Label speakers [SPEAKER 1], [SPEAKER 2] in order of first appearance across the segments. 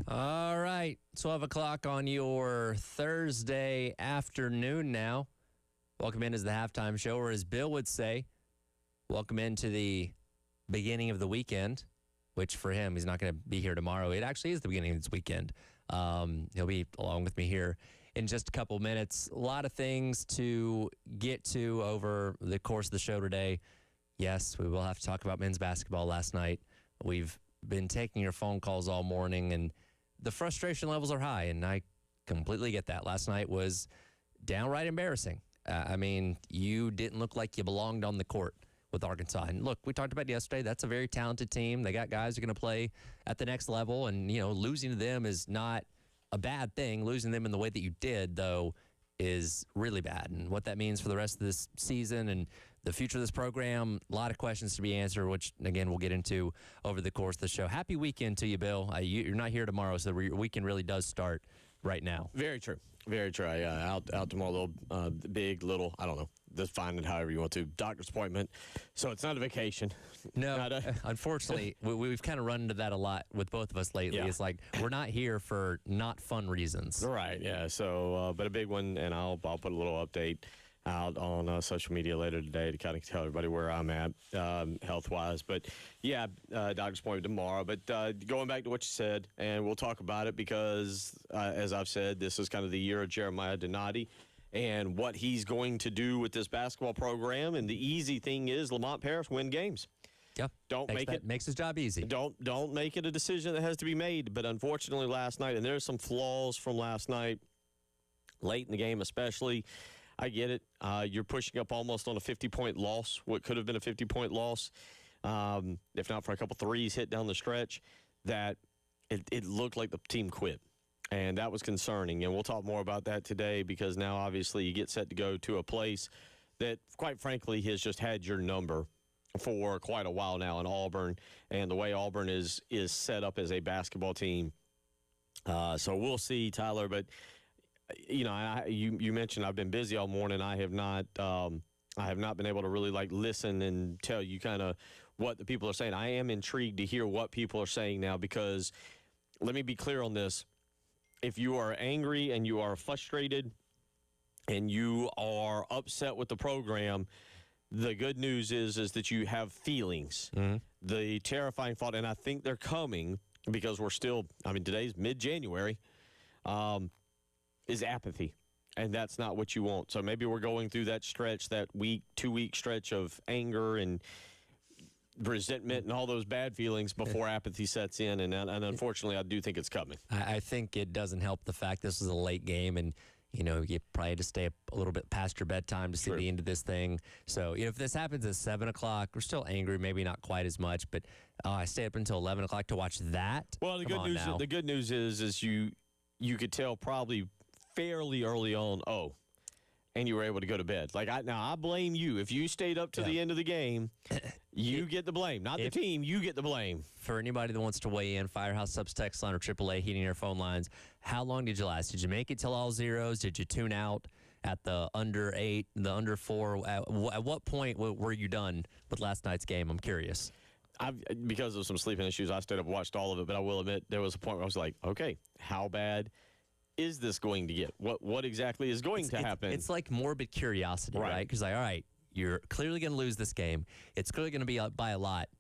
[SPEAKER 1] All right, 12 o'clock on your Thursday afternoon now. Welcome in as the halftime show, or as Bill would say, welcome into the beginning of the weekend, which for him, he's not going to be here tomorrow. It actually is the beginning of this weekend. He'll be along with me here in just a couple minutes. A lot of things to get to over the course of the show today. Yes, we will have to talk about men's basketball last night. We've been taking your phone calls all morning, and the frustration levels are high, and I completely get that. Last night was downright embarrassing. I mean, you didn't look like you belonged on the court with Arkansas. And look, we talked about yesterday, that's a very talented team. They got guys who are going to play at the next level, and, you know, losing to them is not a bad thing. Losing them in the way that you did, though, is really bad. And what that means for the rest of this season and the future of this program, a lot of questions to be answered, which, again, we'll get into over the course of the show. Happy weekend to you, Bill. You're not here tomorrow, so your weekend really does start right now.
[SPEAKER 2] Very true. Very true. Out tomorrow, little, big, little, I don't know. Define it however you want to. Doctor's appointment. So it's not a vacation.
[SPEAKER 1] No, unfortunately, we've kind of run into that a lot with both of us lately. Yeah. It's like we're not here for not fun reasons.
[SPEAKER 2] Right, yeah. So, but a big one, and I'll put a little update out on social media later today to kind of tell everybody where I'm at health-wise. But, yeah, doctor's appointment tomorrow. But going back to what you said, and we'll talk about it because, as I've said, this is kind of the year of Jeremiah Donati and what he's going to do with this basketball program. And the easy thing is Lamont Paris win games.
[SPEAKER 1] Yeah, makes his job easy.
[SPEAKER 2] Don't make it a decision that has to be made. But unfortunately, last night, and there's some flaws from last night, late in the game especially. I get it. You're pushing up almost on a 50-point loss, what could have been a 50-point loss, if not for a couple threes hit down the stretch, that it looked like the team quit. And that was concerning. And we'll talk more about that today because now, obviously, you get set to go to a place that, quite frankly, has just had your number for quite a while now in Auburn, and the way Auburn is set up as a basketball team. So we'll see, Tyler, but you know, you mentioned I've been busy all morning. I have not been able to really listen and tell you kind of what the people are saying. I am intrigued to hear what people are saying now because let me be clear on this. If you are angry and you are frustrated and you are upset with the program, the good news is that you have feelings. Mm-hmm. The terrifying thought, and I think they're coming because we're still, today's mid-January, is apathy, and that's not what you want. So maybe we're going through that stretch, that two-week stretch of anger and resentment and all those bad feelings before apathy sets in, and unfortunately, I do think it's coming.
[SPEAKER 1] I think it doesn't help the fact this is a late game, and you know, you probably had to stay up a little bit past your bedtime to see the end of this thing. So, you know, if this happens at 7 o'clock, we're still angry, maybe not quite as much, but I stayed up until 11 o'clock to watch that.
[SPEAKER 2] Well, the good news is you could tell probably fairly early on, and you were able to go to bed. I blame you. If you stayed up to the end of the game, you get the blame. Not the team, you get the blame.
[SPEAKER 1] For anybody that wants to weigh in, Firehouse Subs text line or AAA Heating Air phone lines, how long did you last? Did you make it till all zeros? Did you tune out at the under 8, the under 4? At what point were you done with last night's game? I'm curious.
[SPEAKER 2] Because of some sleeping issues, I stayed up and watched all of it, but I will admit there was a point where I was like, okay, how bad is this going to get? What exactly is going to happen?
[SPEAKER 1] It's like morbid curiosity, right? Because all right, you're clearly going to lose this game. It's clearly going to be up by a lot.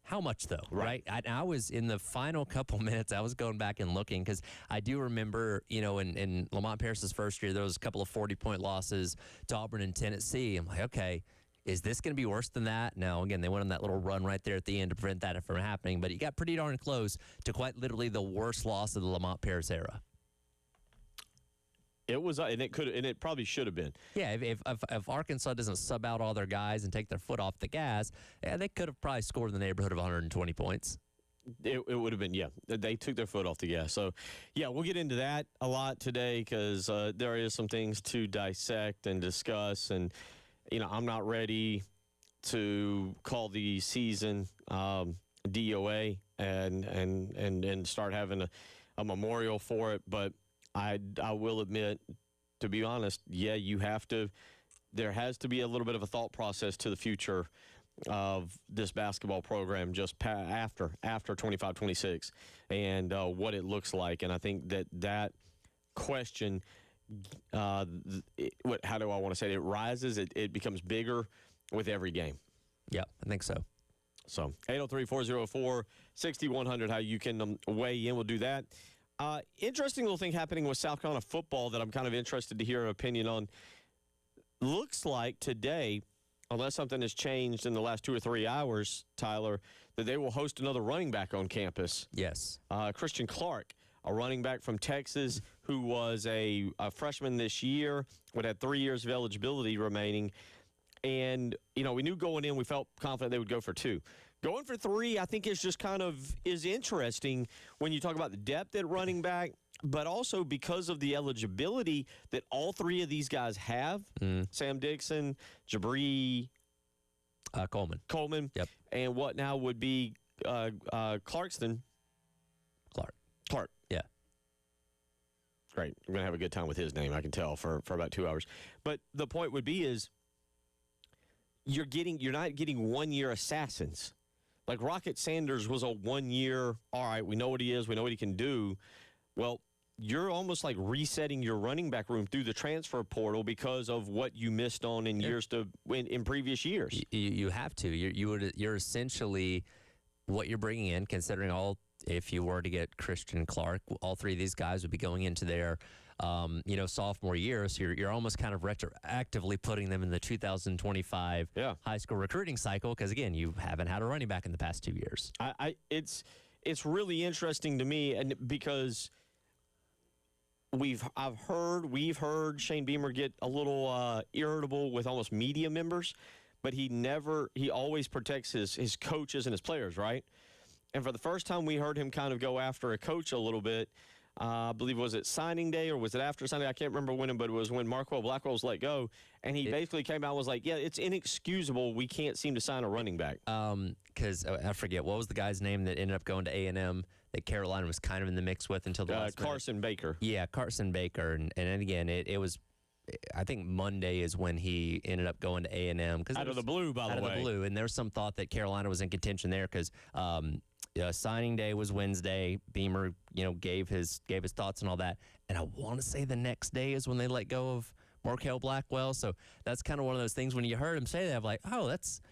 [SPEAKER 1] How much, though, right? I was in the final couple minutes, I was going back and looking because I do remember, you know, in Lamont Paris's first year, there was a couple of 40-point losses to Auburn and Tennessee. I'm like, okay, is this going to be worse than that? No, again, they went on that little run right there at the end to prevent that from happening, but you got pretty darn close to quite literally the worst loss of the Lamont Paris era.
[SPEAKER 2] It was, and it probably should have been.
[SPEAKER 1] Yeah, if Arkansas doesn't sub out all their guys and take their foot off the gas, they could have probably scored in the neighborhood of 120 points.
[SPEAKER 2] It would have been, yeah. They took their foot off the gas. So, yeah, we'll get into that a lot today because there is some things to dissect and discuss. And, you know, I'm not ready to call the season DOA and start having a memorial for it, but I will admit, to be honest, yeah, there has to be a little bit of a thought process to the future of this basketball program just after 25-26 and what it looks like. And I think that question, how do I want to say it? It rises. It becomes bigger with every game.
[SPEAKER 1] Yeah, I think so.
[SPEAKER 2] So 803-404-6100, how you can weigh in. We'll do that. Interesting little thing happening with South Carolina football that I'm kind of interested to hear an opinion on. Looks like today, unless something has changed in the last 2 or 3 hours, Tyler, that they will host another running back on campus.
[SPEAKER 1] Yes.
[SPEAKER 2] Christian Clark, a running back from Texas who was a freshman this year, would have 3 years of eligibility remaining. And, we knew going in, we felt confident they would go for 2. Going for 3, I think, is just kind of is interesting when you talk about the depth at running back, but also because of the eligibility that all 3 of these guys have. Sam Dixon, Jabri Coleman,
[SPEAKER 1] yep,
[SPEAKER 2] and what now would be Clarkston. Clark.
[SPEAKER 1] Yeah.
[SPEAKER 2] Great. We're going to have a good time with his name, I can tell, for about 2 hours. But the point would be is you're not getting 1-year assassins. Like Rocket Sanders was a 1-year, all right, we know what he is, we know what he can do. Well, you're almost like resetting your running back room through the transfer portal because of what you missed on in in previous years.
[SPEAKER 1] You have to. You're essentially what you're bringing in, considering if you were to get Christian Clark, all 3 of these guys would be going into their sophomore year. So you're almost kind of retroactively putting them in the 2025 high school recruiting cycle because, again, you haven't had a running back in the past 2 years.
[SPEAKER 2] It's really interesting to me, and because we've heard Shane Beamer get a little irritable with almost media members, but he always protects his coaches and his players, right? And for the first time, we heard him kind of go after a coach a little bit. I believe, was it signing day or was it after signing day? I can't remember when, but it was when Marquell Blackwell was let go. And he basically came out and was like, yeah, it's inexcusable. We can't seem to sign a running back.
[SPEAKER 1] Because I forget, what was the guy's name that ended up going to A&M that Carolina was kind of in the mix with until the last
[SPEAKER 2] Carson
[SPEAKER 1] minute?
[SPEAKER 2] Baker.
[SPEAKER 1] Yeah, Carson Baker. And then again, it was, I think Monday is when he ended up going to A&M.
[SPEAKER 2] Out of the blue, by the way.
[SPEAKER 1] Out of the blue. And there's some thought that Carolina was in contention there because signing day was Wednesday. Beamer, gave his thoughts and all that. And I want to say the next day is when they let go of Marquell Blackwell. So that's kind of one of those things when you heard him say that, I'm like, oh, that's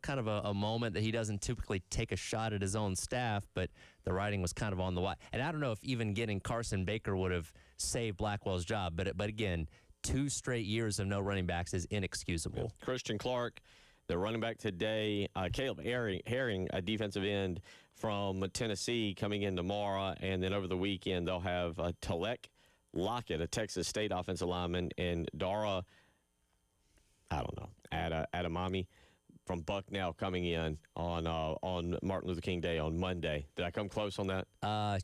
[SPEAKER 1] kind of a moment that he doesn't typically take a shot at his own staff, but the writing was kind of on the wall. And I don't know if even getting Carson Baker would have saved Blackwell's job, but again, 2 straight years of no running backs is inexcusable.
[SPEAKER 2] Christian Clark, the running back today, Caleb Herring, a defensive end from Tennessee, coming in tomorrow, and then over the weekend they'll have Talek Lockett, a Texas State offensive lineman, and Dara, Adamami from Bucknell coming in on Martin Luther King Day on Monday. Did I come close on that?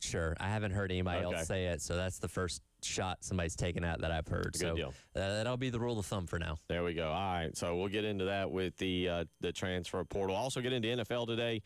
[SPEAKER 1] Sure. I haven't heard anybody else say it, so that's the first shot somebody's taken out that I've heard.
[SPEAKER 2] Good deal.
[SPEAKER 1] That'll be the rule of thumb for now.
[SPEAKER 2] There we go. All right, so we'll get into that with the transfer portal. Also get into NFL today.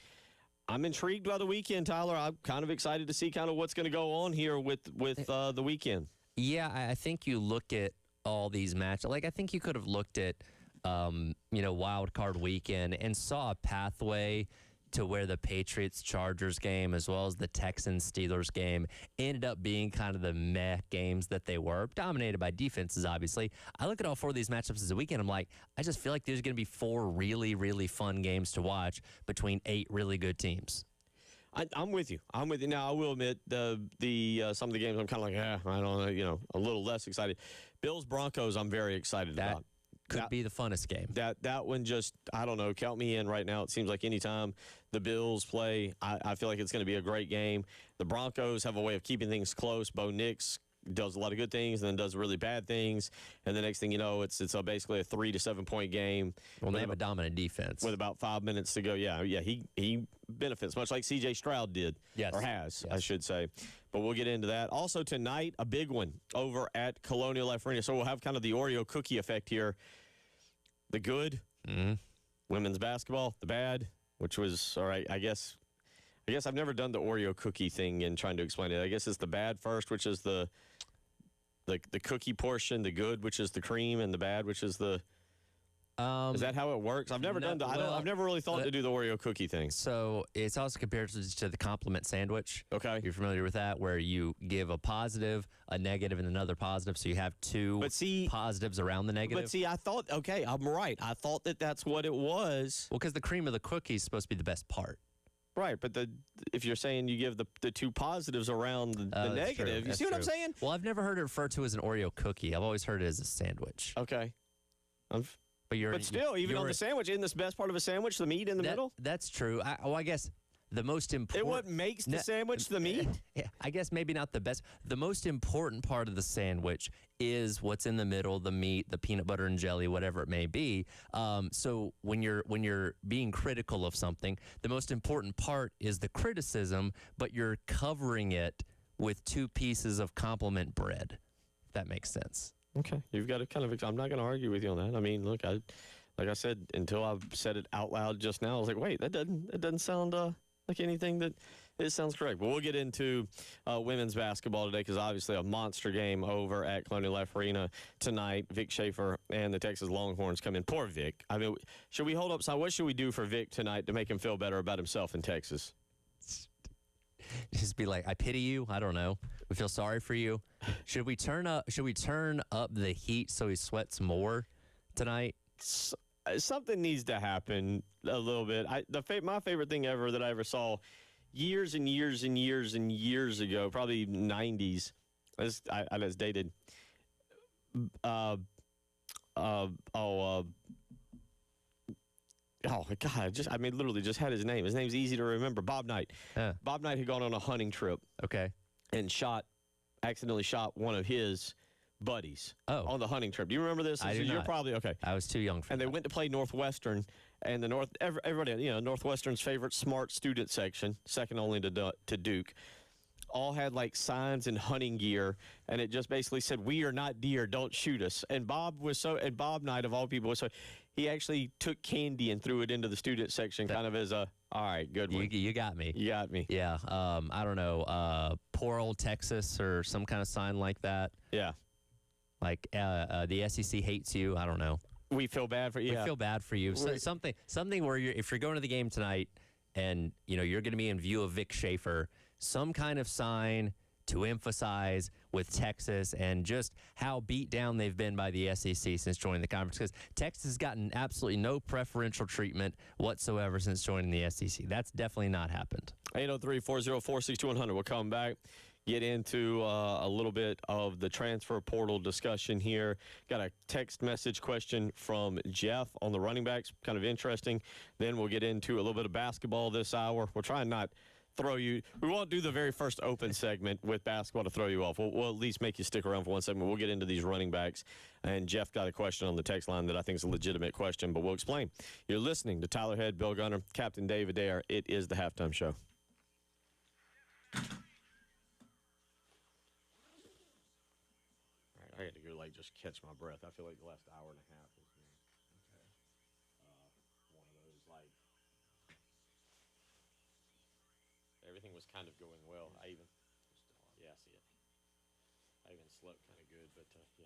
[SPEAKER 2] I'm intrigued by the weekend, Tyler. I'm kind of excited to see kind of what's going to go on here with the weekend.
[SPEAKER 1] Yeah, I think you look at all these matches. Like, I think you could have looked at, wild card weekend and saw a pathway to where the Patriots-Chargers game as well as the Texans-Steelers game ended up being kind of the meh games that they were, dominated by defenses, obviously. I look at all 4 of these matchups as a weekend, I'm like, I just feel like there's going to be 4 really, really fun games to watch between 8 really good teams.
[SPEAKER 2] I'm with you. Now, I will admit some of the games I'm kind of like, I don't know, a little less excited. Bills-Broncos, I'm very excited about.
[SPEAKER 1] Could be the funnest game.
[SPEAKER 2] That one just, I don't know, count me in right now. It seems like anytime the Bills play, I feel like it's going to be a great game. The Broncos have a way of keeping things close. Bo Nix does a lot of good things and then does really bad things. And the next thing you know, it's basically a 3 to 7 point game.
[SPEAKER 1] Well, they have a dominant defense.
[SPEAKER 2] With about 5 minutes to go. Yeah, he benefits, much like C.J. Stroud did.
[SPEAKER 1] Yes.
[SPEAKER 2] Or has, yes. I should say. But we'll get into that. Also tonight, a big one over at Colonial Life Arena. So we'll have kind of the Oreo cookie effect here. The good, women's basketball, the bad, which was, all right, I guess I've never done the Oreo cookie thing and trying to explain it. I guess it's the bad first, which is the cookie portion, the good, which is the cream, and the bad, which is the Is that how it works? I've never done that. I've never really thought to do the Oreo cookie thing.
[SPEAKER 1] So it's also compared to the compliment sandwich.
[SPEAKER 2] Okay.
[SPEAKER 1] You're familiar with that, where you give a positive, a negative, and another positive. So you have two positives around the negative.
[SPEAKER 2] But see, I thought, okay, I'm right. I thought that's what it was.
[SPEAKER 1] Well, because the cream of the cookie is supposed to be the best part.
[SPEAKER 2] Right, but if you're saying you give the two positives around the negative, you see what I'm saying?
[SPEAKER 1] Well, I've never heard it referred to as an Oreo cookie. I've always heard it as a sandwich.
[SPEAKER 2] Okay.
[SPEAKER 1] But
[SPEAKER 2] still, even on the sandwich, isn't this best part of a sandwich the meat in the middle?
[SPEAKER 1] That's true. I guess the most important...
[SPEAKER 2] What makes the sandwich the meat?
[SPEAKER 1] Yeah, I guess maybe not the best. The most important part of the sandwich is what's in the middle, the meat, the peanut butter and jelly, whatever it may be. So when you're being critical of something, the most important part is the criticism, but you're covering it with two pieces of compliment bread, if that makes sense.
[SPEAKER 2] Okay. You've got to I'm not going to argue with you on that. I mean, look, like I said, until I've said it out loud just now, I was like, wait, that doesn't sound like anything that it sounds correct. But we'll get into women's basketball today because obviously a monster game over at Colonial Life Arena tonight. Vic Schaefer and the Texas Longhorns come in. Poor Vic. I mean, should we hold up? So what should we do for Vic tonight to make him feel better about himself in Texas?
[SPEAKER 1] Just be like, I pity you. I don't know. We feel sorry for you. Should we turn up the heat so he sweats more tonight?
[SPEAKER 2] Something needs to happen a little bit. My favorite thing ever that I ever saw years and years and years and years ago, probably 90s. I was dated. Oh, God, literally just had his name. His name's easy to remember, Bob Knight. Bob Knight had gone on a hunting trip.
[SPEAKER 1] Okay.
[SPEAKER 2] And accidentally shot one of his buddies on the hunting trip. Do you remember this?
[SPEAKER 1] I do not.
[SPEAKER 2] You're probably, okay.
[SPEAKER 1] I was too young for that.
[SPEAKER 2] And they went to play Northwestern, and everybody, Northwestern's favorite smart student section, second only to Duke, all had like signs and hunting gear, and it just basically said, "We are not deer, don't shoot us." And Bob Knight of all people was so he actually took candy and threw it into the student section, kind of as a, all right, good one.
[SPEAKER 1] You got me.
[SPEAKER 2] You got me.
[SPEAKER 1] Yeah. I don't know. Poor old Texas or some kind of sign like that.
[SPEAKER 2] Yeah.
[SPEAKER 1] Like the SEC hates you. I don't know.
[SPEAKER 2] We feel bad for you.
[SPEAKER 1] We feel bad for you. So, something where if you're going to the game tonight and you're going to be in view of Vic Schaefer, some kind of sign to emphasize with Texas and just how beat down they've been by the SEC since joining the conference, because Texas has gotten absolutely no preferential treatment whatsoever since joining the SEC. That's definitely not happened.
[SPEAKER 2] 803-404-6100. We'll come back, get into a little bit of the transfer portal discussion here. Got a text message question from Jeff on the running backs, kind of interesting. Then we'll get into a little bit of basketball this hour. We'll try and not throw you. We won't do the very first open segment with basketball to throw you off. We'll at least make you stick around for one segment. We'll get into these running backs. And Jeff got a question on the text line that I think is a legitimate question, but we'll explain. You're listening to Tyler Head, Bill Gunner, Captain David Dare. It is the halftime show. All right, I had to go just catch my breath. I feel like the last hour and a half has been one of those everything was kind of going well. I see it. I even slept kind of good, but yeah.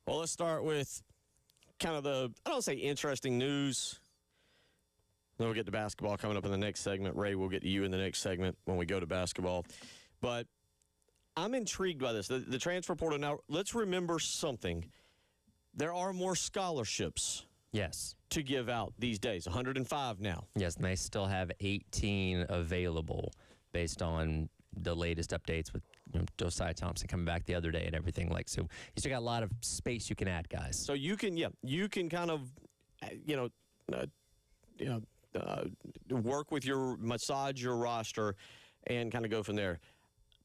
[SPEAKER 2] Well, let's start with kind of I don't say interesting news. Then we'll get to basketball coming up in the next segment. Ray, we'll get to you in the next segment when we go to basketball. But I'm intrigued by this. The transfer portal. Now, let's remember something. There are more scholarships.
[SPEAKER 1] Yes.
[SPEAKER 2] To give out these days, 105 now.
[SPEAKER 1] Yes, and they still have 18 available based on the latest updates with Josiah Thompson coming back the other day and everything. So you still got a lot of space you can add, guys.
[SPEAKER 2] So you can kind of, work with massage your roster and kind of go from there.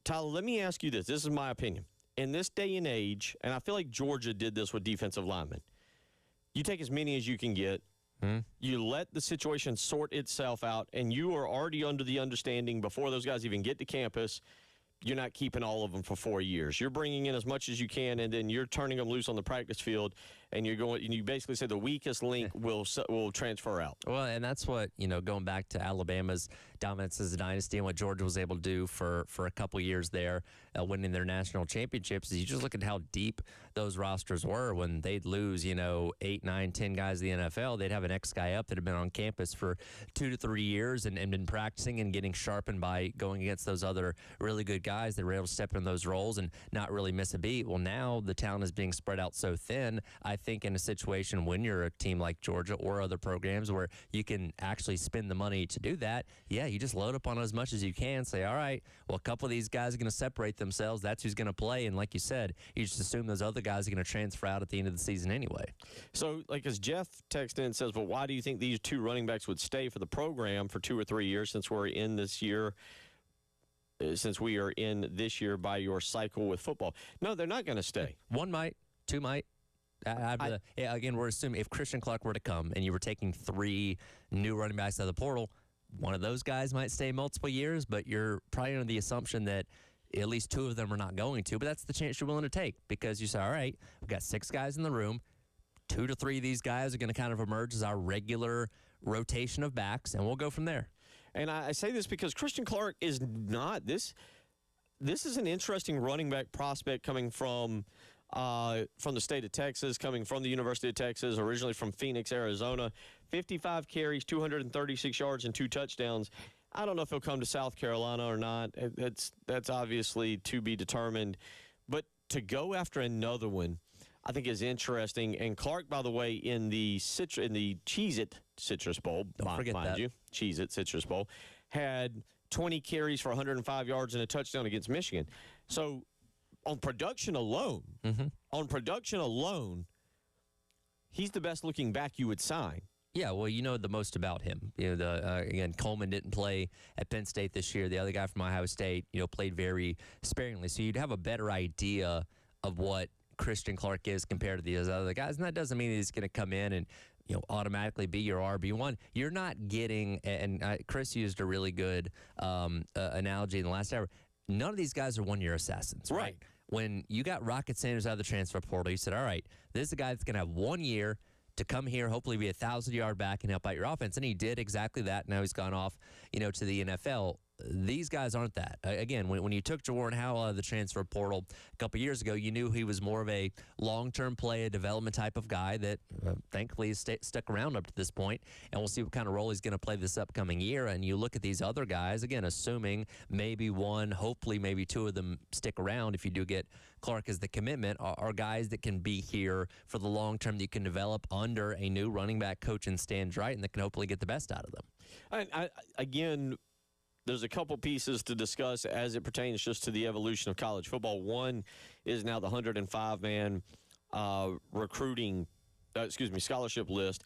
[SPEAKER 2] Tyler, let me ask you this. This is my opinion. In this day and age, and I feel like Georgia did this with defensive linemen, you take as many as you can get. You let the situation sort itself out, and you are already under the understanding before those guys even get to campus, you're not keeping all of them for 4 years. You're bringing in as much as you can, and then you're turning them loose on the practice field, and you basically say the weakest link will transfer out.
[SPEAKER 1] Well, and that's what, going back to Alabama's dominance as a dynasty and what Georgia was able to do for a couple years there, winning their national championships, is you just look at how deep those rosters were when they'd lose, 8, 9, 10 guys in the NFL. They'd have an X guy up that had been on campus for 2 to 3 years and been practicing and getting sharpened by going against those other really good guys that were able to step in those roles and not really miss a beat. Well, now the talent is being spread out so thin. I think in a situation when you're a team like Georgia or other programs where you can actually spend the money to do that, you just load up on as much as you can. Say, all right, well, a couple of these guys are going to separate themselves. That's who's going to play. And like you said, you just assume those other guys are going to transfer out at the end of the season anyway. So,
[SPEAKER 2] as Jeff texted in and says, well, why do you think these two running backs would stay for the program for 2 or 3 years since we are in this year by your cycle with football? No, they're not going to stay.
[SPEAKER 1] One might, two might. Again, we're assuming if Christian Clark were to come and you were taking 3 new running backs out of the portal, one of those guys might stay multiple years, but you're probably under the assumption that at least 2 of them are not going to. But that's the chance you're willing to take because you say, all right, we've got 6 guys in the room. 2 to 3 of these guys are going to kind of emerge as our regular rotation of backs, and we'll go from there.
[SPEAKER 2] And I say this because Christian Clark is not this. This is an interesting running back prospect coming from the state of Texas, coming from the University of Texas, originally from Phoenix, Arizona. 55 carries, 236 yards, and 2 touchdowns. I don't know if he'll come to South Carolina or not. That's obviously to be determined. But to go after another one, I think is interesting. And Clark, by the way, in the Cheez-It Citrus Bowl, mind you, Cheez-It Citrus Bowl, had 20 carries for 105 yards and a touchdown against Michigan. So on production alone, he's the best looking back you would sign.
[SPEAKER 1] Yeah, well, you know the most about him. Again, Coleman didn't play at Penn State this year. The other guy from Ohio State, played very sparingly. So you'd have a better idea of what Christian Clark is compared to these other guys. And that doesn't mean he's going to come in and automatically be your RB1. You're not getting, and Chris used a really good analogy in the last hour, none of these guys are one-year assassins, right? When you got Rocket Sanders out of the transfer portal, you said, all right, this is a guy that's going to have 1 year to come here, hopefully be a 1,000-yard back and help out your offense. And he did exactly that. Now he's gone off, to the NFL. These guys aren't that. Again, when you took Jawarn Howell out of the transfer portal a couple years ago, you knew he was more of a long-term play, a development type of guy that thankfully has stuck around up to this point. And we'll see what kind of role he's going to play this upcoming year. And you look at these other guys, again, assuming maybe one, hopefully maybe 2 of them stick around if you do get Clark as the commitment, are guys that can be here for the long term that you can develop under a new running back coach in Stan Drayton that can hopefully get the best out of them.
[SPEAKER 2] Again, there's a couple pieces to discuss as it pertains just to the evolution of college football. One is now the 105-man scholarship list.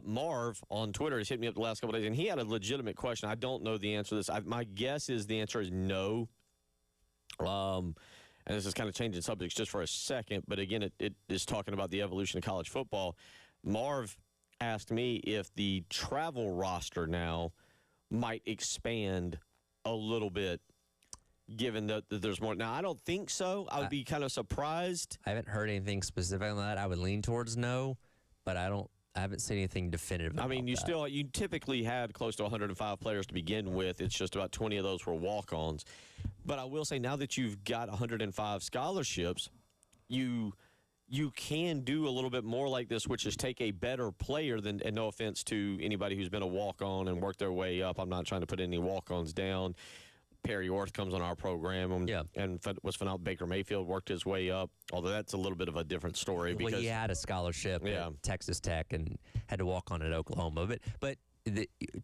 [SPEAKER 2] Marv on Twitter has hit me up the last couple days, and he had a legitimate question. I don't know the answer to this. My guess is the answer is no. And this is kind of changing subjects just for a second, but again, it is talking about the evolution of college football. Marv asked me if the travel roster now might expand a little bit, given that there's more. Now, I don't think so. I would be kind of surprised.
[SPEAKER 1] I haven't heard anything specific on that. I would lean towards no, but I haven't seen anything definitive about that.
[SPEAKER 2] You typically had close to 105 players to begin with. It's just about 20 of those were walk-ons. But I will say now that you've got 105 scholarships, you you can do a little bit more like this, which is take a better player than, and no offense to anybody who's been a walk-on and worked their way up. I'm not trying to put any walk-ons down. Perry Orth comes on our program and was phenomenal. Baker Mayfield worked his way up, although that's a little bit of a different story. Because
[SPEAKER 1] he had a scholarship at Texas Tech and had to walk on at Oklahoma. But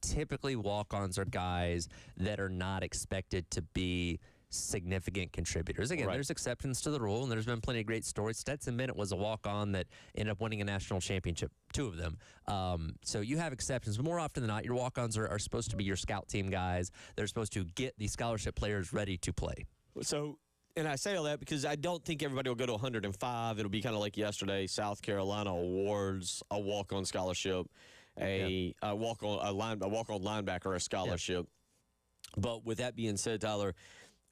[SPEAKER 1] typically walk-ons are guys that are not expected to be significant contributors. Again, there's exceptions to the rule, and there's been plenty of great stories. Stetson Bennett was a walk-on that ended up winning a national championship, 2 of them. So you have exceptions, but more often than not, your walk-ons are supposed to be your scout team guys. They're supposed to get these scholarship players ready to play.
[SPEAKER 2] So, and I say all that because I don't think everybody will go to 105. It'll be kind of like yesterday. South Carolina awards a walk-on scholarship, a walk-on linebacker a scholarship. But with that being said, Tyler,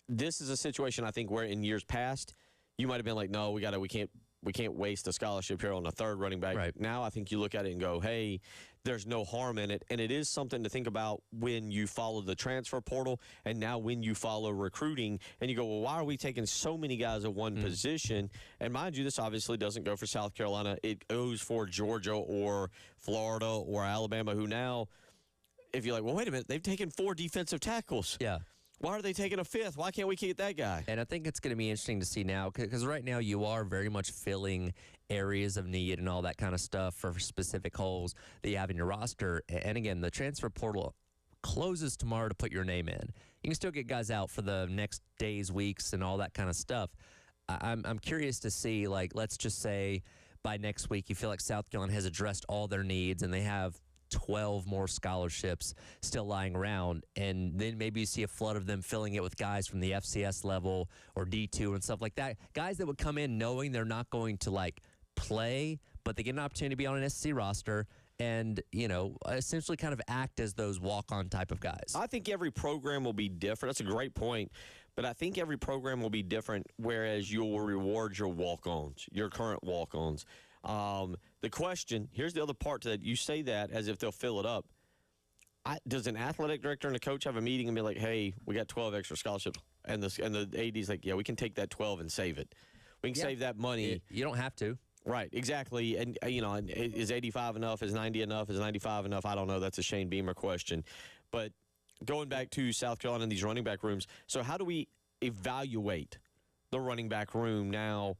[SPEAKER 2] this is a situation I think where in years past you might have been like, no, we can't waste a scholarship here on a third running back.
[SPEAKER 1] Right.
[SPEAKER 2] Now I think you look at it and go, hey, there's no harm in it, and it is something to think about when you follow the transfer portal and now when you follow recruiting and you go, well, why are we taking so many guys at one position? And mind you, this obviously doesn't go for South Carolina. It goes for Georgia or Florida or Alabama, who now, if you're like, well, wait a minute, they've taken 4 defensive tackles.
[SPEAKER 1] Yeah.
[SPEAKER 2] Why are they taking a 5th? Why can't we keep that guy?
[SPEAKER 1] And I think it's going to be interesting to see now because right now you are very much filling areas of need and all that kind of stuff for specific holes that you have in your roster. And again, the transfer portal closes tomorrow to put your name in. You can still get guys out for the next days, weeks, and all that kind of stuff. I'm curious to see, like, let's just say by next week you feel like South Carolina has addressed all their needs and they have 12 more scholarships still lying around, and then maybe you see a flood of them filling it with guys from the FCS level or D2 and stuff like that. Guys that would come in knowing they're not going to, like, play, but they get an opportunity to be on an SEC roster and, you know, essentially kind of act as those walk-on type of guys.
[SPEAKER 2] I think every program will be different. That's a great point. But I think every program will be different, whereas you'll reward your walk-ons, your current walk-ons. The question, here's the other part to that. You say that as if they'll fill it up. Does an athletic director and a coach have a meeting and be like, hey, we got 12 extra scholarships? And the AD's like, yeah, we can take that 12 and save it. We can save that money.
[SPEAKER 1] You don't have to.
[SPEAKER 2] Right, exactly. And, you know, is 85 enough? Is 90 enough? Is 95 enough? I don't know. That's a Shane Beamer question. But going back to South Carolina and these running back rooms, so how do we evaluate the running back room now?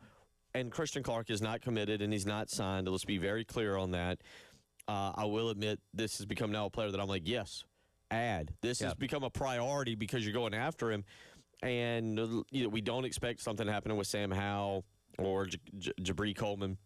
[SPEAKER 2] And Christian Clark is not committed and he's not signed. Let's be very clear on that. I will admit this has become now a player that I'm like, yes, add. This has become a priority because you're going after him. And you know, we don't expect something happening with Sam Howell or Jabri Coleman.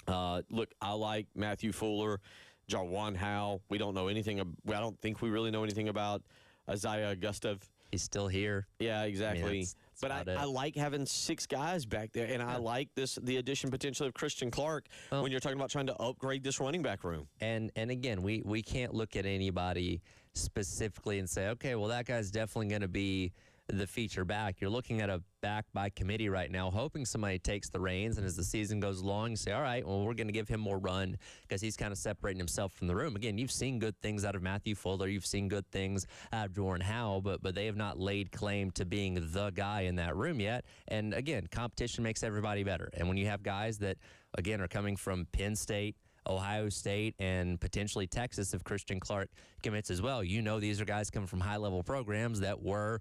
[SPEAKER 2] Look, I like Matthew Fuller, Jarwan Howe. We don't know anything. I don't think we really know anything about Isaiah Gustav.
[SPEAKER 1] He's still here.
[SPEAKER 2] Yeah, exactly.
[SPEAKER 1] I mean,
[SPEAKER 2] but I like having 6 guys back there, and I like the addition potentially of Christian Clark when you're talking about trying to upgrade this running back room.
[SPEAKER 1] And again, we can't look at anybody specifically and say, okay, well, that guy's definitely going to be the feature back. You're looking at a back by committee right now, hoping somebody takes the reins, and as the season goes along, you say, all right, well, we're going to give him more run because he's kind of separating himself from the room. Again, you've seen good things out of Matthew Fuller. You've seen good things out of Jordan Howell, but they have not laid claim to being the guy in that room yet. And again, competition makes everybody better. And when you have guys that, again, are coming from Penn State, Ohio State, and potentially Texas, if Christian Clark commits as well, you know these are guys coming from high-level programs that were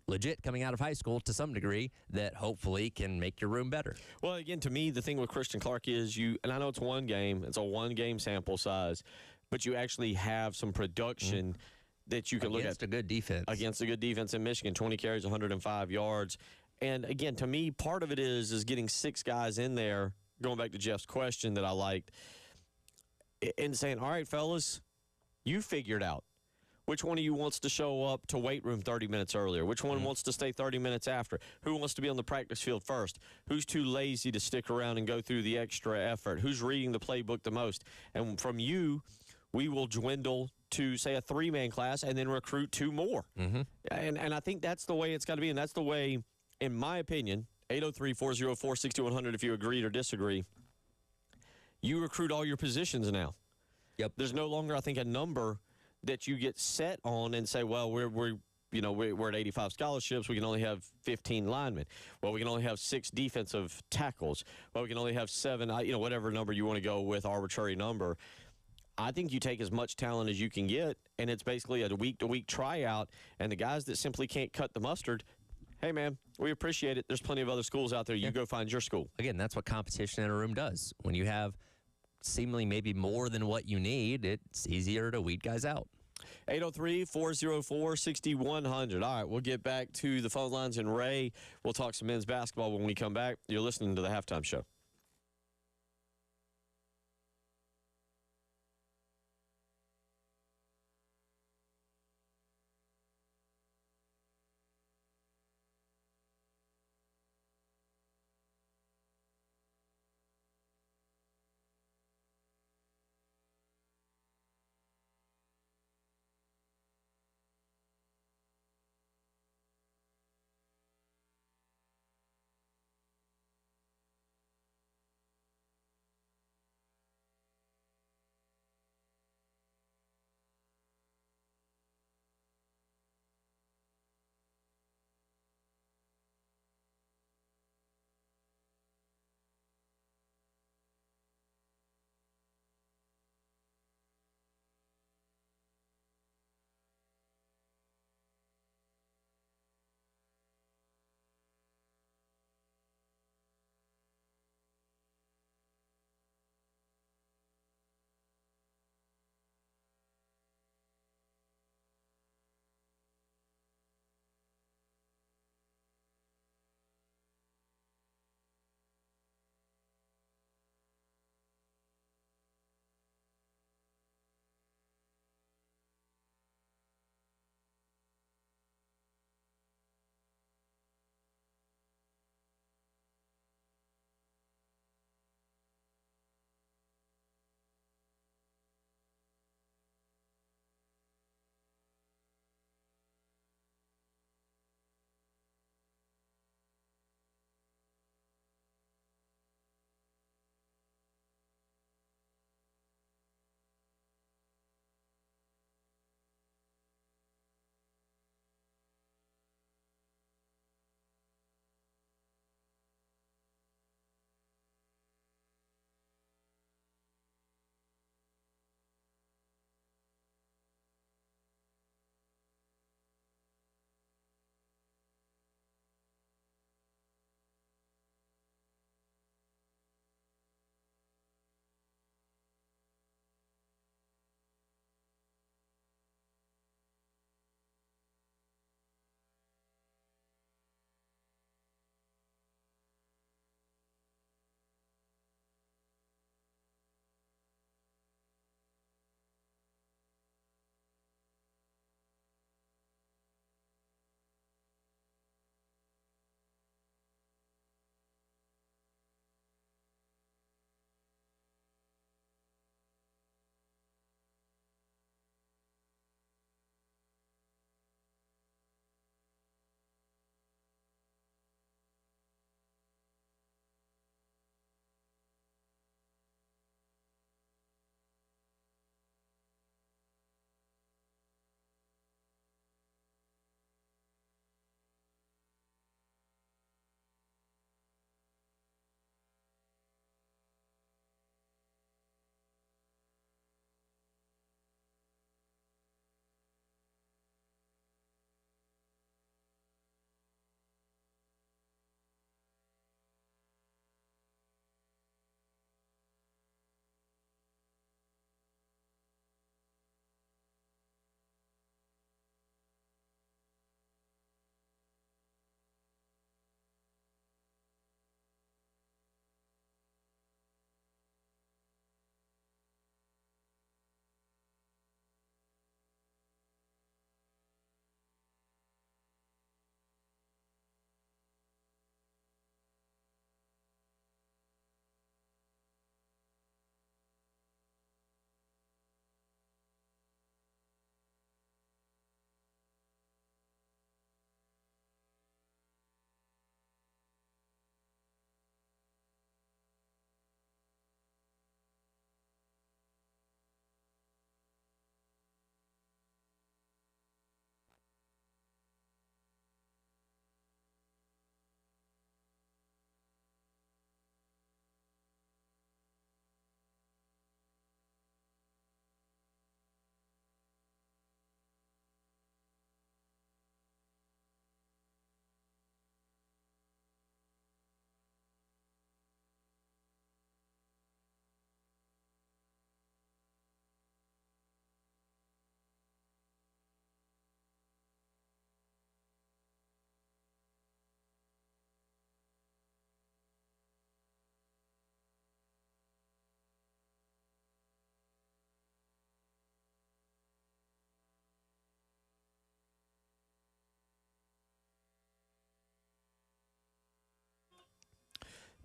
[SPEAKER 1] legit coming out of high school to some degree that hopefully can make your room better.
[SPEAKER 2] Well, again, to me, the thing with Christian Clark is and I know it's one game, it's a one-game sample size, but you actually have some production that you can look at.
[SPEAKER 1] Against a good defense.
[SPEAKER 2] Against a good defense in Michigan, 20 carries, 105 yards. And again, to me, part of it is getting 6 guys in there, going back to Jeff's question that I liked, and saying, all right, fellas, you figured out. Which one of you wants to show up to weight room 30 minutes earlier? Which one wants to stay 30 minutes after? Who wants to be on the practice field first? Who's too lazy to stick around and go through the extra effort? Who's reading the playbook the most? And from you, we will dwindle to, say, a 3-man class and then recruit 2 more. And I think that's the way it's got to be, and that's the way, in my opinion, 803-404-6100 if you agreed or disagree, you recruit all your positions now.
[SPEAKER 1] Yep.
[SPEAKER 2] There's no longer, I think, a number that you get set on and say, well, we're we're at 85 scholarships. We can only have 15 linemen. Well, we can only have 6 defensive tackles. Well, we can only have 7, whatever number you want to go with, arbitrary number. I think you take as much talent as you can get, and it's basically a week-to-week tryout. And the guys that simply can't cut the mustard, hey, man, we appreciate it. There's plenty of other schools out there. You go find your school.
[SPEAKER 1] Again, that's what competition in a room does. When you have seemingly maybe more than what you need, it's easier to weed guys out.
[SPEAKER 2] 803-404-6100. All right, we'll get back to the phone lines in Ray. We'll talk some men's basketball when we come back. You're listening to the Halftime Show.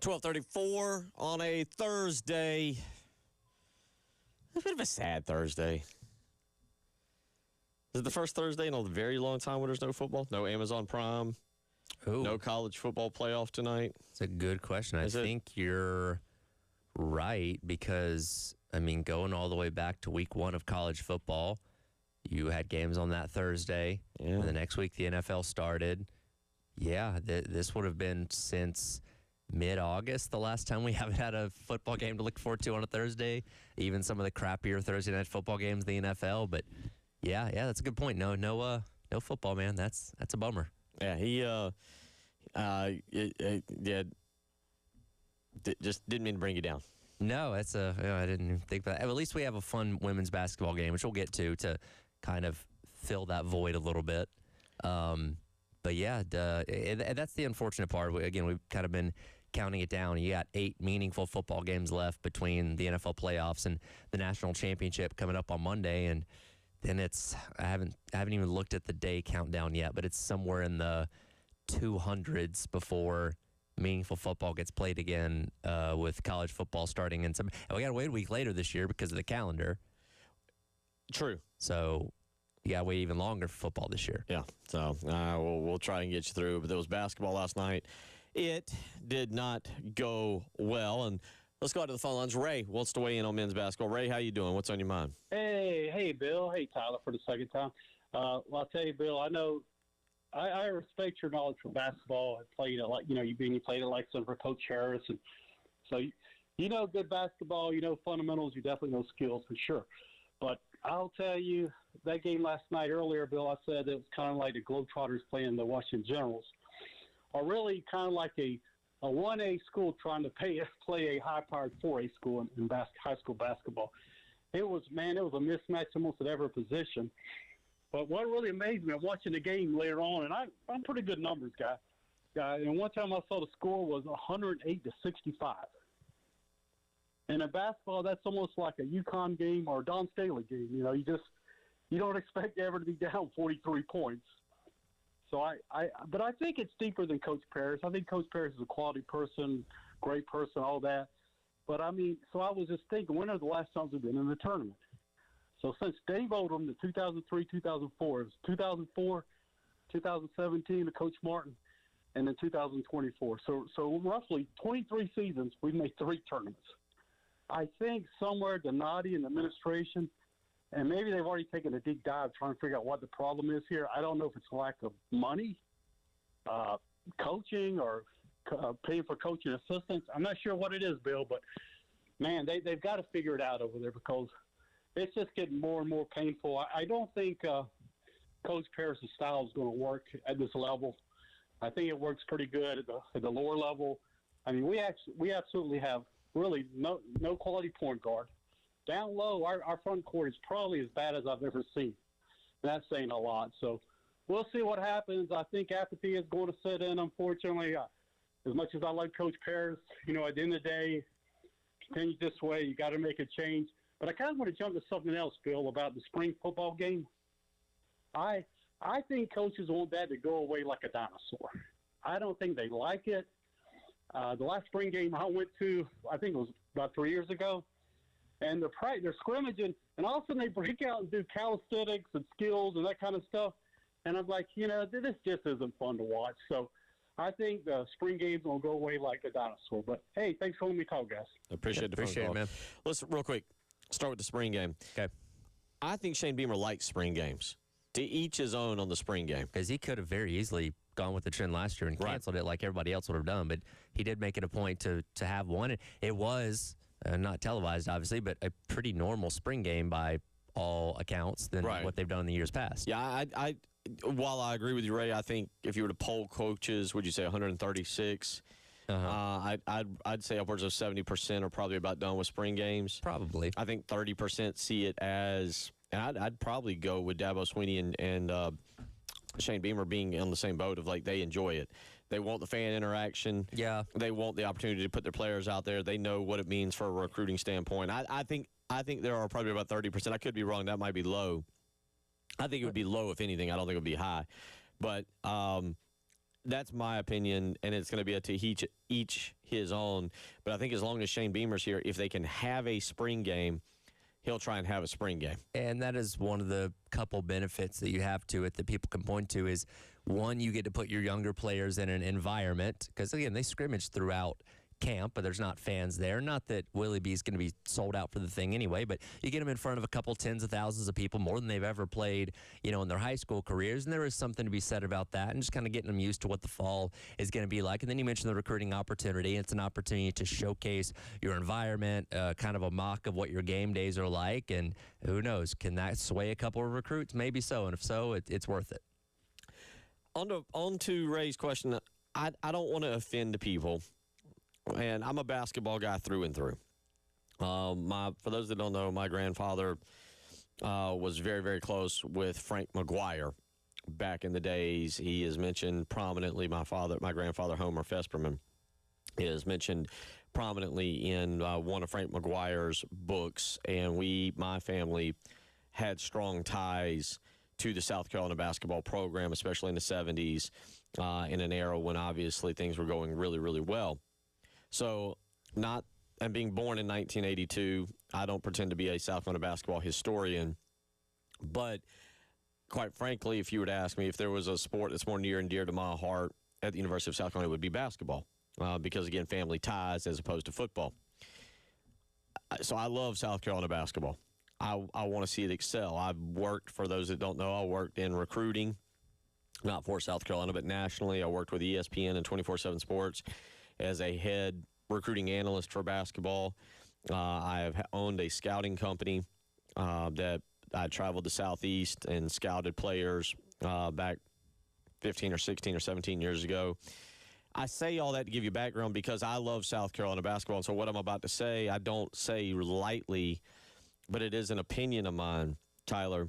[SPEAKER 2] 12:34 on a Thursday. A bit of a sad Thursday. Is it the first Thursday in a very long time where there's no football? No Amazon Prime?
[SPEAKER 1] Ooh,
[SPEAKER 2] No college football playoff tonight?
[SPEAKER 1] it's a good question. I think you're right because, I mean, going all the way back to week 1 of college football, you had games on that Thursday.
[SPEAKER 2] Yeah.
[SPEAKER 1] And the next week, the NFL started. Yeah, this would have been since mid-August, the last time we haven't had a football game to look forward to on a Thursday. Even some of the crappier Thursday night football games in the NFL. But yeah, that's a good point. No football, man. That's a bummer.
[SPEAKER 2] Yeah, just didn't mean to bring you down.
[SPEAKER 1] No, I didn't even think about that. At least we have a fun women's basketball game, which we'll get to kind of fill that void a little bit. But yeah, that's the unfortunate part. Again, we've kind of been counting it down. You got 8 meaningful football games left between the NFL playoffs and the national championship coming up on Monday, and then I haven't even looked at the day countdown yet, but it's somewhere in the 200s before meaningful football gets played again, with college football starting in some. And we got to wait a week later this year because of the calendar.
[SPEAKER 2] True.
[SPEAKER 1] So you got to wait even longer for football this year.
[SPEAKER 2] Yeah. So we'll try and get you through. But there was basketball last night. It did not go well. And let's go out to the phone lines. Ray wants to weigh in on men's basketball. Ray, how you doing? What's on your mind?
[SPEAKER 3] Hey, Bill. Hey, Tyler, for the second time. Well, I'll tell you, Bill, I know I respect your knowledge for basketball. I played it like, you played it like some for Coach Harris. And so, you know good basketball, you know fundamentals, you definitely know skills for sure. But I'll tell you, that game last night earlier, Bill, I said it was kind of like the Globetrotters playing the Washington Generals, or really kind of like a 1A school trying to play a high-powered 4A school in high school basketball. It was a mismatch almost at every position. But what really amazed me, I'm watching the game later on, and I'm pretty good numbers guy. And one time I saw the score was 108-65. And in basketball, that's almost like a UConn game or a Don Staley game. You don't expect ever to be down 43 points. So but I think it's deeper than Coach Parrish. I think Coach Parrish is a quality person, great person, all that. But so I was just thinking, when are the last times we've been in the tournament? So since Dave Oldham, the 2003, 2004, it was 2004, 2017 to Coach Martin, and then 2024. So roughly 23 seasons, we've made 3 tournaments. I think somewhere Donati and the administration, and maybe they've already taken a deep dive trying to figure out what the problem is here. I don't know if it's lack of money, coaching, or paying for coaching assistants. I'm not sure what it is, Bill, but, man, they've got to figure it out over there because it's just getting more and more painful. I don't think Coach Parrish's style is going to work at this level. I think it works pretty good at the lower level. I mean, we absolutely have really no quality point guard. Down low, our front court is probably as bad as I've ever seen. And that's saying a lot. So we'll see what happens. I think apathy is going to set in, unfortunately. As much as I like Coach Parrish, at the end of the day, continue this way. You got to make a change. But I kind of want to jump to something else, Bill, about the spring football game. I think coaches want that to go away like a dinosaur. I don't think they like it. The last spring game I went to, I think it was about 3 years ago, and they're scrimmaging, and all of a sudden they break out and do calisthenics and skills and that kind of stuff. And I'm like, this just isn't fun to watch. So I think the spring games will go away like a dinosaur. But, hey, thanks for letting me talk, guys.
[SPEAKER 2] Appreciate it,
[SPEAKER 1] man.
[SPEAKER 2] Let's, real quick, start with the spring game.
[SPEAKER 1] Okay.
[SPEAKER 2] I think Shane Beamer likes spring games. To each his own on the spring game.
[SPEAKER 1] Because he could have very easily gone with the trend last year and canceled it like everybody else would have done. But he did make it a point to have one. It was not televised, obviously, but a pretty normal spring game by all accounts than what they've done in the years past.
[SPEAKER 2] Yeah, while I agree with you, Ray, I think if you were to poll coaches, would you say 136? I'd say upwards of 70% are probably about done with spring games.
[SPEAKER 1] Probably.
[SPEAKER 2] I think 30% see it as, and I'd probably go with Dabo Swinney and Shane Beamer being on the same boat of like they enjoy it. They want the fan interaction. Yeah. They want the opportunity to put their players out there. They know what it means for a recruiting standpoint. I think there are probably about 30%. I could be wrong. That might be low. I think it would be low if anything. I don't think it would be high. But That's my opinion, and it's going to be to each his own. But I think as long as Shane Beamer's here, if they can have a spring game, he'll try and have a spring game.
[SPEAKER 1] And that is one of the couple benefits that you have to it that people can point to is, one, you get to put your younger players in an environment because, again, they scrimmage throughout camp, but there's not fans there. Not that Willie B is going to be sold out for the thing anyway, but you get them in front of a couple tens of thousands of people, more than they've ever played, in their high school careers. And there is something to be said about that and just kind of getting them used to what the fall is going to be like. And then you mentioned the recruiting opportunity. It's an opportunity to showcase your environment, kind of a mock of what your game days are like. And who knows, can that sway a couple of recruits? Maybe so. And if so, it's worth it.
[SPEAKER 2] On to Ray's question, I don't want to offend people. And I'm a basketball guy through and through. For those that don't know, my grandfather was very, very close with Frank McGuire back in the days. He is mentioned prominently. My grandfather, Homer Fesperman, is mentioned prominently in one of Frank McGuire's books. And my family had strong ties to the South Carolina basketball program, especially in the 70s, in an era when obviously things were going really, really well. So, and being born in 1982, I don't pretend to be a South Carolina basketball historian, but quite frankly, if you were to ask me if there was a sport that's more near and dear to my heart at the University of South Carolina, it would be basketball, because, again, family ties as opposed to football. So I love South Carolina basketball. I want to see it excel. I've worked, for those that don't know, I worked in recruiting, not for South Carolina, but nationally. I worked with ESPN and 24/7 Sports as a head recruiting analyst for basketball. I have owned a scouting company that I traveled the Southeast and scouted players back 15 or 16 or 17 years ago. I say all that to give you background because I love South Carolina basketball. And so what I'm about to say, I don't say lightly, but it is an opinion of mine, Tyler.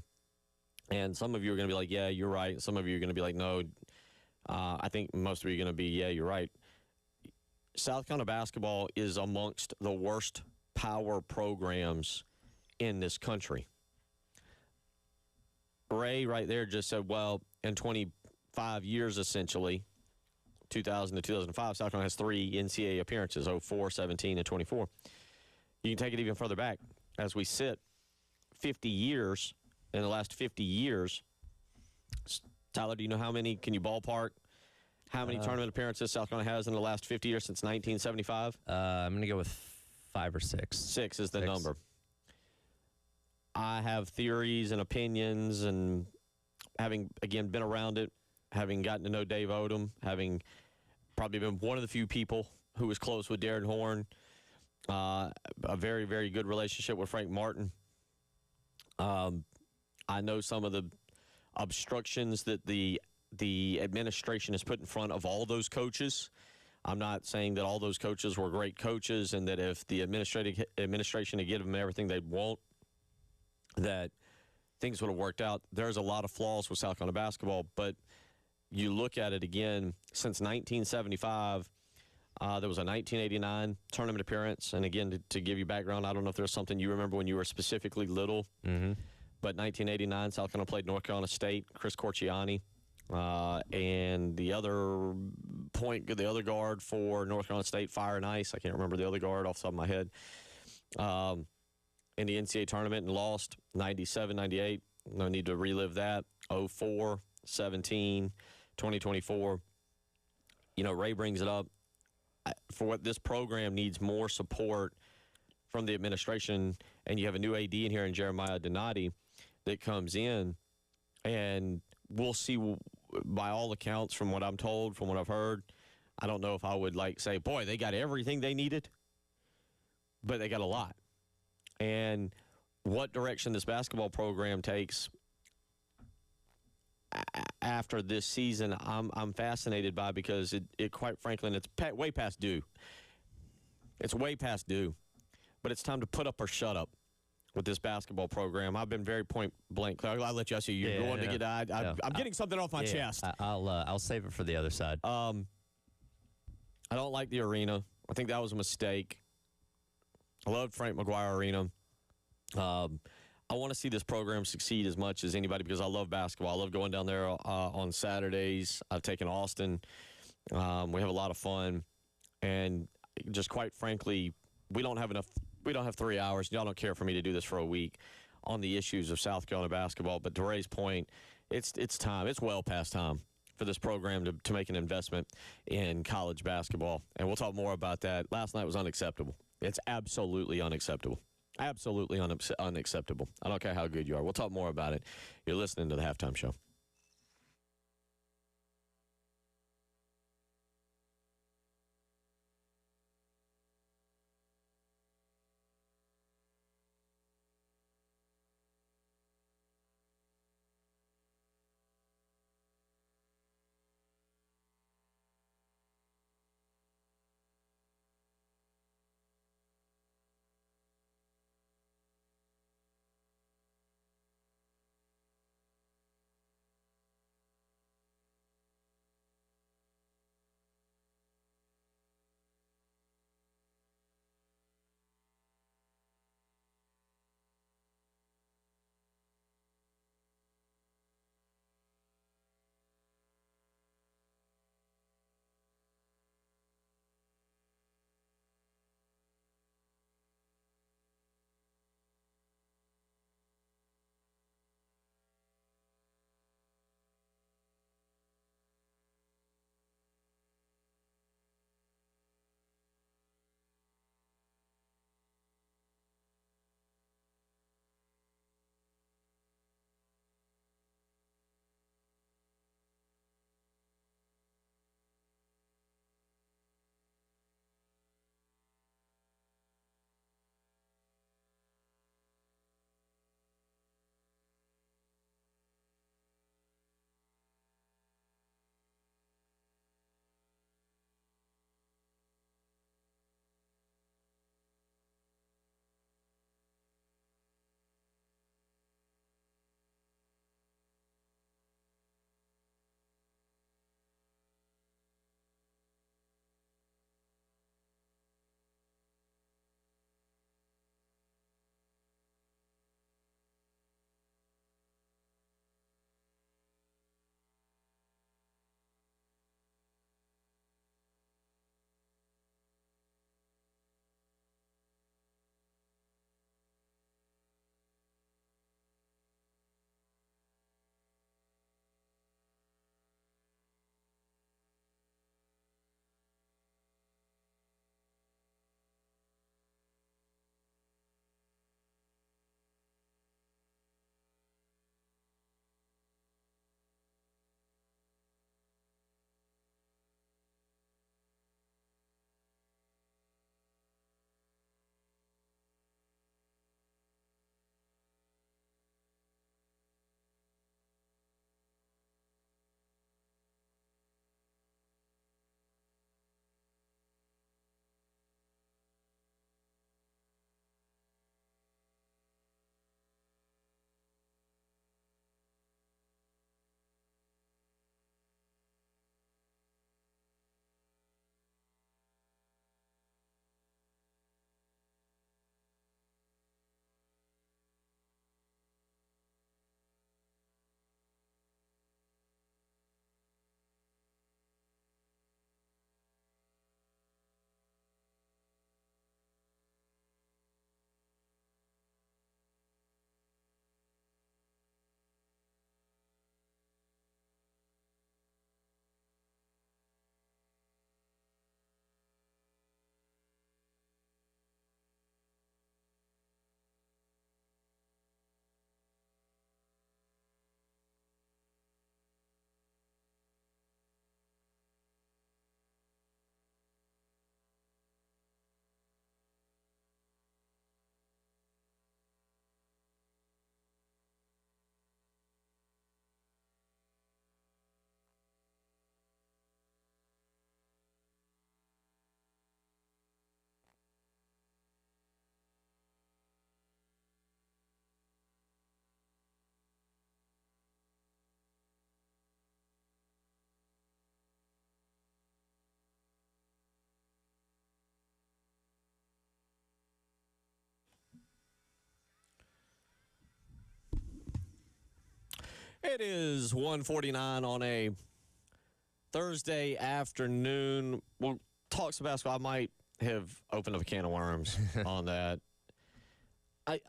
[SPEAKER 2] And some of you are going to be like, yeah, you're right. Some of you are going to be like, no. I think most of you are going to be, yeah, you're right. South Carolina basketball is amongst the worst power programs in this country. Ray right there just said, well, in 25 years, essentially, 2000 to 2005, South Carolina has 3 NCAA appearances, 04, 17, and 24. You can take it even further back. As we sit 50 years, in the last 50 years, Tyler, do you know how many, can you ballpark, how many tournament appearances South Carolina has in the last 50 years since 1975?
[SPEAKER 1] I'm going to go with 5 or 6.
[SPEAKER 2] 6 is the number. I have theories and opinions, and having, again, been around it, having gotten to know Dave Odom, having probably been one of the few people who was close with Darren Horn, a very, very good relationship with Frank Martin. I know some of the obstructions that the administration has put in front of all those coaches. I'm not saying that all those coaches were great coaches and that if the administration had given them everything they'd want, that things would have worked out. There's a lot of flaws with South Carolina basketball, but you look at it again, since 1975, there was a 1989 tournament appearance. And again, to give you background, I don't know if there's something you remember when you were specifically little, but 1989, South Carolina played North Carolina State, Chris Corciani. And the other guard for North Carolina State, Fire and Ice, I can't remember the other guard off the top of my head, in the NCAA tournament and lost 97, 98. No need to relive that. 04, 17, 2024. Ray brings it up. For what this program needs more support from the administration, and you have a new AD in here in Jeremiah Donati that comes in, and we'll see. By all accounts, from what I'm told, from what I've heard, I don't know if I would say, boy, they got everything they needed, but they got a lot. And what direction this basketball program takes after this season, I'm fascinated by, because it quite frankly, and it's way past due. It's way past due, but it's time to put up or shut up with this basketball program. I've been very point blank. I'll let you see. You're going to get. I'm getting something off my chest.
[SPEAKER 1] I'll save it for the other side.
[SPEAKER 2] I don't like the arena. I think that was a mistake. I loved Frank McGuire Arena. I I want to see this program succeed as much as anybody because I love basketball. I love going down there on Saturdays. I've taken Austin. We have a lot of fun. And just quite frankly, we don't have enough. We don't have 3 hours. Y'all don't care for me to do this for a week on the issues of South Carolina basketball. But to Ray's point, it's time. It's well past time for this program to make an investment in college basketball. And we'll talk more about that. Last night was unacceptable. It's absolutely unacceptable. Absolutely unacceptable. I don't care how good you are. We'll talk more about it. You're listening to the Halftime Show. It is 1:49 on a Thursday afternoon. We'll talk some basketball. I might have opened up a can of worms on that. I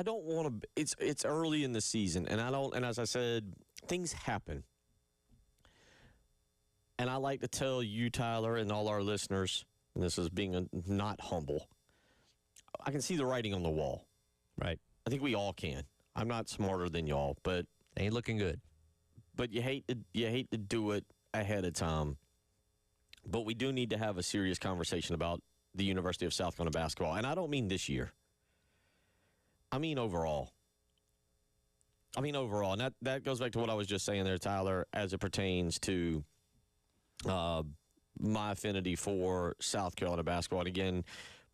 [SPEAKER 2] don't want to. It's early in the season, and I don't. And as I said, things happen. And I like to tell you, Tyler, and all our listeners, and this is being not humble, I can see the writing on the wall.
[SPEAKER 1] Right.
[SPEAKER 2] I think we all can. I'm not smarter than y'all, but
[SPEAKER 1] Ain't looking good.
[SPEAKER 2] But you hate to do it ahead of time. But we do need to have a serious conversation about the University of South Carolina basketball, and I don't mean this year. I mean overall. And that goes back to what I was just saying there, Tyler, as it pertains to my affinity for South Carolina basketball. And again,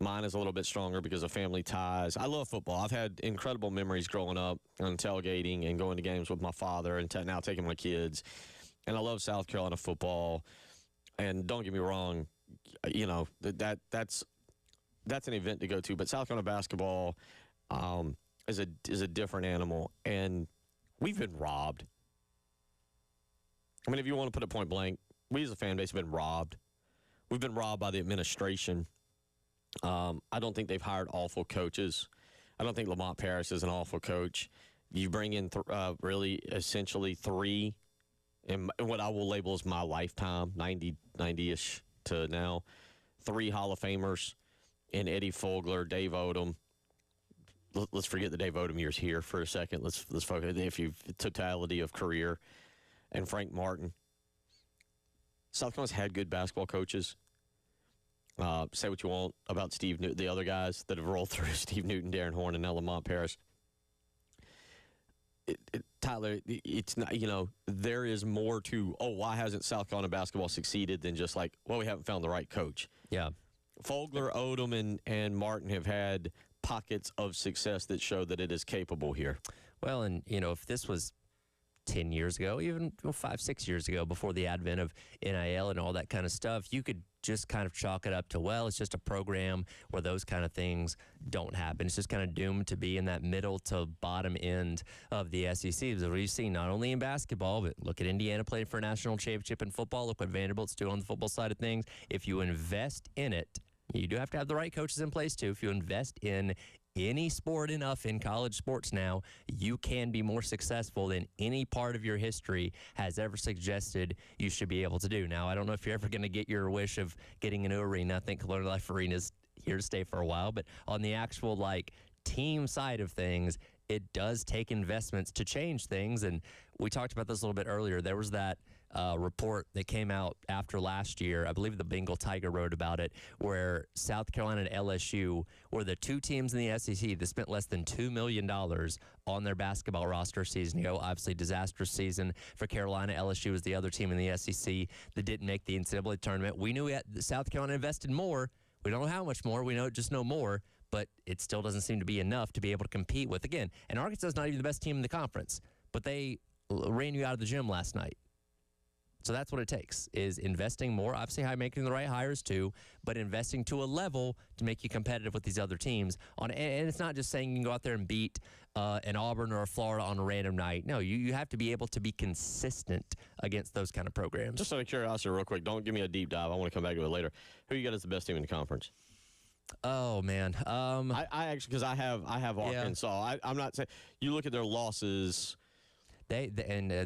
[SPEAKER 2] mine is a little bit stronger because of family ties. I love football. I've had incredible memories growing up and tailgating and going to games with my father and now taking my kids. And I love South Carolina football. And don't get me wrong, you know, that's an event to go to. But South Carolina basketball is a different animal. And we've been robbed. I mean, if you want to put it point blank, we as a fan base have been robbed. We've been robbed by the administration. I don't think they've hired awful coaches. I don't think Lamont Paris is an awful coach. You bring in really essentially three in what I will label as my lifetime, 90-ish to now, three Hall of Famers in Eddie Fogler, Dave Odom. Let's forget the Dave Odom years here for a second. Let's focus the totality of career, and Frank Martin. South Carolina's had good basketball coaches. Say what you want about Steve Newton, the other guys that have rolled through, Steve Newton, Darren Horn, and now Lamont Paris. Tyler, it's not, you know, there is more to, why hasn't South Carolina basketball succeeded than just like, we haven't found the right coach.
[SPEAKER 1] Yeah.
[SPEAKER 2] Fogler, Odom, and Martin have had pockets of success that show that it is capable here.
[SPEAKER 1] Well, and, you know, if this was 10 years ago, even 5-6 years ago, before the advent of NIL and all that kind of stuff, you could just kind of chalk it up to, well, it's just a program where those kind of things don't happen. It's just kind of doomed to be in that middle to bottom end of the SEC. Because we've seen not only in basketball, but look at Indiana playing for a national championship in football. Look what Vanderbilt's doing on the football side of things. If you invest in it, you do have to have the right coaches in place, too. If you invest in any sport enough in college sports now, you can be more successful than any part of your history has ever suggested you should be able to do. Now, I don't know if you're ever going to get your wish of getting a new arena. I think Colonial Life Arena is here to stay for a while. But on the actual, team side of things, it does take investments to change things. And we talked about this a little bit earlier. There was that report that came out after last year. I believe the Bengal Tiger wrote about it, where South Carolina and LSU were the two teams in the SEC that spent less than $2 million on their basketball roster season ago. Obviously, disastrous season for Carolina. LSU was the other team in the SEC that didn't make the NCAA tournament. We knew South Carolina invested more. We don't know how much more. We just know more. But it still doesn't seem to be enough to be able to compete with. Again, and Arkansas is not even the best team in the conference, but they ran you out of the gym last night. So that's what it takes, is investing more, obviously making the right hires too, but investing to a level to make you competitive with these other teams. And it's not just saying you can go out there and beat an Auburn or a Florida on a random night. No, you have to be able to be consistent against those kind of programs.
[SPEAKER 2] Just out of curiosity, real quick, don't give me a deep dive. I want to come back to it later. Who you got as the best team in the conference?
[SPEAKER 1] Oh man,
[SPEAKER 2] I actually, because I have Arkansas. I'm not saying you look at their losses.
[SPEAKER 1] They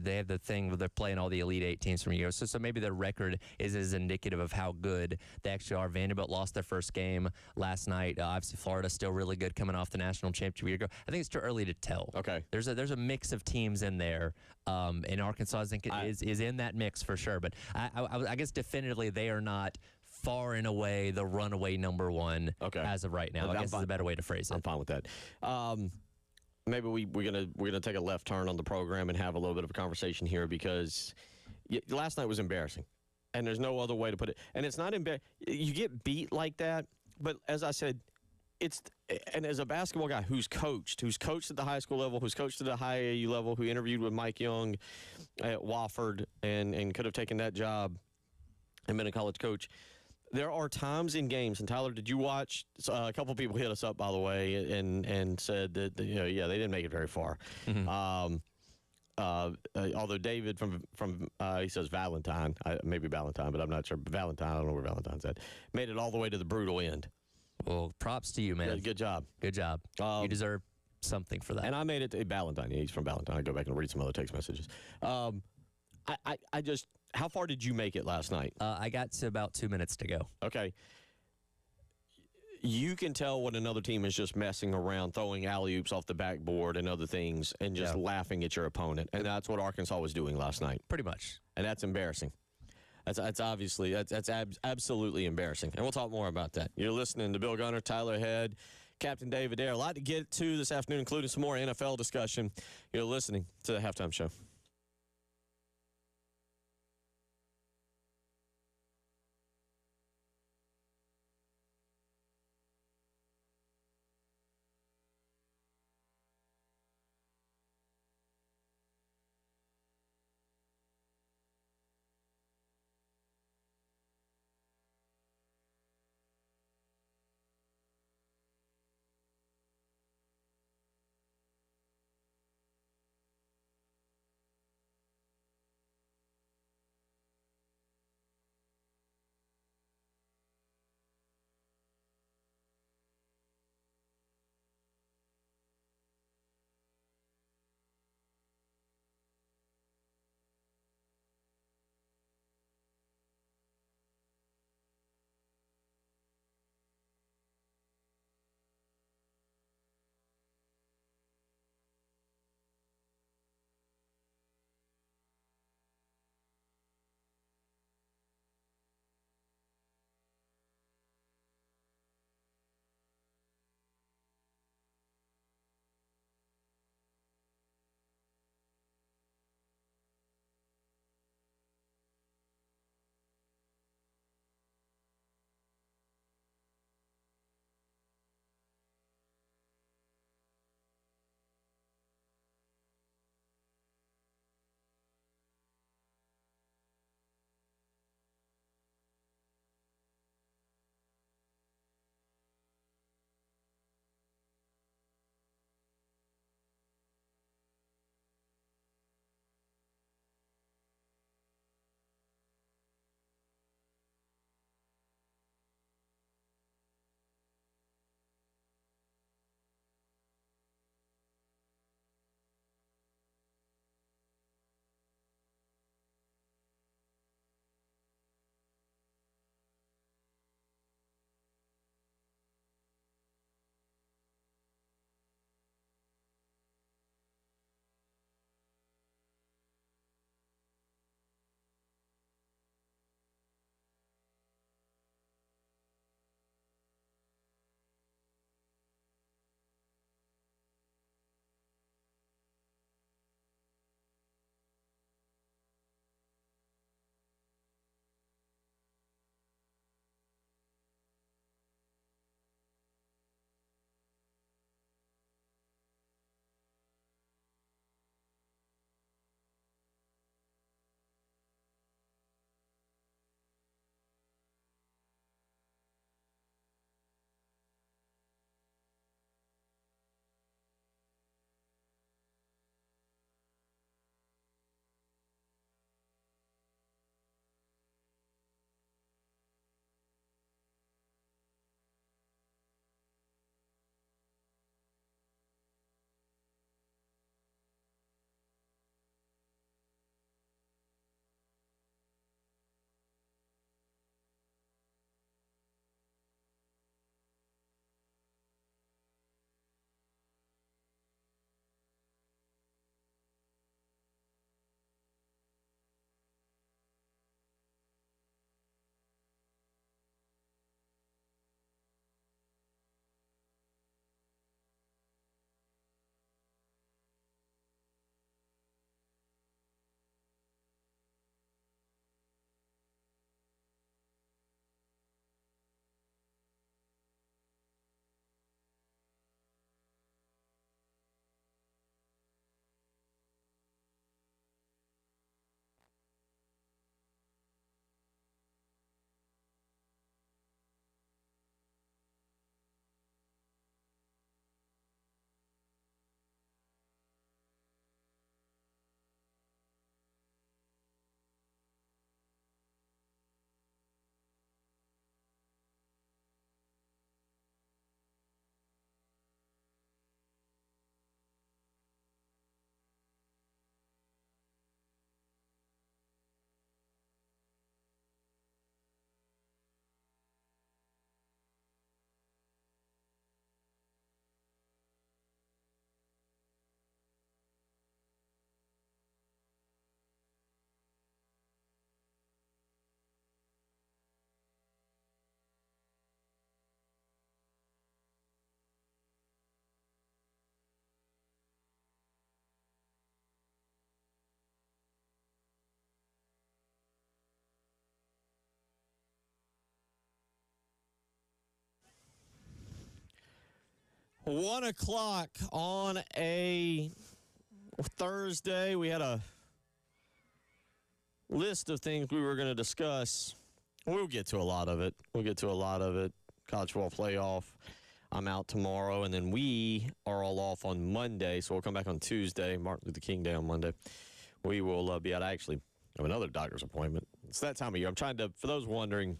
[SPEAKER 1] have the thing where they're playing all the Elite Eight teams from a year. So maybe their record is indicative of how good they actually are. Vanderbilt lost their first game last night. Obviously, Florida's still really good coming off the national championship a year ago. I think it's too early to tell.
[SPEAKER 2] Okay.
[SPEAKER 1] There's a mix of teams in there, and Arkansas I think is in that mix for sure. But I guess definitively they are not far and away the runaway number one as of right now. I guess is a better way to phrase it.
[SPEAKER 2] I'm fine with that. Maybe we're gonna take a left turn on the program and have a little bit of a conversation here, because last night was embarrassing, and there's no other way to put it. And it's not embarrassing. You get beat like that, but as I said, and as a basketball guy who's coached at the high school level, who's coached at the high AAU level, who interviewed with Mike Young at Wofford and could have taken that job and been a college coach. there are times in games, and Tyler, did you watch? A couple people hit us up, by the way, and said that they didn't make it very far.
[SPEAKER 1] Mhm.
[SPEAKER 2] Although David from he says Valentine, maybe Valentine, but I'm not sure. Valentine, I don't know where Valentine's at. Made it all the way to the brutal end.
[SPEAKER 1] Well, props to you, man.
[SPEAKER 2] Good job.
[SPEAKER 1] Good job. You deserve something for that.
[SPEAKER 2] And I made it to Valentine. Yeah, he's from Valentine. I go back and read some other text messages. I just, how far did you make it last night?
[SPEAKER 1] I got to about 2 minutes to go.
[SPEAKER 2] Okay. You can tell when another team is just messing around, throwing alley-oops off the backboard and other things, and just laughing at your opponent. And that's what Arkansas was doing last night.
[SPEAKER 1] Pretty much.
[SPEAKER 2] And that's embarrassing. That's obviously, that's absolutely embarrassing. And we'll talk more about that. You're listening to Bill Gunner, Tyler Head, Captain David Dare. A lot to get to this afternoon, including some more NFL discussion. You're listening to the Halftime Show. 1 o'clock on a Thursday. We had a list of things we were going to discuss. We'll get to a lot of it. College football playoff. I'm out tomorrow, and then we are all off on Monday, so we'll come back on Tuesday, Martin Luther King Day on Monday. We will be out. I actually have another doctor's appointment. It's that time of year. I'm trying to, for those wondering,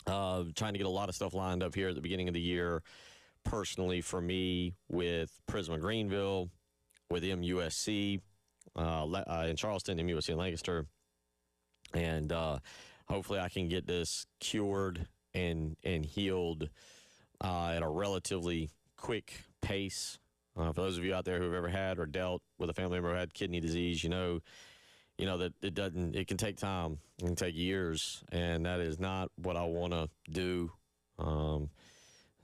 [SPEAKER 2] trying to get a lot of stuff lined up here at the beginning of the year. Personally, for me, with Prisma Greenville, with MUSC in Charleston, MUSC in Lancaster, and hopefully I can get this cured and healed at a relatively quick pace. For those of you out there who have ever had or dealt with a family member who had kidney disease, you know that it can take time. It can take years, and that is not what I want to do.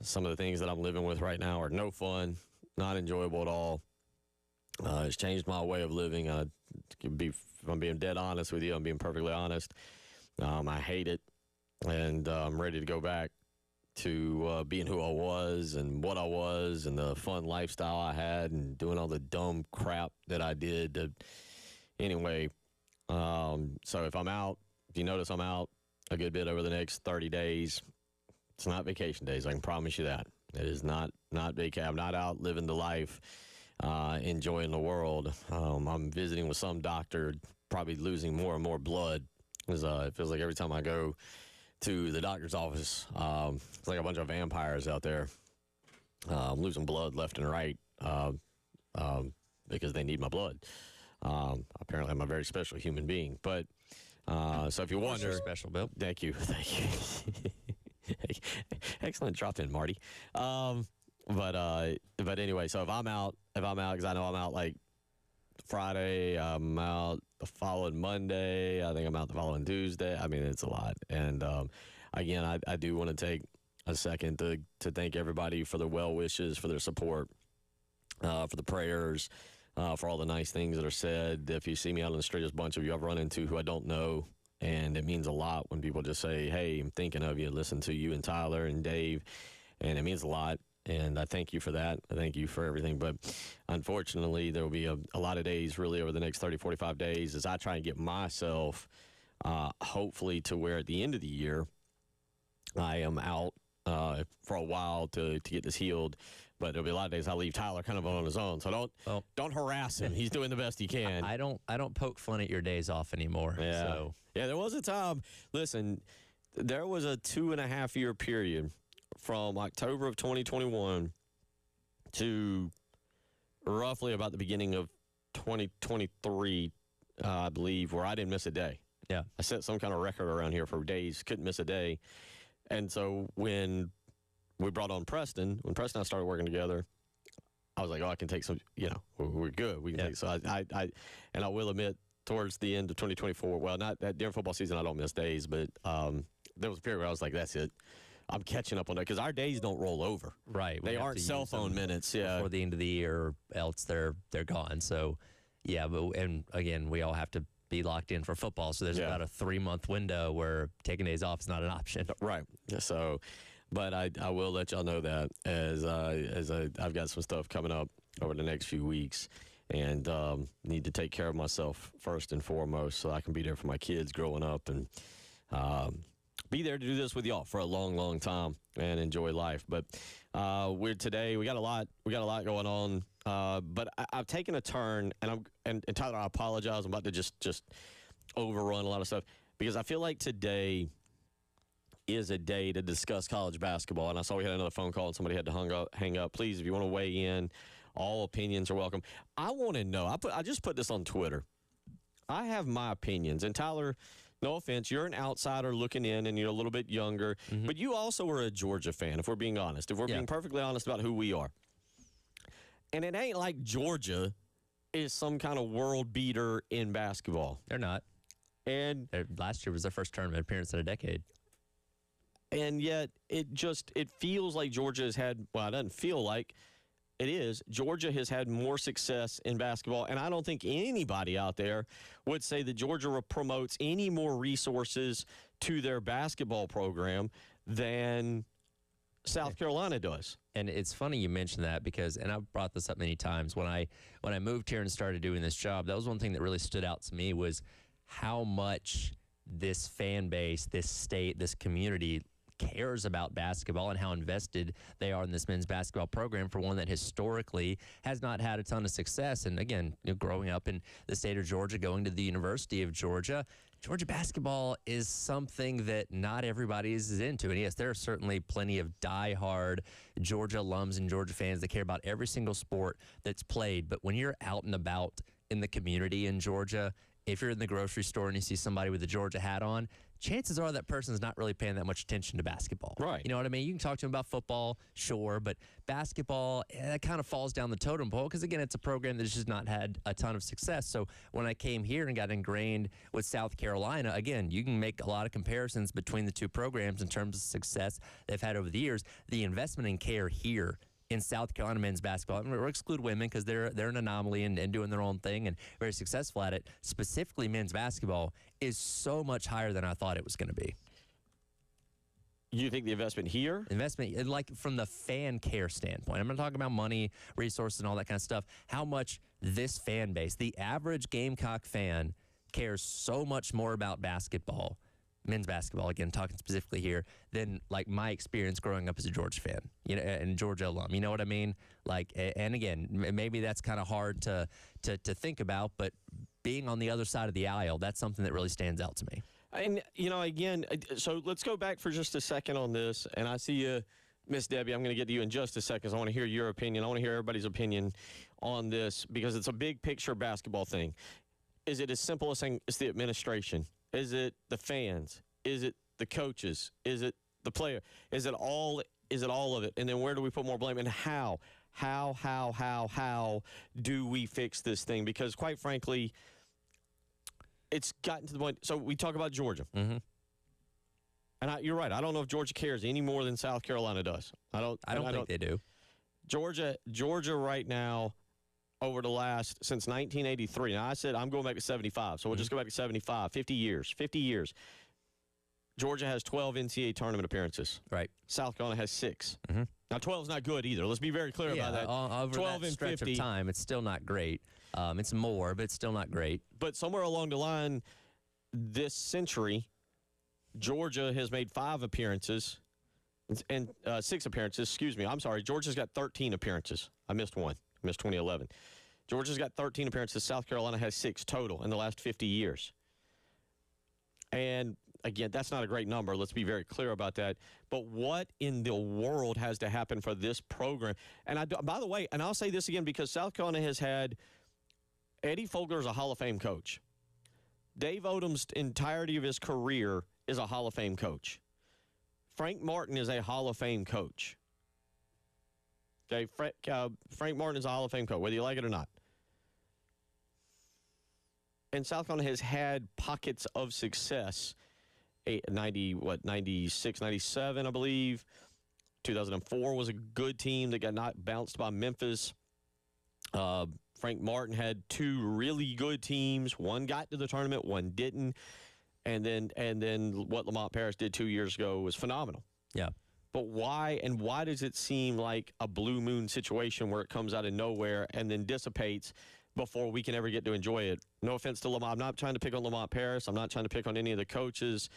[SPEAKER 2] Some of the things that I'm living with right now are no fun, not enjoyable at all. It's changed my way of living. If I'm being dead honest with you, I'm being perfectly honest. I hate it, and I'm ready to go back to being who I was and what I was and the fun lifestyle I had and doing all the dumb crap that I did. Anyway, so if I'm out, if you notice I'm out a good bit over the next 30 days, it's not vacation days. I can promise you that. It is not vacation. I'm not out living the life, enjoying the world. I'm visiting with some doctor, probably losing more and more blood. It feels like every time I go to the doctor's office, it's like a bunch of vampires out there. I'm losing blood left and right because they need my blood. Apparently, I'm a very special human being. But so if you wonder,
[SPEAKER 1] special, Bill.
[SPEAKER 2] Thank you. Excellent drop in, Marty. But anyway, so if I'm out, because I know I'm out like Friday, I'm out the following Monday. I think I'm out the following Tuesday. I mean, it's a lot. And again, I do want to take a second to thank everybody for their well wishes, for their support, for the prayers, for all the nice things that are said. If you see me out on the street, there's a bunch of you I've run into who I don't know. And it means a lot when people just say, hey, I'm thinking of you, listen to you and Tyler and Dave. And it means a lot. And I thank you for that. I thank you for everything. But unfortunately, there will be a lot of days really over the next 30, 45 days as I try and get myself hopefully to where at the end of the year I am out for a while to get this healed. But there'll be a lot of days I leave Tyler kind of on his own. So don't harass him. He's doing the best he can.
[SPEAKER 1] I don't poke fun at your days off anymore.
[SPEAKER 2] Yeah.
[SPEAKER 1] So.
[SPEAKER 2] Yeah, there was a time. Listen, there was a 2.5-year period from October of 2021 to roughly about the beginning of 2023, I believe, where I didn't miss a day.
[SPEAKER 1] Yeah.
[SPEAKER 2] I set some kind of record around here for days, couldn't miss a day. And so when we brought on Preston, when Preston and I started working together, I was like, I can take some, we're good. We can take, so and I will admit, towards the end of 2024, well, not that during football season, I don't miss days, but there was a period where I was like, that's it. I'm catching up on that because our days don't roll over.
[SPEAKER 1] Right.
[SPEAKER 2] They aren't cell phone minutes. Yeah.
[SPEAKER 1] Before the end of the year, or else they're gone. So, yeah. And again, we all have to be locked in for football. So there's about a 3-month window where taking days off is not an option.
[SPEAKER 2] Right. So, but I will let y'all know that as I've got some stuff coming up over the next few weeks, and need to take care of myself first and foremost so I can be there for my kids growing up and be there to do this with y'all for a long, long time and enjoy life. But we got a lot going on. But I've taken a turn, and Tyler, I apologize. I'm about to just overrun a lot of stuff because I feel like today is a day to discuss college basketball. And I saw we had another phone call and somebody had to hang up. Please, if you want to weigh in, all opinions are welcome. I want to know. I just put this on Twitter. I have my opinions, and Tyler, no offense, you're an outsider looking in, and you're a little bit younger, but you also are a Georgia fan, if we're being honest. If we're being perfectly honest about who we are. And it ain't like Georgia is some kind of world beater in basketball.
[SPEAKER 1] They're not.
[SPEAKER 2] And
[SPEAKER 1] last year was their first tournament appearance in a decade.
[SPEAKER 2] And yet it feels like Georgia has had, well, it doesn't feel like, it is. Georgia has had more success in basketball, and I don't think anybody out there would say that Georgia promotes any more resources to their basketball program than South Carolina does.
[SPEAKER 1] And it's funny you mentioned that because, and I've brought this up many times, when I moved here and started doing this job, that was one thing that really stood out to me was how much this fan base, this state, this community cares about basketball and how invested they are in this men's basketball program for one that historically has not had a ton of success. And again, growing up in the state of Georgia, going to the University of Georgia, Georgia basketball is something that not everybody is into. And yes, there are certainly plenty of diehard Georgia alums and Georgia fans that care about every single sport that's played. But when you're out and about in the community in Georgia, if you're in the grocery store and you see somebody with a Georgia hat on, chances are that person's not really paying that much attention to basketball.
[SPEAKER 2] Right.
[SPEAKER 1] You know what I mean? You can talk to them about football, sure, but basketball, that kind of falls down the totem pole because, again, it's a program that's just not had a ton of success. So when I came here and got ingrained with South Carolina, again, you can make a lot of comparisons between the two programs in terms of success they've had over the years. The investment and care here in South Carolina men's basketball, and we'll exclude women because they're an anomaly and doing their own thing and very successful at it. Specifically, men's basketball is so much higher than I thought it was going to be.
[SPEAKER 2] You think the investment here?
[SPEAKER 1] Investment, like from the fan care standpoint. I'm not talking about money, resources, and all that kind of stuff. How much this fan base, the average Gamecock fan, cares so much more about basketball, men's basketball, again, talking specifically here, than like my experience growing up as a Georgia fan, and Georgia alum. You know what I mean? Like, and again, maybe that's kind of hard to think about, but being on the other side of the aisle, that's something that really stands out to me.
[SPEAKER 2] And, again, so let's go back for just a second on this. And I see you, Miss Debbie. I'm going to get to you in just a second. I want to hear your opinion. I want to hear everybody's opinion on this because it's a big picture basketball thing. Is it as simple as saying it's the administration? Is it the fans? Is it the coaches? Is it the player? Is it all of it? And then where do we put more blame? And how do we fix this thing? Because quite frankly, it's gotten to the point. So we talk about Georgia.
[SPEAKER 1] Mm-hmm.
[SPEAKER 2] And you're right. I don't know if Georgia cares any more than South Carolina does. I don't
[SPEAKER 1] think they do.
[SPEAKER 2] Georgia right now, over the last, since 1983. Now, I said I'm going back to 75, so we'll just go back to 75. 50 years. Georgia has 12 NCAA tournament appearances.
[SPEAKER 1] Right.
[SPEAKER 2] South Carolina has 6.
[SPEAKER 1] Mm-hmm.
[SPEAKER 2] Now, 12 is not good either. Let's be very clear about that.
[SPEAKER 1] Over
[SPEAKER 2] 12
[SPEAKER 1] that
[SPEAKER 2] and
[SPEAKER 1] stretch
[SPEAKER 2] 50.
[SPEAKER 1] of time, it's still not great. It's more, but it's still not great.
[SPEAKER 2] But somewhere along the line this century, Georgia has made 5 appearances and 6 appearances. Excuse me. I'm sorry. Georgia's got 13 appearances. I missed one. I missed 2011. Georgia's got 13 appearances. South Carolina has 6 total in the last 50 years. And again, that's not a great number. Let's be very clear about that. But what in the world has to happen for this program? And by the way, and I'll say this again because South Carolina has had Eddie Fogler is a Hall of Fame coach. Dave Odom's entirety of his career is a Hall of Fame coach. Frank Martin is a Hall of Fame coach. Okay, Frank Martin is a Hall of Fame coach, whether you like it or not. And South Carolina has had pockets of success. 96, 97, I believe. 2004 was a good team that got bounced by Memphis. Frank Martin had 2 really good teams. One got to the tournament, one didn't. And then what Lamont Paris did 2 years ago was phenomenal.
[SPEAKER 1] Yeah.
[SPEAKER 2] But why does it seem like a blue moon situation where it comes out of nowhere and then dissipates before we can ever get to enjoy it? No offense to Lamont. I'm not trying to pick on Lamont Paris. I'm not trying to pick on any of the coaches.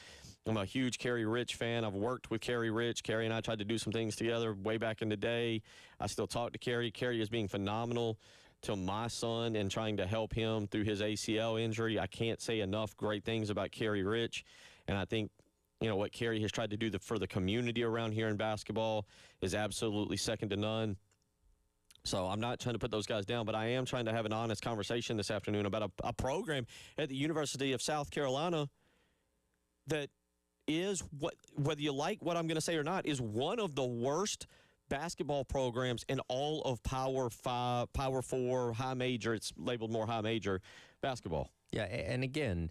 [SPEAKER 2] I'm a huge Kerry Rich fan. I've worked with Kerry Rich. Kerry and I tried to do some things together way back in the day. I still talk to Kerry. Kerry is being phenomenal to my son and trying to help him through his ACL injury. I can't say enough great things about Kerry Rich. And I think, what Kerry has tried to do for the community around here in basketball is absolutely second to none. So I'm not trying to put those guys down, but I am trying to have an honest conversation this afternoon about a program at the University of South Carolina that is, whether you like what I'm going to say or not, is one of the worst basketball programs in all of Power 5, Power 4, high major. It's labeled more high major basketball.
[SPEAKER 1] Yeah, and again,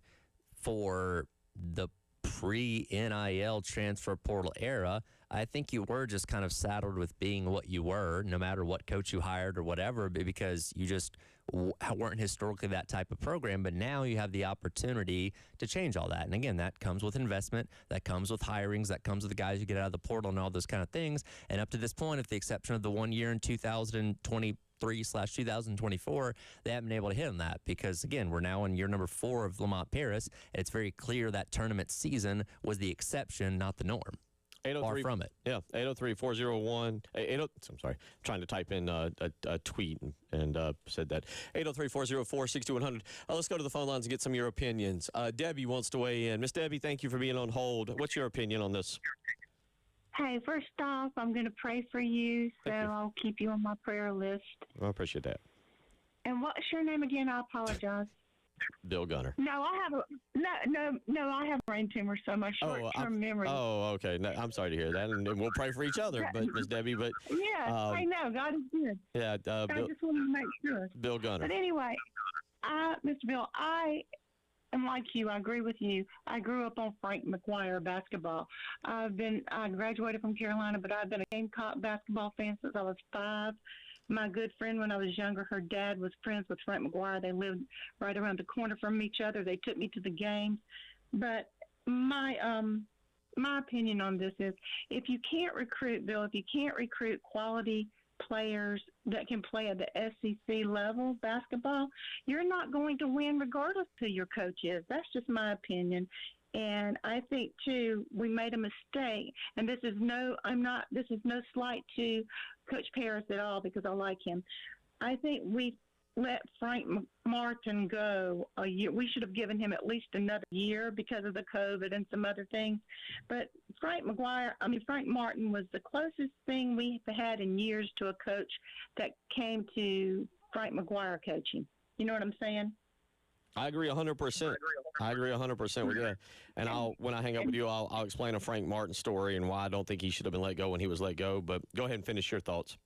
[SPEAKER 1] for the pre-NIL transfer portal era, I think you were just kind of saddled with being what you were, no matter what coach you hired or whatever, because you just weren't historically that type of program. But now you have the opportunity to change all that. And again, that comes with investment, that comes with hirings, that comes with the guys you get out of the portal and all those kind of things. And up to this point, with the exception of the 1 year in 2023/2024, they haven't been able to hit on that because, again, we're now in year number 4 of Lamont Paris. And it's very clear that tournament season was the exception, not the norm. Far from it.
[SPEAKER 2] Yeah, 803-401. I'm sorry. I'm trying to type in a tweet and said that. 803-404-6100. Let's go to the phone lines and get some of your opinions. Debbie wants to weigh in. Miss Debbie, thank you for being on hold. What's your opinion on this?
[SPEAKER 4] Hey, first off, I'm going to pray for you, so I'll keep you on my prayer list.
[SPEAKER 2] I appreciate that.
[SPEAKER 4] And what's your name again? I apologize.
[SPEAKER 2] Bill Gunner.
[SPEAKER 4] No, I have I have a brain tumor, so my short-term memory.
[SPEAKER 2] Oh, okay. No, I'm sorry to hear that, and we'll pray for each other, but Miss Debbie, but
[SPEAKER 4] yeah, I know God is good.
[SPEAKER 2] yeah,
[SPEAKER 4] I just wanted to make sure.
[SPEAKER 2] Bill Gunner.
[SPEAKER 4] But anyway, Mr. Bill, I am like you. I agree with you. I grew up on Frank McGuire basketball. I graduated from Carolina, but I've been a Gamecock basketball fan since I was 5. My good friend when I was younger, her dad was friends with Frank McGuire. They lived right around the corner from each other. They took me to the games. But my opinion on this is if you can't recruit, Bill, if you can't recruit quality players that can play at the SEC level basketball, you're not going to win regardless who your coach is. That's just my opinion. And I think too, we made a mistake. And this is no slight to Coach Paris at all because I like him. I think we let Frank Martin go a year. We should have given him at least another year because of the COVID and some other things. But Frank Martin was the closest thing we've had in years to a coach that came to Frank McGuire coaching. You know what I'm saying?
[SPEAKER 2] I agree 100%. I agree 100% with you. And when I hang up with you, I'll explain a Frank Martin story and why I don't think he should have been let go when he was let go. But go ahead and finish your thoughts.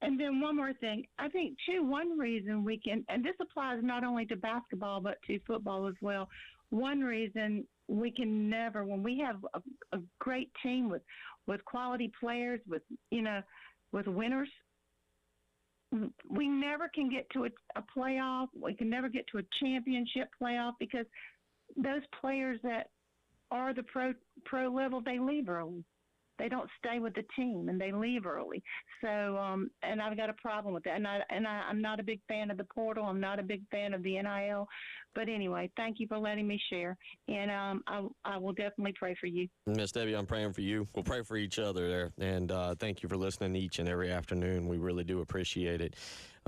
[SPEAKER 4] And then one more thing. I think, too, one reason we can, and this applies not only to basketball but to football as well, one reason we can never, when we have a great team with quality players, with winners, we never can get to a playoff. We can never get to a championship playoff because those players that are the pro level, they leave early. They don't stay with the team and they leave early. So, and I've got a problem with that. And I'm not a big fan of the portal. I'm not a big fan of the NIL. But anyway, thank you for letting me share. And I will definitely pray for you.
[SPEAKER 2] Miss Debbie, I'm praying for you. We'll pray for each other there. And thank you for listening each and every afternoon. We really do appreciate it.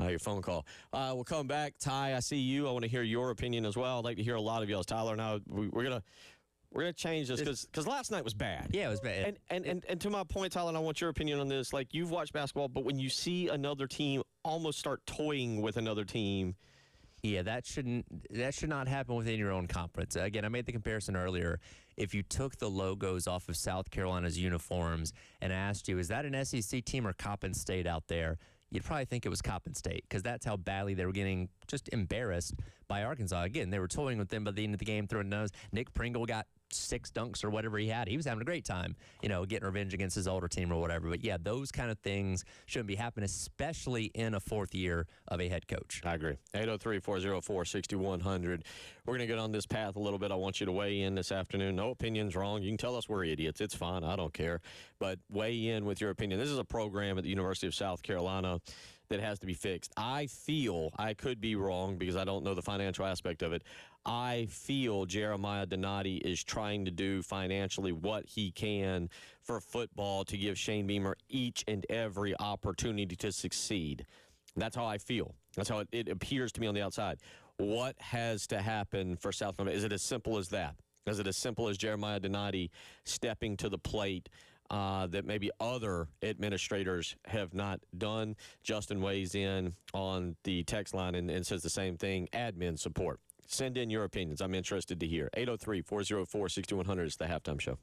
[SPEAKER 2] Your phone call. We'll come back. Ty, I see you. I want to hear your opinion as well. I'd like to hear a lot of y'all's. Tyler and I, we're going to change this because last night was bad.
[SPEAKER 1] Yeah, it was bad.
[SPEAKER 2] And to my point, Tyler, and I want your opinion on this. Like, you've watched basketball, but when you see another team almost start toying with another team.
[SPEAKER 1] Yeah, that should not happen within your own conference. Again, I made the comparison earlier. If you took the logos off of South Carolina's uniforms and asked you, is that an SEC team or Coppin State out there? You'd probably think it was Coppin State because that's how badly they were getting just embarrassed by Arkansas. Again, they were toying with them by the end of the game, throwing nose. Nick Pringle got 6 dunks or whatever he had. He was having a great time, getting revenge against his older team or whatever. But, yeah, those kind of things shouldn't be happening, especially in a 4th year of a head coach.
[SPEAKER 2] I agree. 803-404-6100. We're going to get on this path a little bit. I want you to weigh in this afternoon. No opinion's wrong. You can tell us we're idiots. It's fine. I don't care. But weigh in with your opinion. This is a program at the University of South Carolina that has to be fixed. I feel, I could be wrong because I don't know the financial aspect of it, I feel Jeremiah Donati is trying to do financially what he can for football to give Shane Beamer each and every opportunity to succeed. That's how I feel. That's how it appears to me on the outside. What has to happen for South Carolina? Is it as simple as that? Is it as simple as Jeremiah Donati stepping to the plate that maybe other administrators have not done? Justin weighs in on the text line and says the same thing. Admin support. Send in your opinions. I'm interested to hear. 803-404-6100 is the halftime show.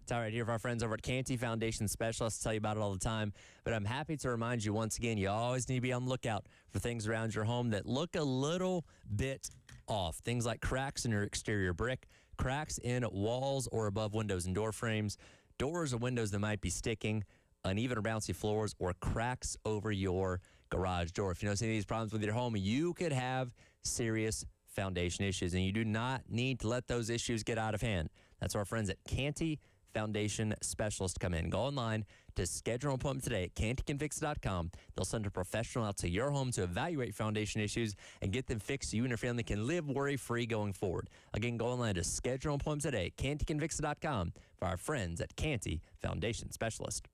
[SPEAKER 1] Ty right here of our friends over at Canty Foundation Specialists. Tell you about it all the time. But I'm happy to remind you once again, you always need to be on the lookout for things around your home that look a little bit off. Things like cracks in your exterior brick, cracks in walls or above windows and door frames, doors or windows that might be sticking, uneven or bouncy floors, or cracks over your garage door. If you notice any of these problems with your home, you could have serious foundation issues, and you do not need to let those issues get out of hand. That's where our friends at Canty Foundation Specialists come in. Go online to schedule an appointment today at cantycanfix.com. They'll send a professional out to your home to evaluate foundation issues and get them fixed so you and your family can live worry-free going forward. Again, go online to schedule an appointment today at cantycanfix.com for our friends at Canty Foundation Specialist.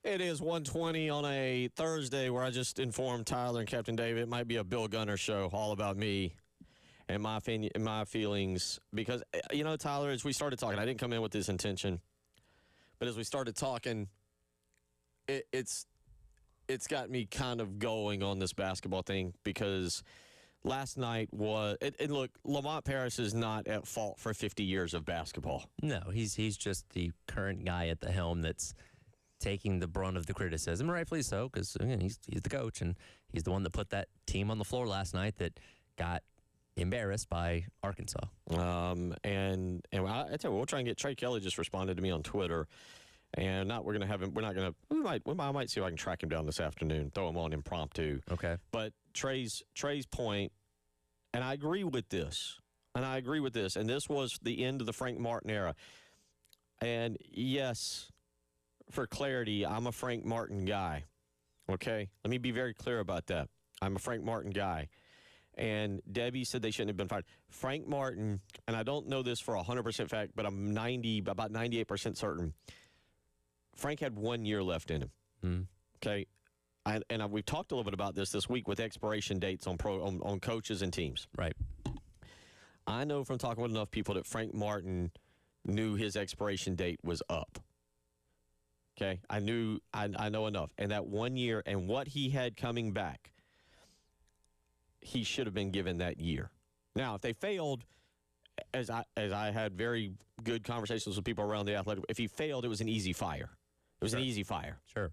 [SPEAKER 2] It is 1:20 on a Thursday where I just informed Tyler and Captain David it might be a Bill Gunner show all about me and my opinion and my feelings. Because, you know, Tyler, as we started talking, I didn't come in with this intention, but as we started talking, it's got me kind of going on this basketball thing because last night was and look, Lamont Paris is not at fault for 50 years of basketball.
[SPEAKER 1] No, he's just the current guy at the helm that's taking the brunt of the criticism, rightfully so, because again he's the coach and he's the one that put that team on the floor last night that got embarrassed by Arkansas.
[SPEAKER 2] And I tell you, we'll try and get Trey Kelly. Just responded to me on Twitter, and we're gonna have him. We're not gonna. I might see if I can track him down this afternoon. Throw him on impromptu.
[SPEAKER 1] Okay.
[SPEAKER 2] But Trey's point, and I agree with this. And this was the end of the Frank Martin era. And yes, for clarity, I'm a Frank Martin guy. Okay? Let me be very clear about that. I'm a Frank Martin guy. And Debbie said they shouldn't have been fired. Frank Martin, and I don't know this for 100% fact, but I'm about 98% certain. Frank had 1 year left in him.
[SPEAKER 1] Mm.
[SPEAKER 2] Okay? We've talked a little bit about this week with expiration dates on coaches and teams.
[SPEAKER 1] Right.
[SPEAKER 2] I know from talking with enough people that Frank Martin knew his expiration date was up. Okay, I know enough. And that 1 year and what he had coming back, he should have been given that year. Now, if they failed, as I had very good conversations with people around the athletic, if he failed, it was an easy fire. It was an easy fire.
[SPEAKER 1] Sure.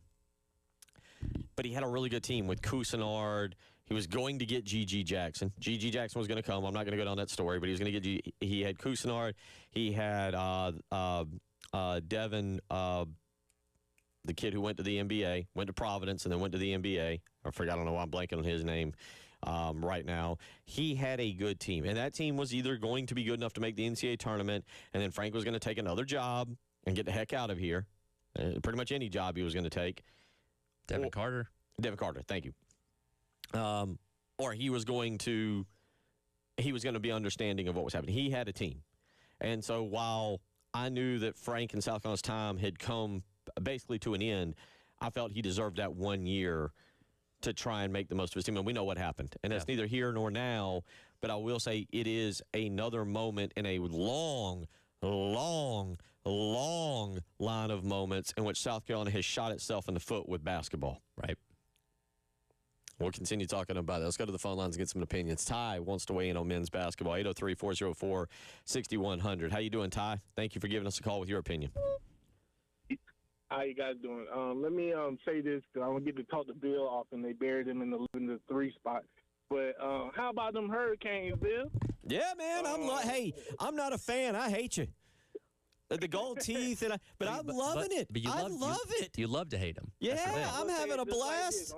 [SPEAKER 2] But he had a really good team with Cousinard. He was going to get G.G. Jackson. G.G. Jackson was going to come. I'm not going to go down that story, but he was going to get he had Cousinard. He had Devin, the kid who went to the NBA, went to Providence and then went to the NBA. I don't know why I'm blanking on his name right now. He had a good team, and that team was either going to be good enough to make the NCAA tournament, and then Frank was going to take another job and get the heck out of here. Pretty much any job he was going to take.
[SPEAKER 1] Devin Carter,
[SPEAKER 2] thank you. Or he was going to be understanding of what was happening. He had a team. And so while I knew that Frank and South Carolina's time had come basically to an end, I felt he deserved that 1 year to try and make the most of his team. And we know what happened. And that's neither here nor now, but I will say it is another moment in a long line of moments in which South Carolina has shot itself in the foot with basketball.
[SPEAKER 1] Right.
[SPEAKER 2] We'll continue talking about that. Let's go to the phone lines and get some opinions. Ty wants to weigh in on men's basketball. 803-404-6100. How you doing, Ty? Thank you for giving us a call with your opinion.
[SPEAKER 5] How you guys doing? Let me say this, because I don't get to talk to Bill often. They buried him in the 3 spot. But how about them Hurricanes, Bill?
[SPEAKER 2] Yeah, man. I'm not a fan. I hate you. The gold teeth, but I'm loving it.
[SPEAKER 1] But
[SPEAKER 2] I love it.
[SPEAKER 1] You love to hate them.
[SPEAKER 2] Yeah, I'm having a blast.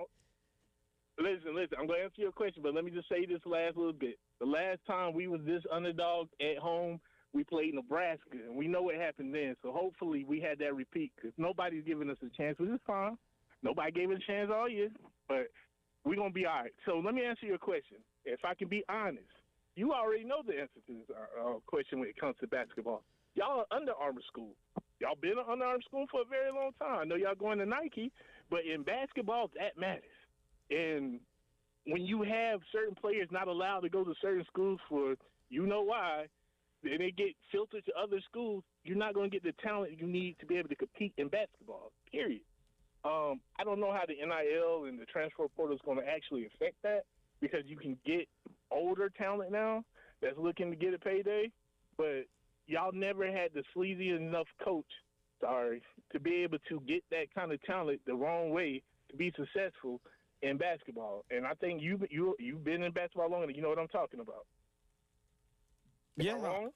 [SPEAKER 5] Listen, I'm going to answer your question, but let me just say this last little bit. The last time we was this underdog at home, we played Nebraska, and we know what happened then. So hopefully we had that repeat, because nobody's giving us a chance, which is fine. Nobody gave us a chance all year, but we're going to be all right. So let me answer your question. If I can be honest, you already know the answer to this question when it comes to basketball. Y'all are Under Armour school. Y'all been an Under Armour school for a very long time. I know y'all going to Nike, but in basketball, that matters. And when you have certain players not allowed to go to certain schools for you know why, and they get filtered to other schools, you're not going to get the talent you need to be able to compete in basketball, period. I don't know how the NIL and the transfer portal is going to actually affect that, because you can get older talent now that's looking to get a payday, but y'all never had the sleazy enough coach, to be able to get that kind of talent the wrong way to be successful in basketball. And I think you've been in basketball long enough. You know what I'm talking about. Am I wrong?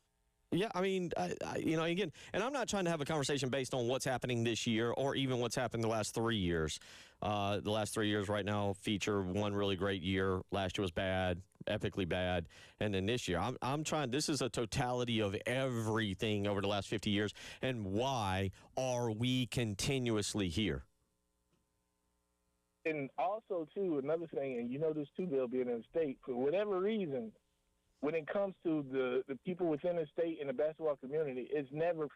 [SPEAKER 2] Yeah, I mean, again, and I'm not trying to have a conversation based on what's happening this year or even what's happened the last 3 years. The last 3 years right now feature one really great year. Last year was bad, epically bad. And then this year, I'm trying, this is a totality of everything over the last 50 years. And why are we continuously here?
[SPEAKER 5] And also, too, another thing, and you know this too, Bill, being in the state, for whatever reason, when it comes to the people within the state and the basketball community, it's never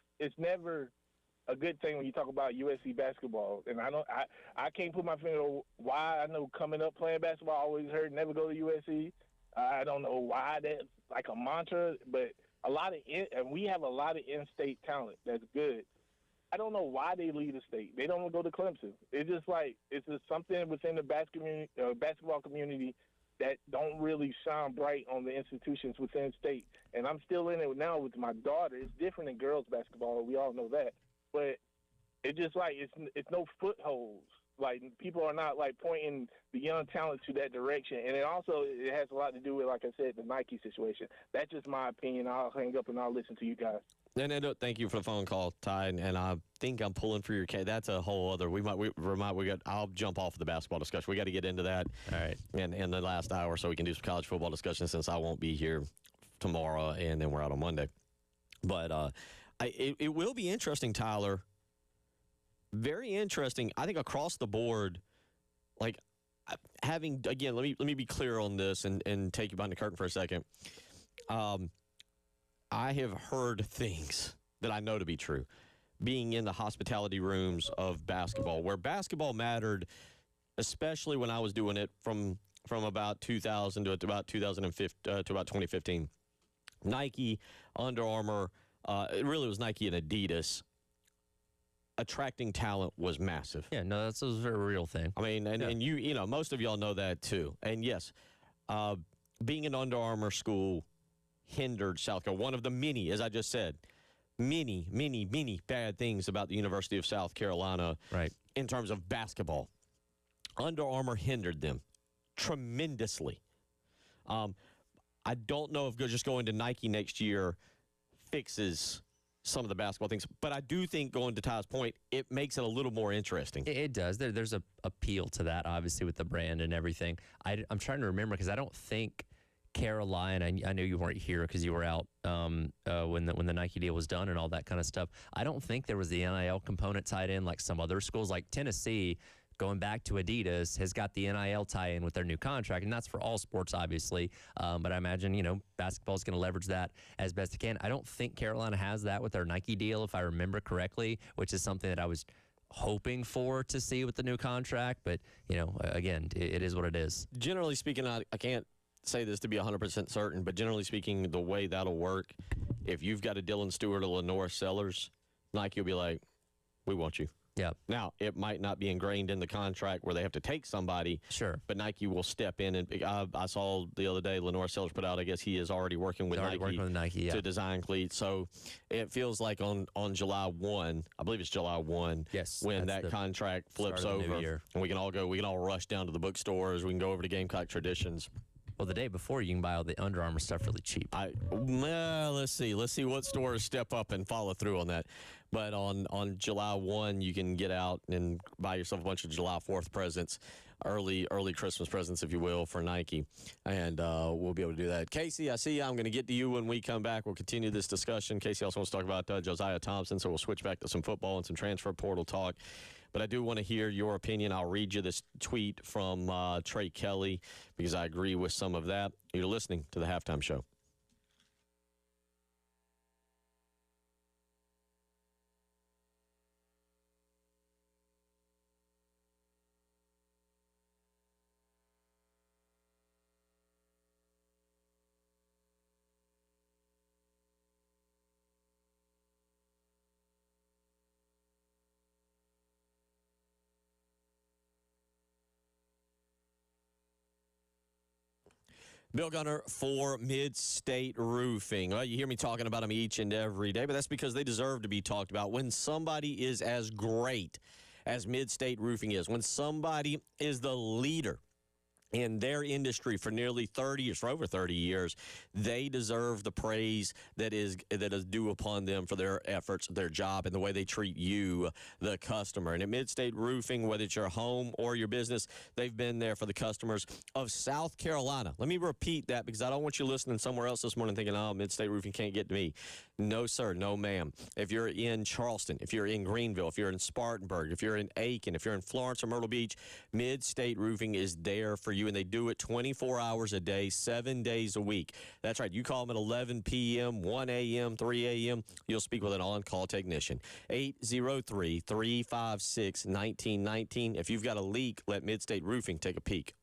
[SPEAKER 5] a good thing when you talk about USC basketball. And I can't put my finger on why. I know coming up playing basketball, I always heard never go to USC. I don't know why that's like a mantra, but and we have a lot of in-state talent that's good. I don't know why they leave the state. They don't go to Clemson. It's just something within the basketball community that don't really shine bright on the institutions within state. And I'm still in it now with my daughter. It's different in girls basketball. We all know that. But it's just it's no footholds Like, people are not, like, pointing the young talent to that direction. And it has a lot to do with, like I said, the Nike situation. That's just my opinion. I'll hang up and I'll listen to you guys.
[SPEAKER 2] And thank you for the phone call, Ty. And I think I'm pulling for your case. That's a whole other. I'll jump off of the basketball discussion. We got to get into that.
[SPEAKER 1] All right.
[SPEAKER 2] In the last hour, so we can do some college football discussion since I won't be here tomorrow, and then we're out on Monday. But it will be interesting, Tyler. Very interesting. I think across the board, like having again. Let me be clear on this and take you behind the curtain for a second. I have heard things that I know to be true, being in the hospitality rooms of basketball, where basketball mattered, especially when I was doing it from about 2000 to about 2015 to about 2015. Nike, Under Armour, it really was Nike and Adidas. Attracting talent was massive.
[SPEAKER 1] Yeah, no, that's a very real thing.
[SPEAKER 2] I mean, and you know, most of y'all know that too. And yes, being an Under Armour school hindered South Carolina. One of the many, as I just said, many bad things about the University of South Carolina,
[SPEAKER 1] right,
[SPEAKER 2] in terms of basketball. Under Armour hindered them tremendously. I don't know if just going to Nike next year fixes some of the basketball things, but I do think, going to Ty's point, it makes it a little more interesting.
[SPEAKER 1] It does. There's a appeal to that, obviously, with the brand and everything. I'm trying to remember, because I don't think Carolina, I know you weren't here because you were out when the Nike deal was done and all that kind of stuff. I don't think there was the NIL component tied in like some other schools. Like Tennessee, going back to Adidas, has got the NIL tie-in with their new contract, and that's for all sports, obviously. But I imagine, basketball is going to leverage that as best it can. I don't think Carolina has that with their Nike deal, if I remember correctly, which is something that I was hoping for to see with the new contract. But, again, it is what it is.
[SPEAKER 2] Generally speaking, I can't say this to be 100% certain, but generally speaking, the way that'll work, if you've got a Dylan Stewart or Lenore Sellers, Nike will be like, we want you.
[SPEAKER 1] Yeah.
[SPEAKER 2] Now, it might not be ingrained in the contract where they have to take somebody.
[SPEAKER 1] Sure.
[SPEAKER 2] But Nike will step in. And I saw the other day Lenore Sellers put out, I guess he is already working with Nike to design cleats. So it feels like on July 1, I believe it's July 1,
[SPEAKER 1] yes,
[SPEAKER 2] when that contract flips over. And we can all rush down to the bookstores. We can go over to Gamecock Traditions.
[SPEAKER 1] Well, the day before, you can buy all the Under Armour stuff really cheap.
[SPEAKER 2] Let's see what stores step up and follow through on that. But on July 1, you can get out and buy yourself a bunch of July 4th presents, early Christmas presents, if you will, for Nike. And we'll be able to do that. Casey, I see you. I'm going to get to you when we come back. We'll continue this discussion. Casey also wants to talk about Josiah Thompson, so we'll switch back to some football and some transfer portal talk. But I do want to hear your opinion. I'll read you this tweet from Trey Kelly, because I agree with some of that. You're listening to the Halftime Show. Bill Gunner for Mid-State Roofing. Well, you hear me talking about them each and every day, but that's because they deserve to be talked about. When somebody is as great as Mid-State Roofing is, when somebody is the leader in their industry for nearly 30 years, for over 30 years, they deserve the praise that is due upon them for their efforts, their job, and the way they treat you, the customer. And at Mid-State Roofing, whether it's your home or your business, they've been there for the customers of South Carolina. Let me repeat that, because I don't want you listening somewhere else this morning thinking, oh, Mid-State Roofing can't get to me. No, sir. No, ma'am. If you're in Charleston, if you're in Greenville, if you're in Spartanburg, if you're in Aiken, if you're in Florence or Myrtle Beach, Mid-State Roofing is there for you, and they do it 24 hours a day, 7 days a week. That's right. You call them at 11 p.m., 1 a.m., 3 a.m., you'll speak with an on-call technician. 803-356-1919. If you've got a leak, let Mid-State Roofing take a peek.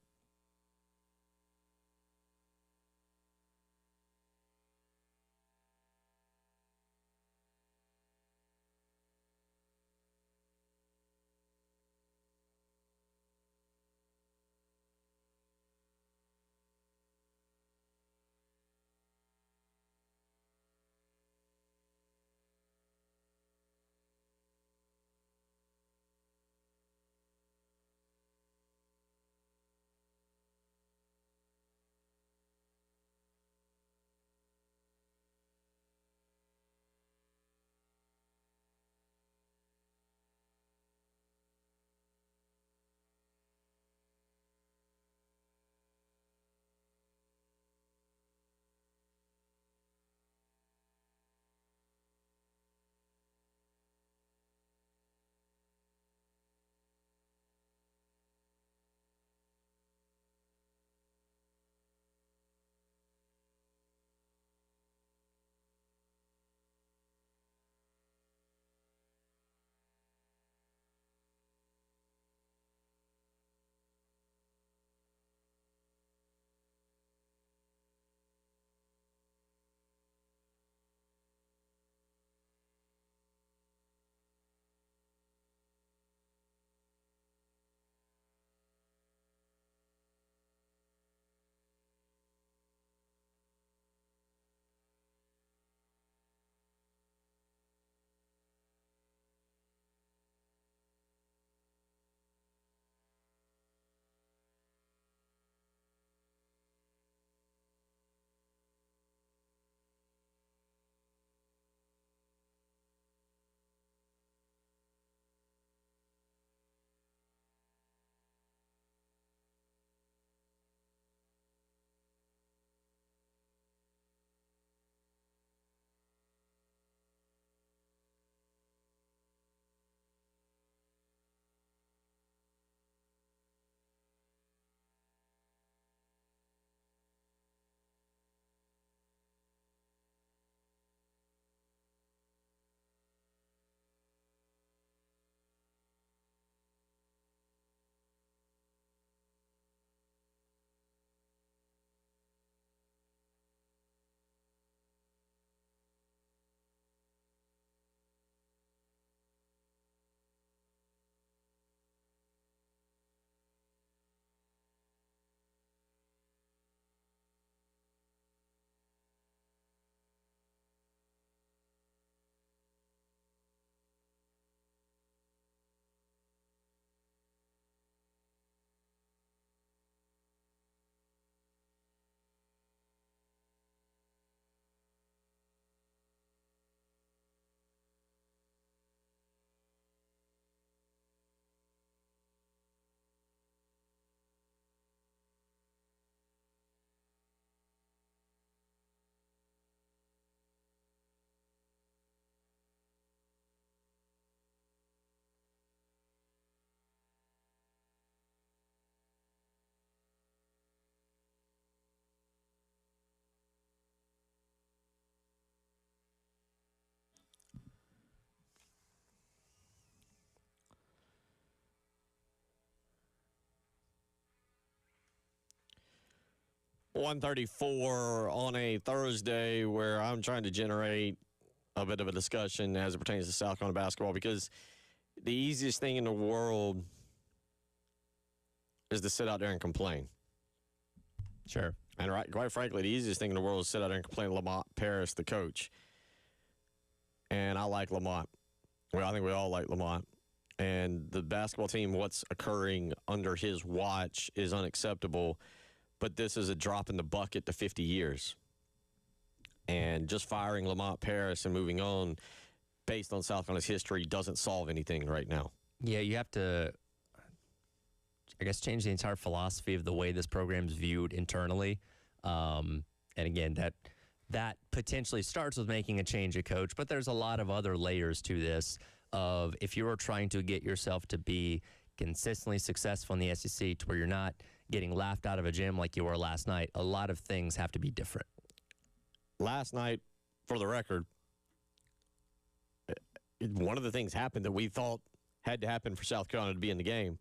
[SPEAKER 2] 1:34 on a Thursday where I'm trying to generate a bit of a discussion as it pertains to South Carolina basketball, because the easiest thing in the world is to sit out there and complain.
[SPEAKER 1] Sure.
[SPEAKER 2] And quite frankly, the easiest thing in the world is to sit out there and complain to Lamont Paris, the coach. And I like Lamont. Well, I think we all like Lamont. And the basketball team, what's occurring under his watch is unacceptable. But this is a drop in the bucket to 50 years. And just firing Lamont Paris and moving on based on South Carolina's history doesn't solve anything right now.
[SPEAKER 1] Yeah, you have to, I guess, change the entire philosophy of the way this program's viewed internally. And again, that potentially starts with making a change of coach, but there's a lot of other layers to this of if you are trying to get yourself to be consistently successful in the SEC to where you're not getting laughed out of a gym like you were last night, a lot of things have to be different.
[SPEAKER 2] Last night, for the record, one of the things happened that we thought had to happen for South Carolina to be in the game.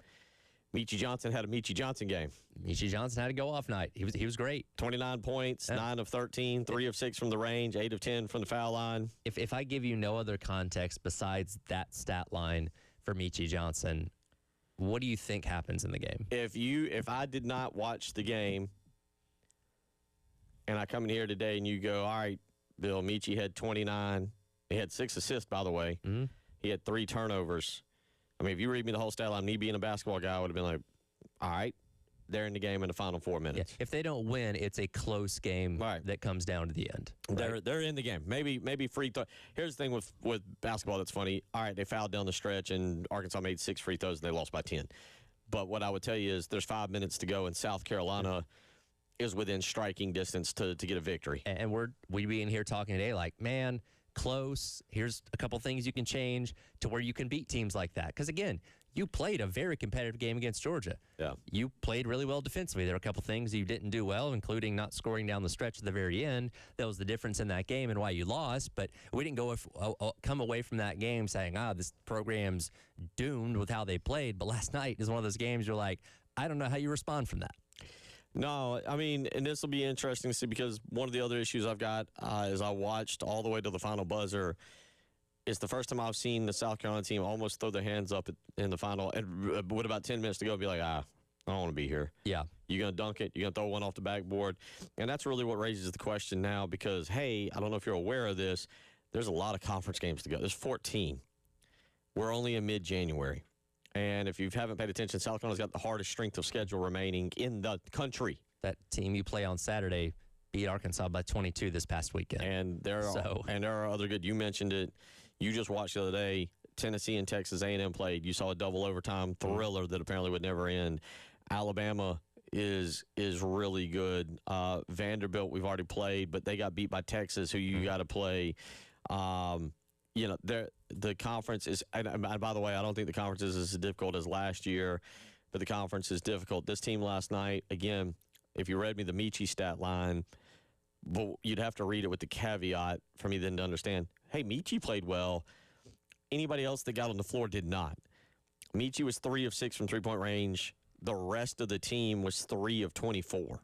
[SPEAKER 2] Meechie Johnson had a Meechie Johnson game.
[SPEAKER 1] Meechie Johnson had a go-off night. He was great.
[SPEAKER 2] 29 points, 9 of 13, 3 of 6 from the range, 8 of 10 from the foul line.
[SPEAKER 1] If I give you no other context besides that stat line for Meechie Johnson, what do you think happens in the game?
[SPEAKER 2] If I did not watch the game and I come in here today and you go, all right, Bill, Meechie had 29. He had 6 assists, by the way.
[SPEAKER 1] Mm-hmm.
[SPEAKER 2] He had 3 turnovers. I mean, if you read me the whole stat line, me being a basketball guy, I would have been like, all right, they're in the game in the final 4 minutes.
[SPEAKER 1] Yeah. If they don't win, it's a close game that comes down to the end. Right?
[SPEAKER 2] They're in the game. Maybe free throw. Here's the thing with basketball that's funny. All right, they fouled down the stretch, and Arkansas made 6 free throws, and they lost by 10. But what I would tell you is there's 5 minutes to go, and South Carolina is within striking distance to get a victory.
[SPEAKER 1] And we'd be in here talking today like, man, close. Here's a couple things you can change to where you can beat teams like that. Because, again, you played a very competitive game against Georgia.
[SPEAKER 2] Yeah.
[SPEAKER 1] You played really well defensively. There were a couple things you didn't do well, including not scoring down the stretch at the very end. That was the difference in that game and why you lost. But we didn't come away from that game saying, this program's doomed with how they played. But last night is one of those games you're like, I don't know how you respond from that.
[SPEAKER 2] No, I mean, and this will be interesting to see, because one of the other issues I've got is I watched all the way to the final buzzer. It's the first time I've seen the South Carolina team almost throw their hands up in the final, and with about 10 minutes to go, be like, I don't want to be here.
[SPEAKER 1] Yeah.
[SPEAKER 2] You're going to dunk it. You're going to throw one off the backboard. And that's really what raises the question now, because, hey, I don't know if you're aware of this. There's a lot of conference games to go. There's 14. We're only in mid-January. And if you haven't paid attention, South Carolina's got the hardest strength of schedule remaining in the country.
[SPEAKER 1] That team you play on Saturday beat Arkansas by 22 this past weekend.
[SPEAKER 2] And there are other good. You mentioned it. You just watched the other day. Tennessee and Texas A&M played. You saw a double overtime thriller that apparently would never end. Alabama is really good. Vanderbilt we've already played, but they got beat by Texas, who you got to play. The conference is, and by the way, I don't think the conference is as difficult as last year, but the conference is difficult. This team last night, again, if you read me the Meechie stat line, but you'd have to read it with the caveat for me then to understand, hey, Meechie played well. Anybody else that got on the floor did not. Meechie was 3 of 6 from three-point range. The rest of the team was 3 of 24.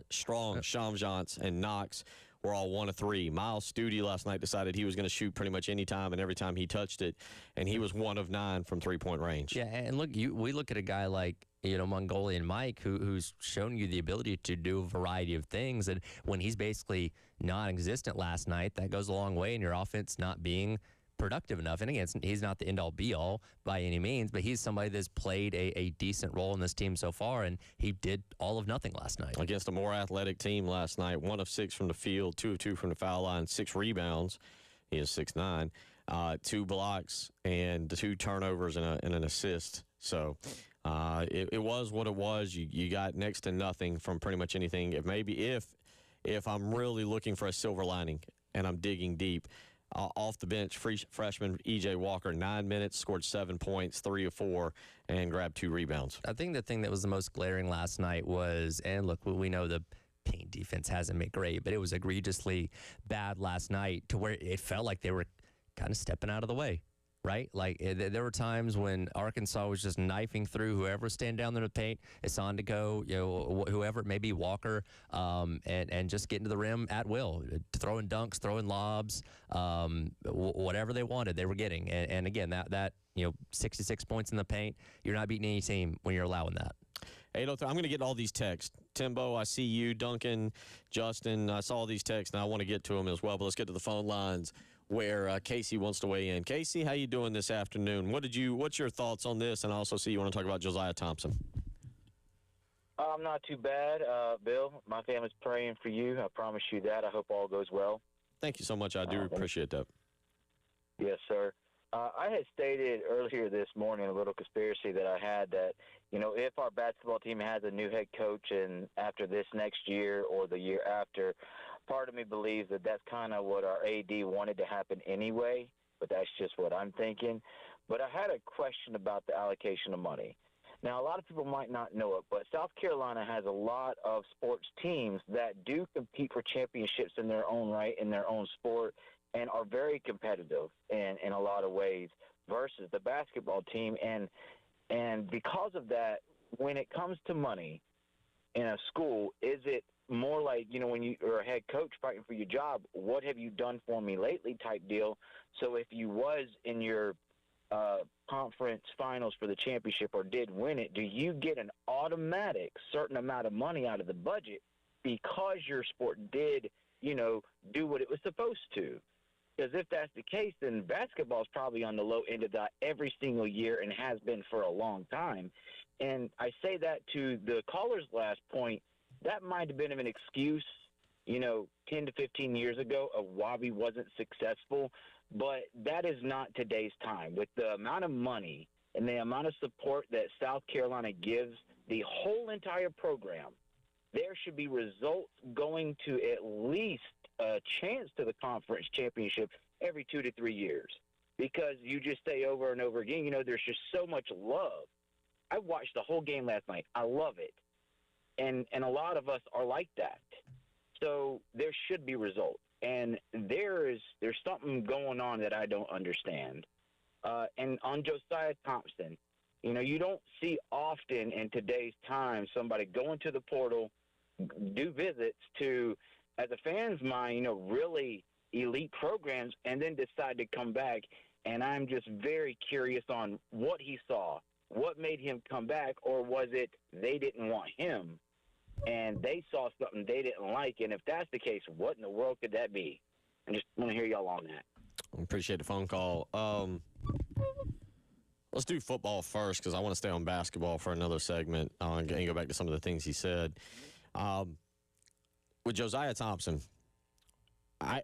[SPEAKER 2] Strong, Shamjance, and Knox were all 1 of 3. Miles Studi last night decided he was going to shoot pretty much any time and every time he touched it, and he was 1 of 9 from three-point range.
[SPEAKER 1] Yeah, and look, we look at a guy like Mongolian Mike, who's shown you the ability to do a variety of things, and when he's basically non-existent last night, that goes a long way in your offense not being productive enough. And again, he's not the end-all be-all by any means, but he's somebody that's played a decent role in this team so far, and he did all of nothing last night.
[SPEAKER 2] Against a more athletic team last night, 1 of 6 from the field, 2 of 2 from the foul line, 6 rebounds. He is 6'9", 2 blocks, and 2 turnovers and an assist. So it was what it was. You got next to nothing from pretty much anything. If I'm really looking for a silver lining and I'm digging deep, off the bench, freshman E.J. Walker, 9 minutes, scored 7 points, 3 of 4, and grabbed 2 rebounds.
[SPEAKER 1] I think the thing that was the most glaring last night was, and look, we know the paint defense hasn't been great, but it was egregiously bad last night to where it felt like they were kind of stepping out of the way. right? Like there were times when Arkansas was just knifing through whoever was standing down there in the paint, Esondigo, whoever it may be, Walker, and just getting to the rim at will, throwing dunks, throwing lobs, whatever they wanted, they were getting. And again, that 66 points in the paint, you're not beating any team when you're allowing that.
[SPEAKER 2] 803. I'm going to get all these texts. Timbo, I see you. Duncan, Justin, I saw all these texts, and I want to get to them as well. But let's get to the phone lines where Casey wants to weigh in. Casey, how you doing this afternoon? What's your thoughts on this? And I also see you want to talk about Josiah Thompson.
[SPEAKER 6] I'm not too bad, Bill. My family's praying for you. I promise you that. I hope all goes well.
[SPEAKER 2] Thank you so much. I do appreciate that.
[SPEAKER 6] Yes, sir. I had stated earlier this morning, a little conspiracy that I had that, if our basketball team has a new head coach and after this next year or the year after, part of me believes that that's kind of what our AD wanted to happen anyway, but that's just what I'm thinking. But I had a question about the allocation of money. Now, a lot of people might not know it, but South Carolina has a lot of sports teams that do compete for championships in their own right, in their own sport, and are very competitive in a lot of ways versus the basketball team. And because of that, when it comes to money in a school, is it more like, when you are a head coach fighting for your job, what have you done for me lately type deal? So if you was in your conference finals for the championship or did win it, do you get an automatic certain amount of money out of the budget because your sport did, do what it was supposed to? Because if that's the case, then basketball is probably on the low end of that every single year and has been for a long time. And I say that to the caller's last point, that might have been an excuse, 10 to 15 years ago of why we wasn't successful. But that is not today's time. With the amount of money and the amount of support that South Carolina gives the whole entire program, there should be results going to at least a chance to the conference championship every 2 to 3 years, because you just say over and over again, there's just so much love. I watched the whole game last night. I love it. And a lot of us are like that. So there should be results. And there's something going on that I don't understand. And on Josiah Thompson, you don't see often in today's time somebody go into the portal, do visits to, as a fan's mind, really elite programs, and then decide to come back. And I'm just very curious on what he saw. What made him come back, or was it they didn't want him and they saw something they didn't like? And if that's the case, what in the world could that be? I just want to hear y'all on that.
[SPEAKER 2] Appreciate the phone call. Let's do football first because I want to stay on basketball for another segment and go back to some of the things he said. With Josiah Thompson,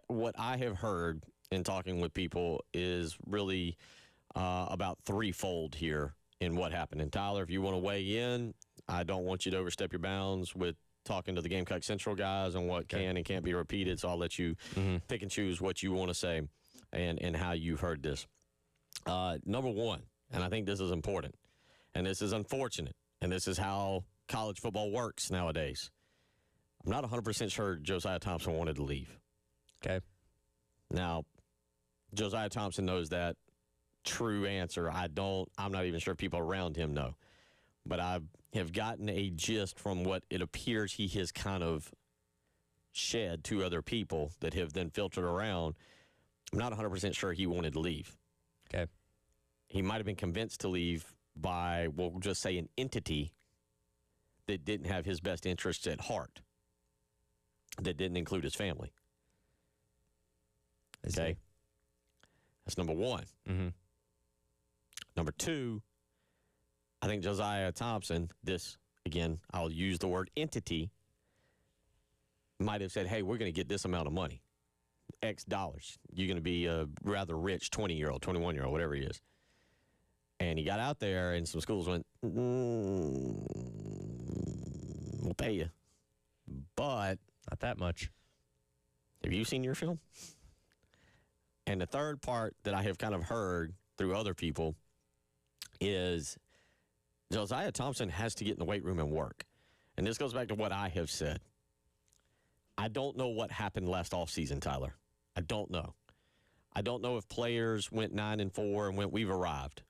[SPEAKER 2] what I have heard in talking with people is really about threefold here in what happened. And Tyler, if you want to weigh in, I don't want you to overstep your bounds with talking to the Gamecock Central guys on what can and can't be repeated, so I'll let you pick and choose what you want to say and how you've heard this. Number one, and I think this is important, and this is unfortunate, and this is how college football works nowadays. I'm not 100% sure Josiah Thompson wanted to leave.
[SPEAKER 1] Okay.
[SPEAKER 2] Now, Josiah Thompson knows that true answer. I'm not even sure people around him know. But I have gotten a gist from what it appears he has kind of shed to other people that have then filtered around. I'm not 100% sure he wanted to leave.
[SPEAKER 1] Okay.
[SPEAKER 2] He might have been convinced to leave by, we'll just say, an entity that didn't have his best interests at heart, that didn't include his family. Okay? That's number one.
[SPEAKER 1] Mm-hmm.
[SPEAKER 2] Number two, I think Josiah Thompson, again, I'll use the word entity, might have said, hey, we're going to get this amount of money, X dollars. You're going to be a rather rich 20-year-old, 21-year-old, whatever he is. And he got out there, and some schools went, we'll pay you. But
[SPEAKER 1] Not that much.
[SPEAKER 2] have you seen your film? And the third part that I have kind of heard through other people is Josiah Thompson has to get in the weight room and work. And this goes back to what I have said. I don't know what happened last offseason, Tyler. I don't know. I don't know if players went 9-4 and went, we've arrived.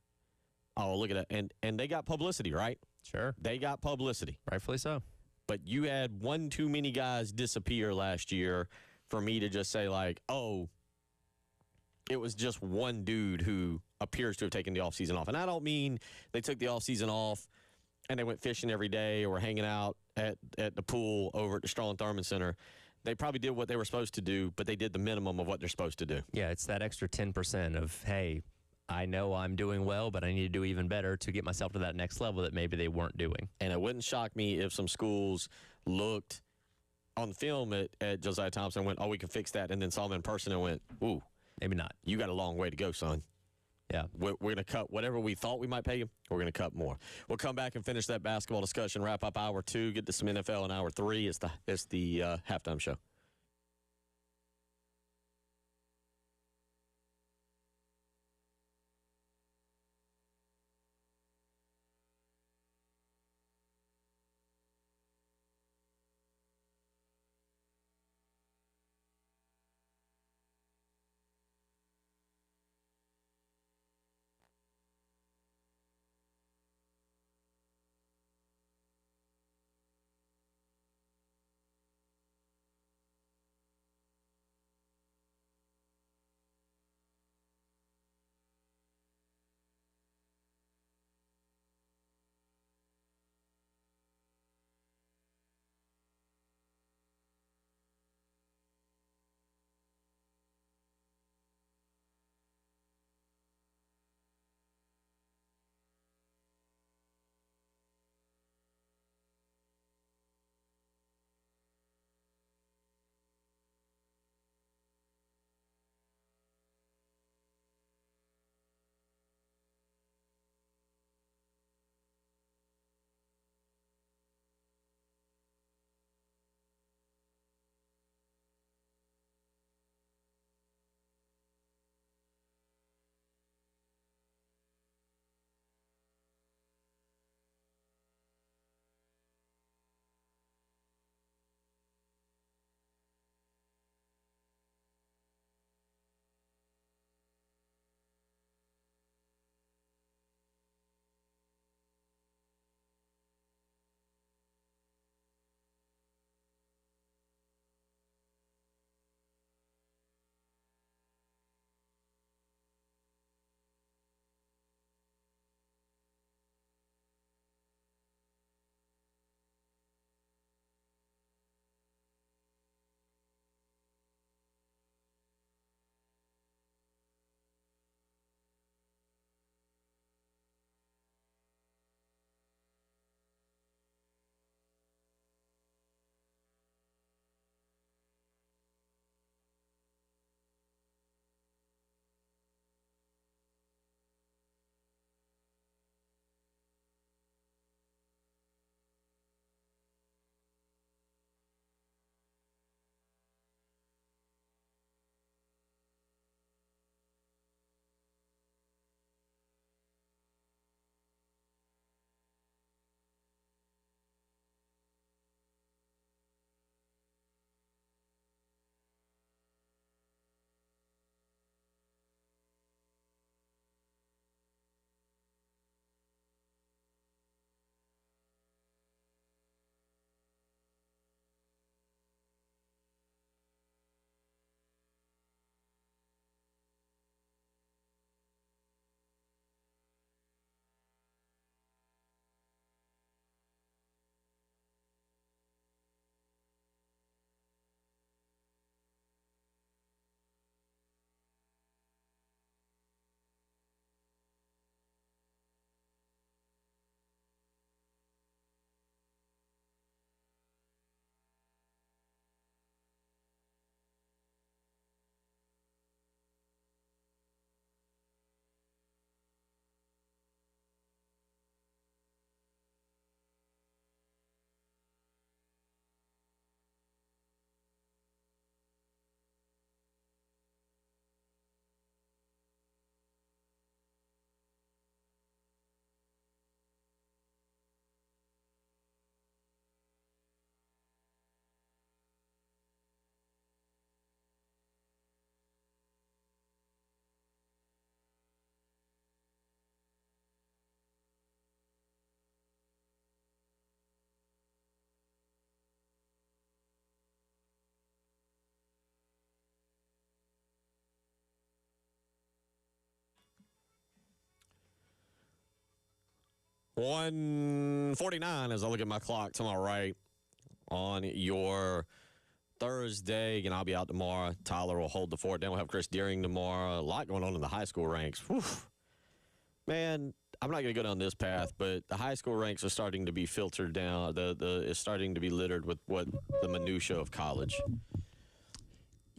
[SPEAKER 2] Oh, look at that. And they got publicity, right?
[SPEAKER 1] Sure.
[SPEAKER 2] They got publicity.
[SPEAKER 1] Rightfully so.
[SPEAKER 2] But you had one too many guys disappear last year for me to just say, like, oh, it was just one dude who appears to have taken the offseason off. And I don't mean they took the offseason off and they went fishing every day or were hanging out at the pool over at the Strong Thurman Center. They probably did what they were supposed to do, but they did the minimum of what they're supposed to do.
[SPEAKER 1] Yeah, it's that extra 10% of, hey, I know I'm doing well, but I need to do even better to get myself to that next level that maybe they weren't doing.
[SPEAKER 2] And it wouldn't shock me if some schools looked on the film at Josiah Thompson and went, oh, we can fix that, and then saw him in person and went, ooh,
[SPEAKER 1] Maybe not.
[SPEAKER 2] you got a long way to go, son.
[SPEAKER 1] Yeah.
[SPEAKER 2] We're going to cut whatever we thought we might pay you, we're going to cut more. We'll come back and finish that basketball discussion, wrap up hour 2, get to some NFL in hour 3. It's the halftime show. 1:49 as I look at my clock to my right on your Thursday, and I'll be out tomorrow. Tyler will hold the fort. Then we'll have Chris Deering tomorrow. A lot going on in the high school ranks. Whew. Man, I'm not going to go down this path, but the high school ranks are starting to be filtered down. It's starting to be littered with what the minutia of college.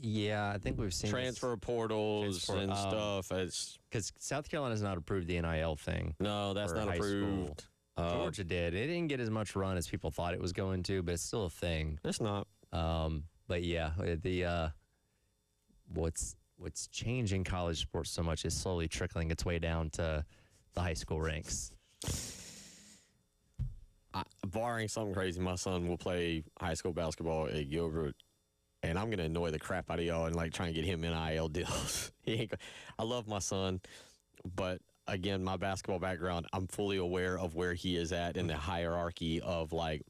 [SPEAKER 1] Yeah, I think we've seen
[SPEAKER 2] Transfer portals and stuff. It's
[SPEAKER 1] because South Carolina's not approved the NIL thing.
[SPEAKER 2] no, that's
[SPEAKER 1] for
[SPEAKER 2] not
[SPEAKER 1] high
[SPEAKER 2] approved.
[SPEAKER 1] Georgia did. It didn't get as much run as people thought it was going to, but it's still a thing.
[SPEAKER 2] It's not.
[SPEAKER 1] But yeah, what's changing college sports so much is slowly trickling its way down to the high school ranks.
[SPEAKER 2] Barring something crazy, my son will play high school basketball at Gilbert, and I'm going to annoy the crap out of y'all and like try and get him NIL deals. I love my son, but again, my basketball background, I'm fully aware of where he is at in the hierarchy of like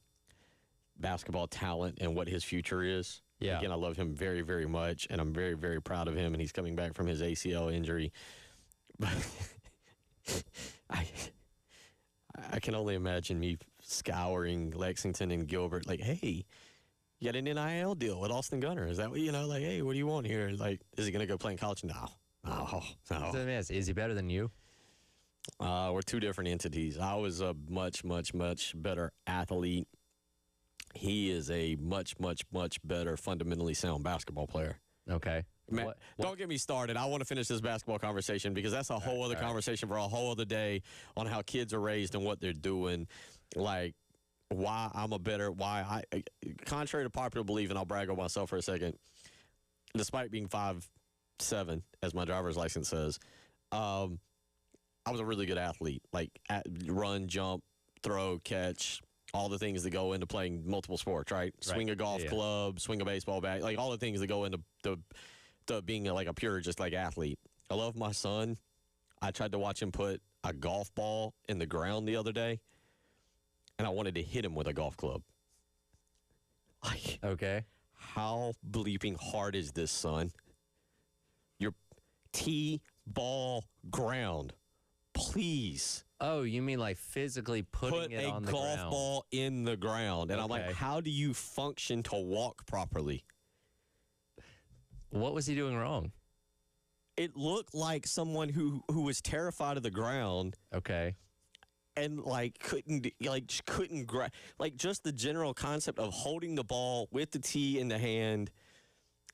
[SPEAKER 2] basketball talent and what his future is.
[SPEAKER 1] Yeah.
[SPEAKER 2] Again, I love him very, very much, and I'm very, very proud of him, and he's coming back from his ACL injury. But I can only imagine me scouring Lexington and Gilbert like, hey, you got an NIL deal with Austin Gunner. Is that what, like, hey, what do you want here? Like, is he going to go play in college? No.
[SPEAKER 1] Is he better than you?
[SPEAKER 2] We're two different entities. I was a much, much, much better athlete. He is a much, much, much better fundamentally sound basketball player.
[SPEAKER 1] Okay.
[SPEAKER 2] Man, don't get me started. I want to finish this basketball conversation because that's a whole other conversation for a whole other day on how kids are raised and what they're doing. Like, contrary to popular belief, and I'll brag on myself for a second, despite being 5'7", as my driver's license says, I was a really good athlete. Like, run, jump, throw, catch, all the things that go into playing multiple sports, right? Swing a golf club, swing a baseball bat, like all the things that go into being like a pure just like athlete. I love my son. I tried to watch him put a golf ball in the ground the other day, and I wanted to hit him with a golf club. Like,
[SPEAKER 1] Okay.
[SPEAKER 2] how bleeping hard is this, son? Your tee ball ground. Please.
[SPEAKER 1] Oh, you mean like physically putting it on the ground?
[SPEAKER 2] Put a golf ball in the ground. And I'm like,
[SPEAKER 1] Okay.
[SPEAKER 2] how do you function to walk properly?
[SPEAKER 1] What was he doing wrong?
[SPEAKER 2] It looked like someone who was terrified of the ground
[SPEAKER 1] Okay.
[SPEAKER 2] and couldn't grab, like just the general concept of holding the ball with the tee in the hand,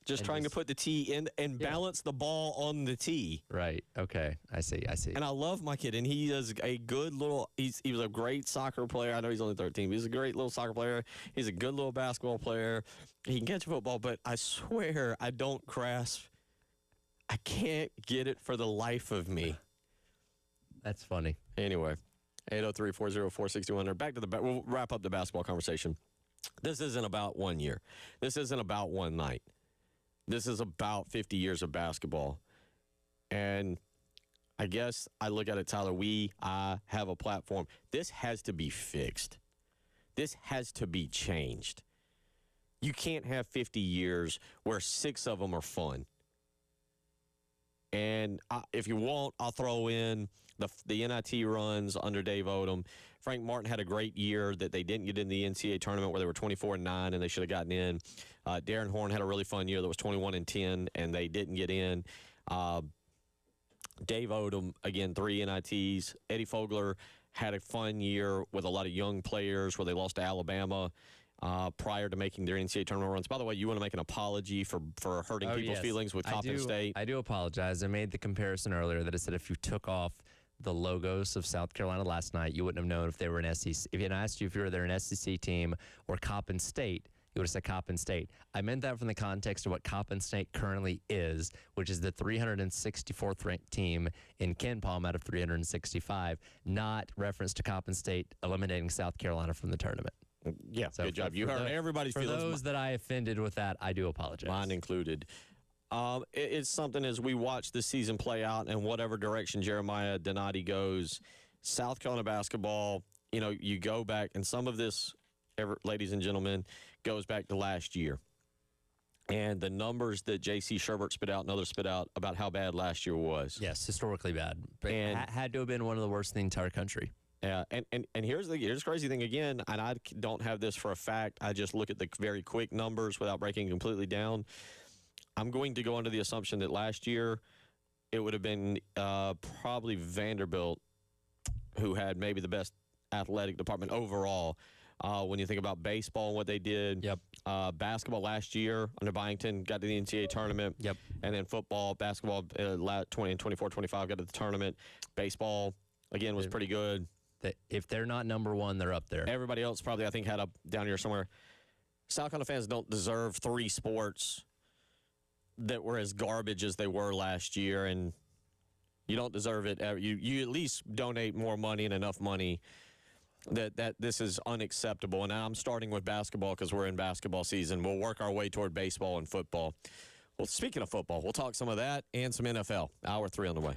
[SPEAKER 2] just trying to put the tee in and balance the ball on the tee.
[SPEAKER 1] Right. Okay. I see.
[SPEAKER 2] And I love my kid, and he is a good little. He was a great soccer player. I know he's only 13, but he's a great little soccer player. He's a good little basketball player. He can catch a football, but I swear I don't grasp. I can't get it for the life of me.
[SPEAKER 1] That's funny.
[SPEAKER 2] Anyway, 803-404-6100. Back to we'll wrap up the basketball conversation. This isn't about 1 year. This isn't about one night. This is about 50 years of basketball. And I guess I look at it, Tyler, I have a platform. This has to be fixed. This has to be changed. You can't have 50 years where 6 of them are fun. And if you want, I'll throw in the NIT runs under Dave Odom. Frank Martin had a great year that they didn't get in the NCAA tournament where they were 24-9 and they should have gotten in. Darren Horn had a really fun year that was 21-10 and they didn't get in. Dave Odom, again, 3 NITs. Eddie Fogler had a fun year with a lot of young players where they lost to Alabama prior to making their NCAA tournament runs. By the way, you want to make an apology for hurting people's feelings with Coppin State?
[SPEAKER 1] I do apologize. I made the comparison earlier that I said if you took off the logos of South Carolina last night, you wouldn't have known if they were an SEC. If I asked you if you were there an SEC team or Coppin State, you would have said Coppin State. I meant that from the context of what Coppin State currently is, which is the 364th ranked team in Ken Palm out of 365, not reference to Coppin State eliminating South Carolina from the tournament.
[SPEAKER 2] Yeah, so good job. You heard everybody's feelings.
[SPEAKER 1] For those that I offended with that, I do apologize.
[SPEAKER 2] Mine included. It's something as we watch this season play out and whatever direction Jeremiah Donati goes, South Carolina basketball, you go back, and some of this, ladies and gentlemen, goes back to last year. And the numbers that J.C. Sherbert spit out and others spit out about how bad last year was.
[SPEAKER 1] Yes, historically bad. But
[SPEAKER 2] And
[SPEAKER 1] had to have been one of the worst in the entire country.
[SPEAKER 2] Yeah, and here's the crazy thing again, and I don't have this for a fact. I just look at the very quick numbers without breaking completely down. I'm going to go under the assumption that last year it would have been probably Vanderbilt who had maybe the best athletic department overall. When you think about baseball and what they did,
[SPEAKER 1] Yep.
[SPEAKER 2] Basketball last year under Byington got to the NCAA tournament.
[SPEAKER 1] Yep.
[SPEAKER 2] And then football, basketball, 20 and 24, 25 got to the tournament. Baseball, again, was pretty good.
[SPEAKER 1] If they're not number one, they're up there.
[SPEAKER 2] Everybody else probably, I think, had up down here somewhere. South Carolina fans don't deserve 3 sports that were as garbage as they were last year, and you don't deserve it. You at least donate more money and enough money that this is unacceptable. And I'm starting with basketball because we're in basketball season. We'll work our way toward baseball and football. Well, speaking of football, we'll talk some of that and some NFL. Hour 3 on the way.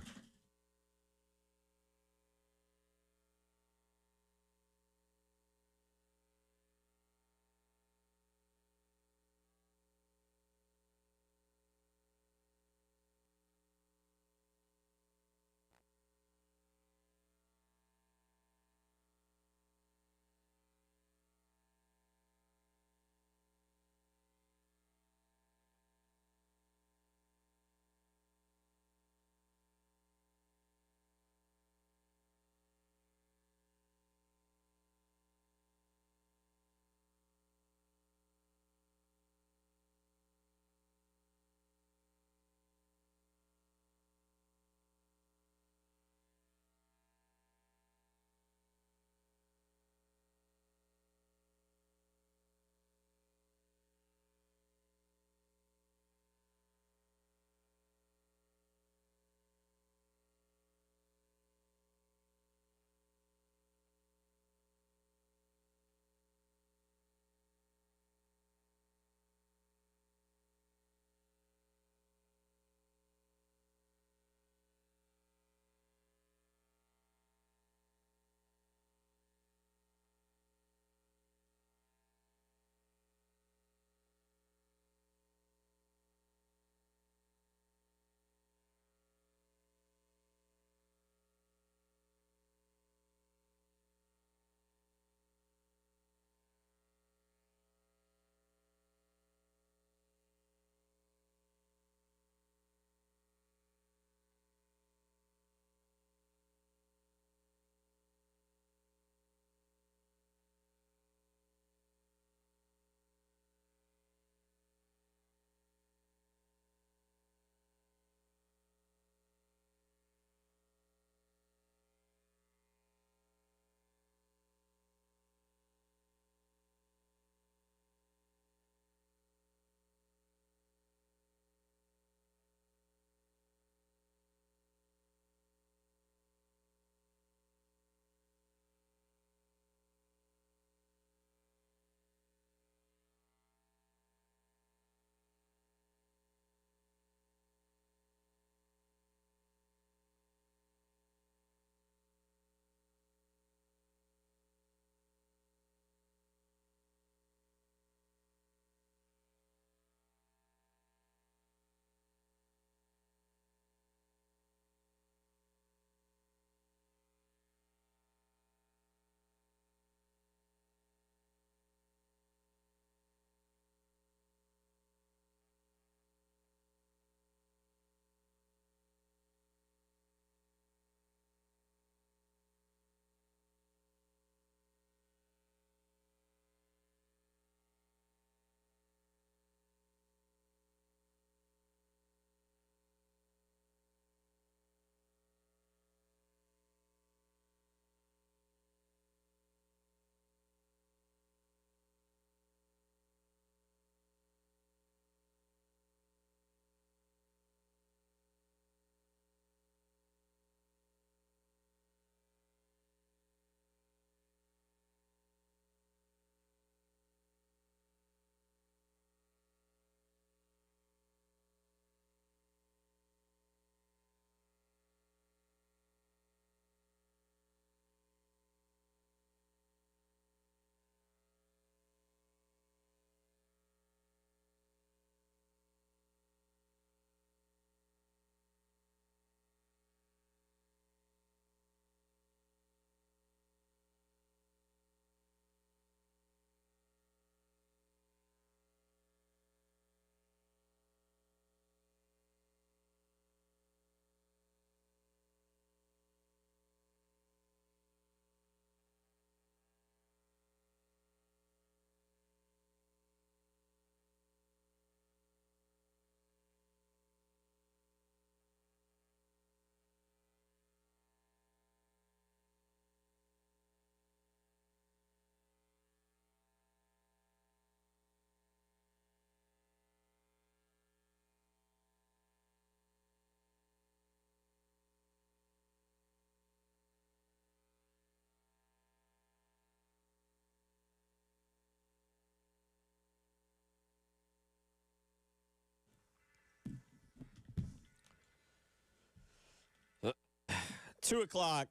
[SPEAKER 2] 2 o'clock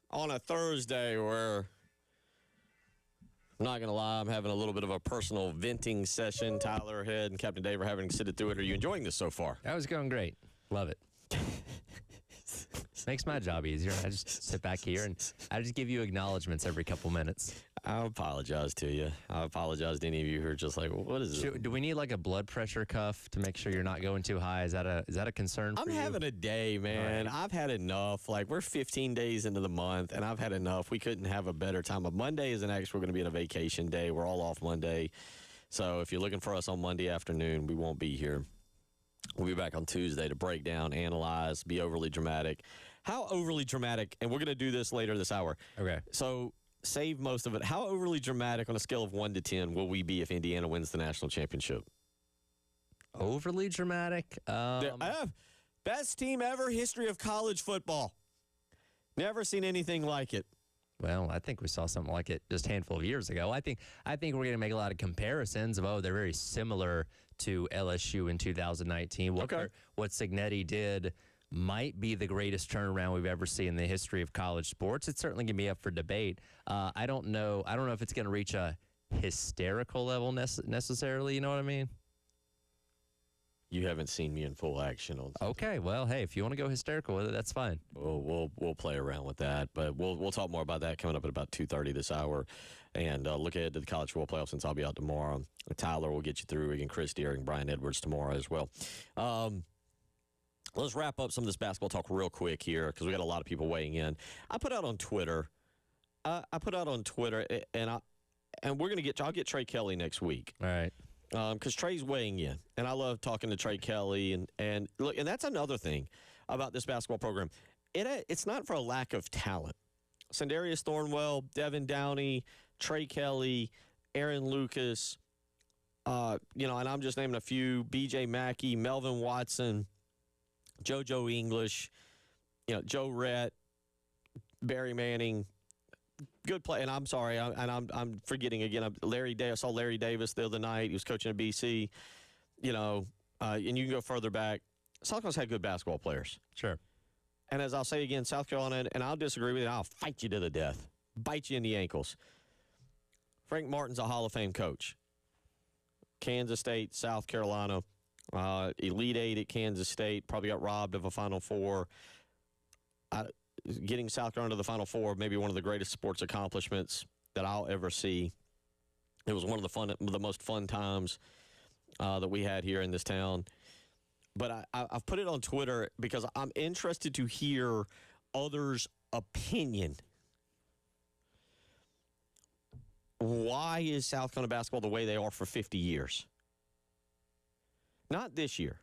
[SPEAKER 2] on a Thursday where, I'm not going to lie, I'm having a little bit of a personal venting session. Tyler Head and Captain Dave are having to sit it through it. Are you enjoying this so far?
[SPEAKER 1] That was going great. Love it. Makes my job easier. I just sit back here and I just give you acknowledgments every couple minutes.
[SPEAKER 2] I apologize to you. I apologize to any of you who are just like, well, what is it?
[SPEAKER 1] Do we need like a blood pressure cuff to make sure you're not going too high? Is that a concern for
[SPEAKER 2] I'm
[SPEAKER 1] you?
[SPEAKER 2] having a day, man.
[SPEAKER 1] Right.
[SPEAKER 2] I've had enough. Like, we're 15 days into the month, and I've had enough. We couldn't have a better time. But Monday is we're going to be on a vacation day. We're all off Monday. So if you're looking for us on Monday afternoon, we won't be here. We'll be back on Tuesday to break down, analyze, be overly dramatic. How overly dramatic, and we're going to do this later this hour.
[SPEAKER 1] Okay.
[SPEAKER 2] So save most of it. How overly dramatic on a scale of 1 to 10 will we be if Indiana wins the national championship?
[SPEAKER 1] Overly dramatic?
[SPEAKER 2] Best team ever, history of college football. Never seen anything like it.
[SPEAKER 1] Well, I think we saw something like it just a handful of years ago. I think we're going to make a lot of comparisons of, they're very similar to LSU in 2019. What Cignetti did might be the greatest turnaround we've ever seen in the history of college sports. It's certainly going to be up for debate. I don't know if it's going to reach a hysterical level necessarily. You know what I mean?
[SPEAKER 2] You haven't seen me in full action on.
[SPEAKER 1] Okay, well, hey, if you want to go hysterical with it, that's fine.
[SPEAKER 2] We'll play around with that, but we'll talk more about that coming up at about 2:30 this hour, and look ahead to the college football playoffs since I'll be out tomorrow. Tyler will get you through. Again, Chris Deering and Brian Edwards tomorrow as well. Let's wrap up some of this basketball talk real quick here because we got a lot of people weighing in. I put out on Twitter, and we're gonna I'll get Trey Kelly next week.
[SPEAKER 1] All right.
[SPEAKER 2] Because Trey's weighing in, and I love talking to Trey Kelly, and look, and that's another thing about this basketball program. It's not for a lack of talent. Sandarius Thornwell, Devin Downey, Trey Kelly, Aaron Lucas, and I'm just naming a few: B.J. Mackey, Melvin Watson, JoJo English, Joe Rett, Barry Manning. Good play, and I'm sorry, I'm forgetting again. Larry Davis. I saw Larry Davis the other night. He was coaching at BC. And you can go further back. South Carolina's had good basketball players.
[SPEAKER 1] Sure.
[SPEAKER 2] And as I'll say again, South Carolina, and I'll disagree with you, I'll fight you to the death, bite you in the ankles. Frank Martin's a Hall of Fame coach. Kansas State, South Carolina, Elite Eight at Kansas State, probably got robbed of a Final Four. Getting South Carolina to the Final Four, maybe one of the greatest sports accomplishments that I'll ever see. It was one of the most fun times that we had here in this town. But I've put it on Twitter because I'm interested to hear others' opinion. Why is South Carolina basketball the way they are for 50 years? Not this year.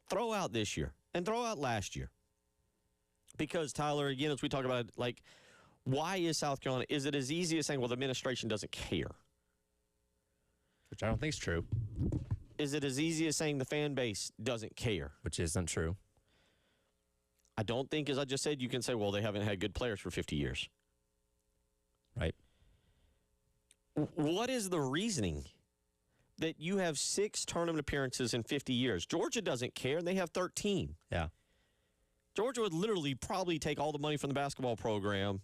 [SPEAKER 2] Throw out this year and throw out last year. Because, Tyler, again, as we talk about, why is South Carolina? Is it as easy as saying, well, the administration doesn't care?
[SPEAKER 1] Which I don't think is true.
[SPEAKER 2] Is it as easy as saying the fan base doesn't care?
[SPEAKER 1] Which isn't true.
[SPEAKER 2] I don't think, as I just said, you can say, well, they haven't had good players for 50 years.
[SPEAKER 1] Right.
[SPEAKER 2] What is the reasoning that you have 6 tournament appearances in 50 years? Georgia doesn't care, and they have 13.
[SPEAKER 1] Yeah.
[SPEAKER 2] Georgia would literally probably take all the money from the basketball program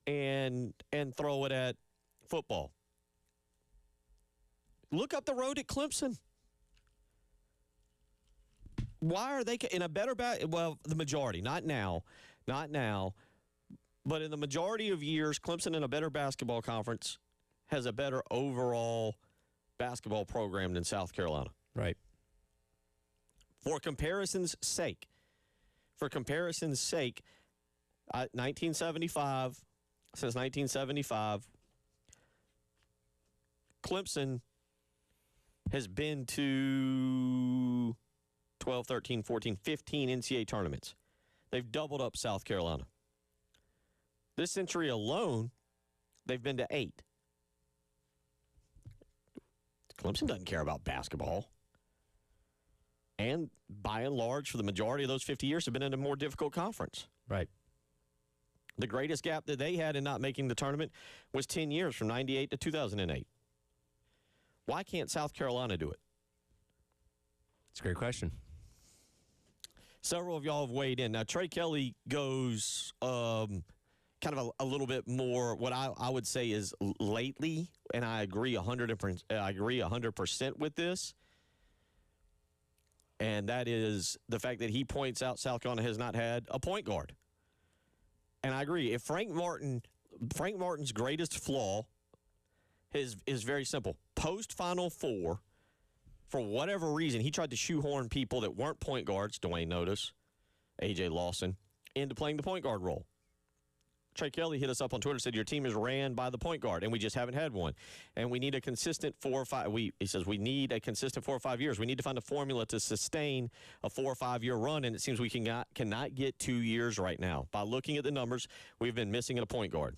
[SPEAKER 2] and throw it at football. Look up the road at Clemson. Why are they in a better the majority, not now, but in the majority of years, Clemson in a better basketball conference has a better overall basketball program than South Carolina.
[SPEAKER 1] Right.
[SPEAKER 2] For comparison's sake, 1975, since 1975, Clemson has been to 12, 13, 14, 15 NCAA tournaments. They've doubled up South Carolina. This century alone, they've been to 8. Clemson doesn't care about basketball. And by and large, for the majority of those 50 years, have been in a more difficult conference.
[SPEAKER 1] Right.
[SPEAKER 2] The greatest gap that they had in not making the tournament was 10 years, from 98 to 2008. Why can't South Carolina do it?
[SPEAKER 1] It's a great question.
[SPEAKER 2] Several of y'all have weighed in. Now, Trey Kelly goes kind of a little bit more what I would say is lately, and I agree 100% with this. And that is the fact that he points out South Carolina has not had a point guard. And I agree. If Frank Martin's greatest flaw is very simple. Post-Final Four, for whatever reason, he tried to shoehorn people that weren't point guards, Dwayne Notice, A.J. Lawson, into playing the point guard role. Trey Kelly hit us up on Twitter, said your team is ran by the point guard, and we just haven't had one. And we need a consistent 4 or 5. He says we need a consistent 4 or 5 years. We need to find a formula to sustain a 4 or 5 year run, and it seems we cannot get 2 years right now. By looking at the numbers, we've been missing a point guard.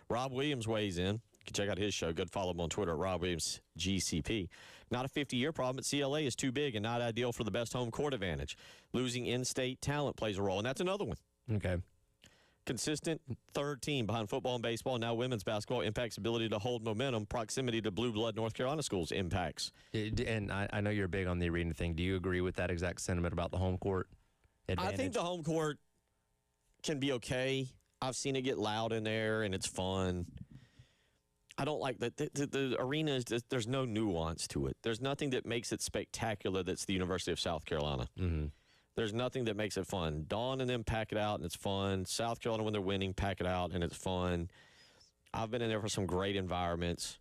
[SPEAKER 2] Rob Williams weighs in. You can check out his show. Good follow him on Twitter at Rob Williams GCP. Not a 50-year problem, but CLA is too big and not ideal for the best home court advantage. Losing in-state talent plays a role, and that's another one.
[SPEAKER 1] Okay.
[SPEAKER 2] Consistent third team behind football and baseball, now women's basketball impacts ability to hold momentum. Proximity to blue blood North Carolina schools impacts.
[SPEAKER 1] And I know you're big on the arena thing. Do you agree with that exact sentiment about the home court advantage?
[SPEAKER 2] I think the home court can be okay. I've seen it get loud in there, and it's fun. I don't like that. The arena is just, there's no nuance to it. There's nothing that makes it spectacular that's the University of South Carolina.
[SPEAKER 1] Mm-hmm.
[SPEAKER 2] There's nothing that makes it fun. Dawn and them pack it out, and it's fun. South Carolina, when they're winning, pack it out, and it's fun. I've been in there for some great environments.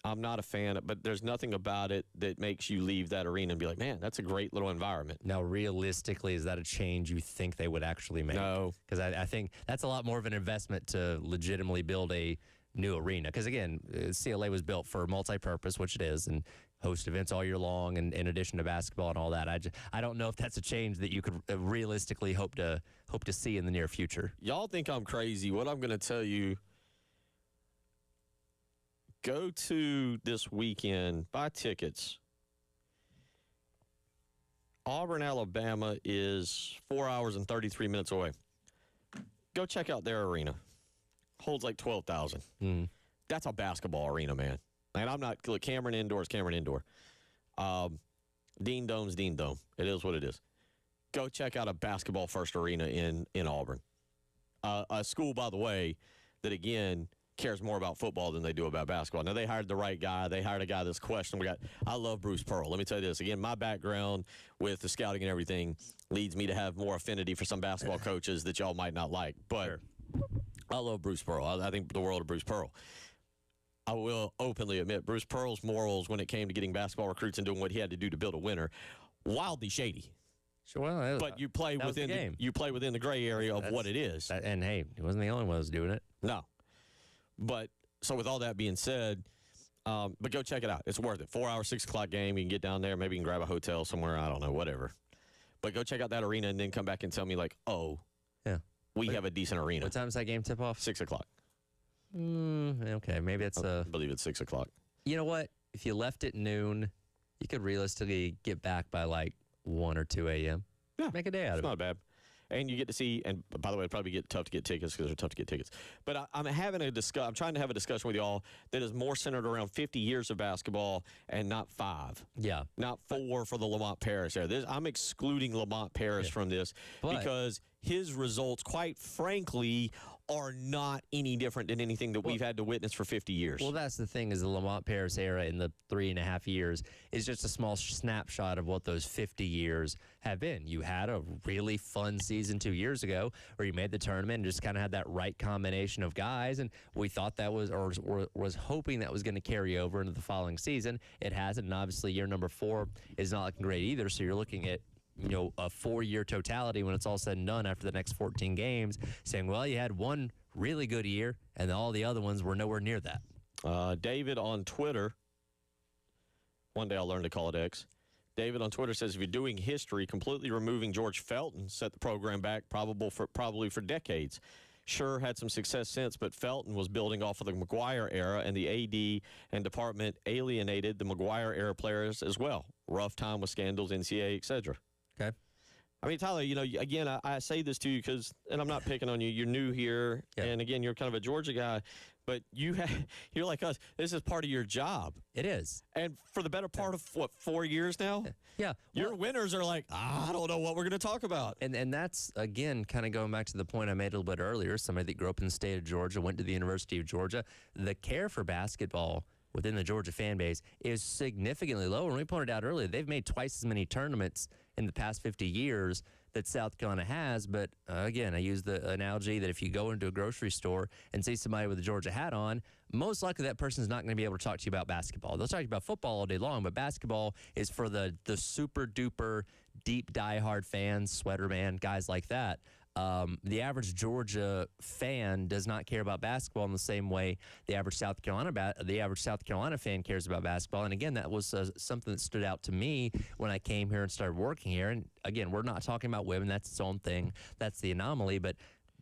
[SPEAKER 2] I'm not a fan, but there's nothing about it that makes you leave that arena and be like, man, that's a great little environment.
[SPEAKER 1] Now, realistically, is that a change you think they would actually make?
[SPEAKER 2] No.
[SPEAKER 1] Because I think that's a lot more of an investment to legitimately build a new arena. Because, again, CLA was built for multi-purpose, which it is, and host events all year long, and in addition to basketball and all that. I don't know if that's a change that you could realistically hope to see in the near future.
[SPEAKER 2] Y'all think I'm crazy. What I'm going to tell you, go to this weekend, buy tickets. Auburn, Alabama is 4 hours and 33 minutes away. Go check out their arena. Holds like 12,000.
[SPEAKER 1] Mm.
[SPEAKER 2] That's a basketball arena, man. And I'm not, look, Cameron Indoor is Cameron Indoor. Dean Dome's Dean Dome. It is what it is. Go check out a basketball-first arena in Auburn. A school, by the way, that, again, cares more about football than they do about basketball. Now, they hired the right guy. They hired a guy that's questionable. I love Bruce Pearl. Let me tell you this. Again, my background with the scouting and everything leads me to have more affinity for some basketball coaches that y'all might not like. But sure. I love Bruce Pearl. I think the world of Bruce Pearl. I will openly admit Bruce Pearl's morals when it came to getting basketball recruits and doing what he had to do to build a winner, wildly shady.
[SPEAKER 1] Sure, well,
[SPEAKER 2] but you play within the game. You play within the gray area of what it is.
[SPEAKER 1] And hey, he wasn't the only one that was doing it.
[SPEAKER 2] No. But so with all that being said, but go check it out. It's worth it. 4 hour, 6 o'clock game. You can get down there. Maybe you can grab a hotel somewhere. I don't know, whatever. But go check out that arena and then come back and tell me like, oh, yeah, we have a decent arena.
[SPEAKER 1] What time does that game tip off?
[SPEAKER 2] 6 o'clock.
[SPEAKER 1] Okay, maybe it's
[SPEAKER 2] I believe it's 6 o'clock.
[SPEAKER 1] You know what? If you left at noon, you could realistically get back by like 1 or 2 a.m.
[SPEAKER 2] Yeah,
[SPEAKER 1] make a day out of it.
[SPEAKER 2] It's not bad. And you get to see, and by the way, it'd probably get tough to get tickets because they're tough to get tickets. But I'm trying to have a discussion with y'all that is more centered around 50 years of basketball and not 5.
[SPEAKER 1] Yeah.
[SPEAKER 2] Not 4 for the Lamont Paris era. I'm excluding Lamont Paris from this because his results, quite frankly, are not any different than anything that we've had to witness for 50 years.
[SPEAKER 1] Well, that's the thing is the Lamont Paris era in the 3.5 years is just a small snapshot of what those 50 years have been. You had a really fun season 2 years ago where you made the tournament and just kind of had that right combination of guys, and we thought that was hoping that was going to carry over into the following season. It hasn't, and obviously year number 4 is not looking great either, so you're looking at a 4-year totality when it's all said and done after the next 14 games, saying, well, you had one really good year, and all the other ones were nowhere near that.
[SPEAKER 2] David on Twitter, one day I'll learn to call it X. David on Twitter says, if you're doing history, completely removing George Felton set the program back probably for decades. Sure, had some success since, but Felton was building off of the McGuire era, and the AD and department alienated the McGuire era players as well. Rough time with scandals, NCAA, etc.
[SPEAKER 1] Okay.
[SPEAKER 2] I mean, Tyler, again, I say this to you because, and I'm not picking on you, you're new here, and again, you're kind of a Georgia guy, But you're like us. This is part of your job.
[SPEAKER 1] It is.
[SPEAKER 2] And for the better part of, 4 years now?
[SPEAKER 1] Yeah.
[SPEAKER 2] Your winners are like, I don't know what we're going to talk about.
[SPEAKER 1] And that's, again, kind of going back to the point I made a little bit earlier. Somebody that grew up in the state of Georgia, went to the University of Georgia. The care for basketball within the Georgia fan base is significantly lower. And we pointed out earlier, they've made twice as many tournaments in the past 50 years that South Carolina has. But again, I use the analogy that if you go into a grocery store and see somebody with a Georgia hat on, most likely that person is not going to be able to talk to you about basketball. They'll talk to you about football all day long, but basketball is for the super duper deep diehard fans, sweater man, guys like that. The average Georgia fan does not care about basketball in the same way the average South Carolina fan cares about basketball. And again, that was something that stood out to me when I came here and started working here. And again, we're not talking about women. That's its own thing. That's the anomaly. But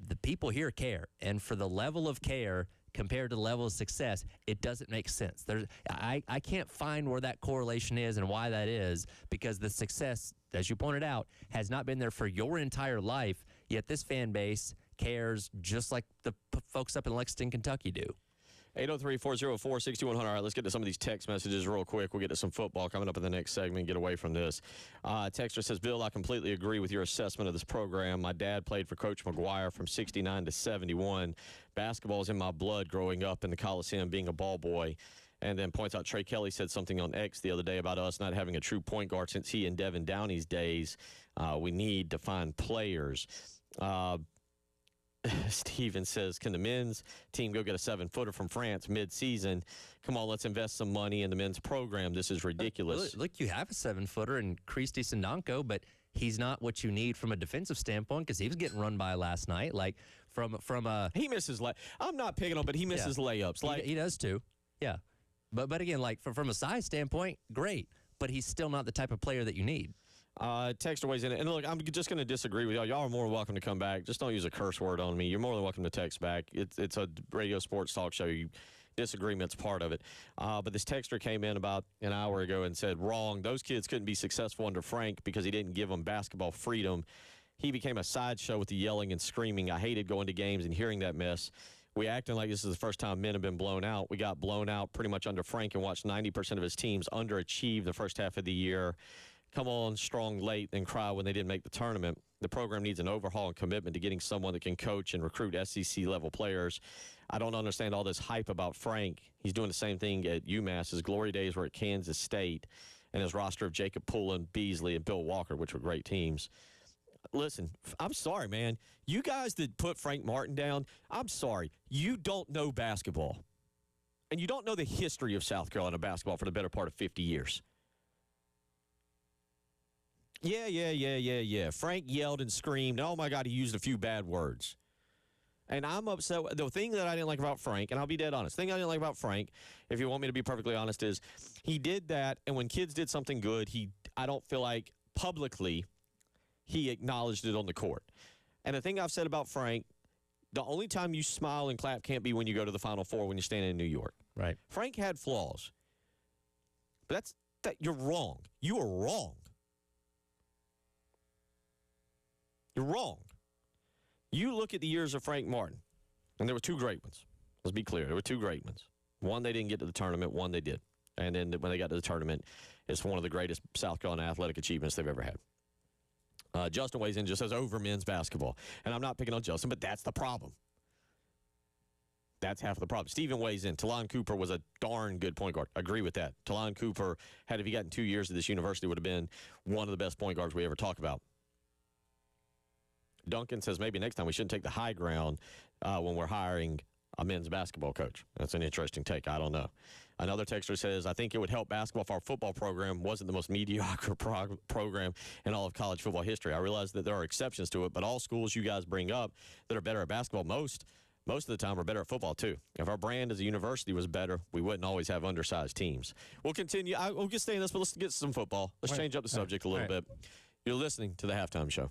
[SPEAKER 1] the people here care. And for the level of care compared to the level of success, it doesn't make sense. I can't find where that correlation is and why that is, because the success, as you pointed out, has not been there for your entire life, yet this fan base cares just like the folks up in Lexington, Kentucky do.
[SPEAKER 2] 803-404-6100. All right, let's get to some of these text messages real quick. We'll get to some football coming up in the next segment, get away from this. Texter says, Bill, I completely agree with your assessment of this program. My dad played for Coach McGuire from 69 to 71. Basketball is in my blood growing up in the Coliseum, being a ball boy. And then points out Trey Kelly said something on X the other day about us not having a true point guard since he and Devin Downey's days. We need to find players. Steven says, can the men's team go get a 7-footer from France mid-season? Come on, let's invest some money in the men's program. This is ridiculous.
[SPEAKER 1] Look, you have a 7-footer in Christy Sandanko, but he's not what you need from a defensive standpoint because he was getting run by last night. Like from a
[SPEAKER 2] he misses. I'm not picking on, but he misses layups. Like
[SPEAKER 1] he does too. Yeah, but again, like from a size standpoint, great. But he's still not the type of player that you need.
[SPEAKER 2] Texter weighs in. And look, I'm just going to disagree with y'all. Y'all are more than welcome to come back. Just don't use a curse word on me. You're more than welcome to text back. It's a radio sports talk show. Disagreement's part of it. But this texter came in about an hour ago and said, wrong. Those kids couldn't be successful under Frank because he didn't give them basketball freedom. He became a sideshow with the yelling and screaming. I hated going to games and hearing that mess. We acting like this is the first time men have been blown out. We got blown out pretty much under Frank and watched 90% of his teams underachieve the first half of the year. Come on strong late and cry when they didn't make the tournament. The program needs an overhaul and commitment to getting someone that can coach and recruit SEC-level players. I don't understand all this hype about Frank. He's doing the same thing at UMass. His glory days were at Kansas State, and his roster of Jacob Pullen, Beasley, and Bill Walker, which were great teams. Listen, I'm sorry, man. You guys that put Frank Martin down, I'm sorry. You don't know basketball. And you don't know the history of South Carolina basketball for the better part of 50 years. Yeah. Frank yelled and screamed. Oh, my God, he used a few bad words. And I'm upset. The thing that I didn't like about Frank, and I'll be dead honest, the thing I didn't like about Frank, if you want me to be perfectly honest, is he did that, and when kids did something good, I don't feel like publicly he acknowledged it on the court. And the thing I've said about Frank, the only time you smile and clap can't be when you go to the Final Four when you're standing in New York.
[SPEAKER 1] Right.
[SPEAKER 2] Frank had flaws. But you're wrong. You are wrong. You're wrong. You look at the years of Frank Martin, and there were two great ones. Let's be clear. There were two great ones. One, they didn't get to the tournament. One, they did. And then when they got to the tournament, it's one of the greatest South Carolina athletic achievements they've ever had. Justin weighs in, just says over men's basketball. And I'm not picking on Justin, but that's the problem. That's half of the problem. Steven weighs in. Talon Cooper was a darn good point guard. Agree with that. Talon Cooper, if he gotten 2 years at this university, would have been one of the best point guards we ever talk about. Duncan says maybe next time we shouldn't take the high ground when we're hiring a men's basketball coach. That's an interesting take. I don't know. Another texter says, I think it would help basketball if our football program wasn't the most mediocre program in all of college football history. I realize that there are exceptions to it, but all schools you guys bring up that are better at basketball, most of the time are better at football too. If our brand as a university was better, we wouldn't always have undersized teams. We'll continue. We'll just stay in this, but let's get some football. Let's change up the subject a little bit. You're listening to the Halftime Show.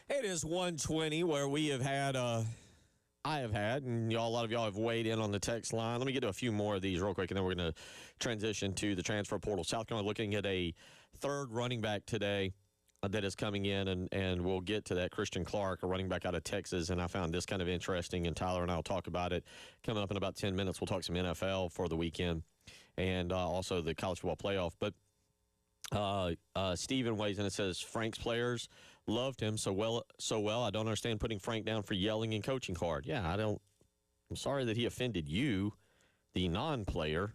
[SPEAKER 2] It is 1:20 where we have had, I have had, and a lot of y'all have weighed in on the text line. Let me get to a few more of these real quick, and then we're going to transition to the transfer portal. South Carolina looking at a third running back today that is coming in, and we'll get to that. Christian Clark, a running back out of Texas, and I found this kind of interesting, and Tyler and I will talk about it coming up in about 10 minutes. We'll talk some NFL for the weekend and also the college football playoff. But Steven weighs in and says, Frank's players loved him so well. I don't understand putting Frank down for yelling and coaching hard. Yeah, I'm sorry that he offended you, the non-player.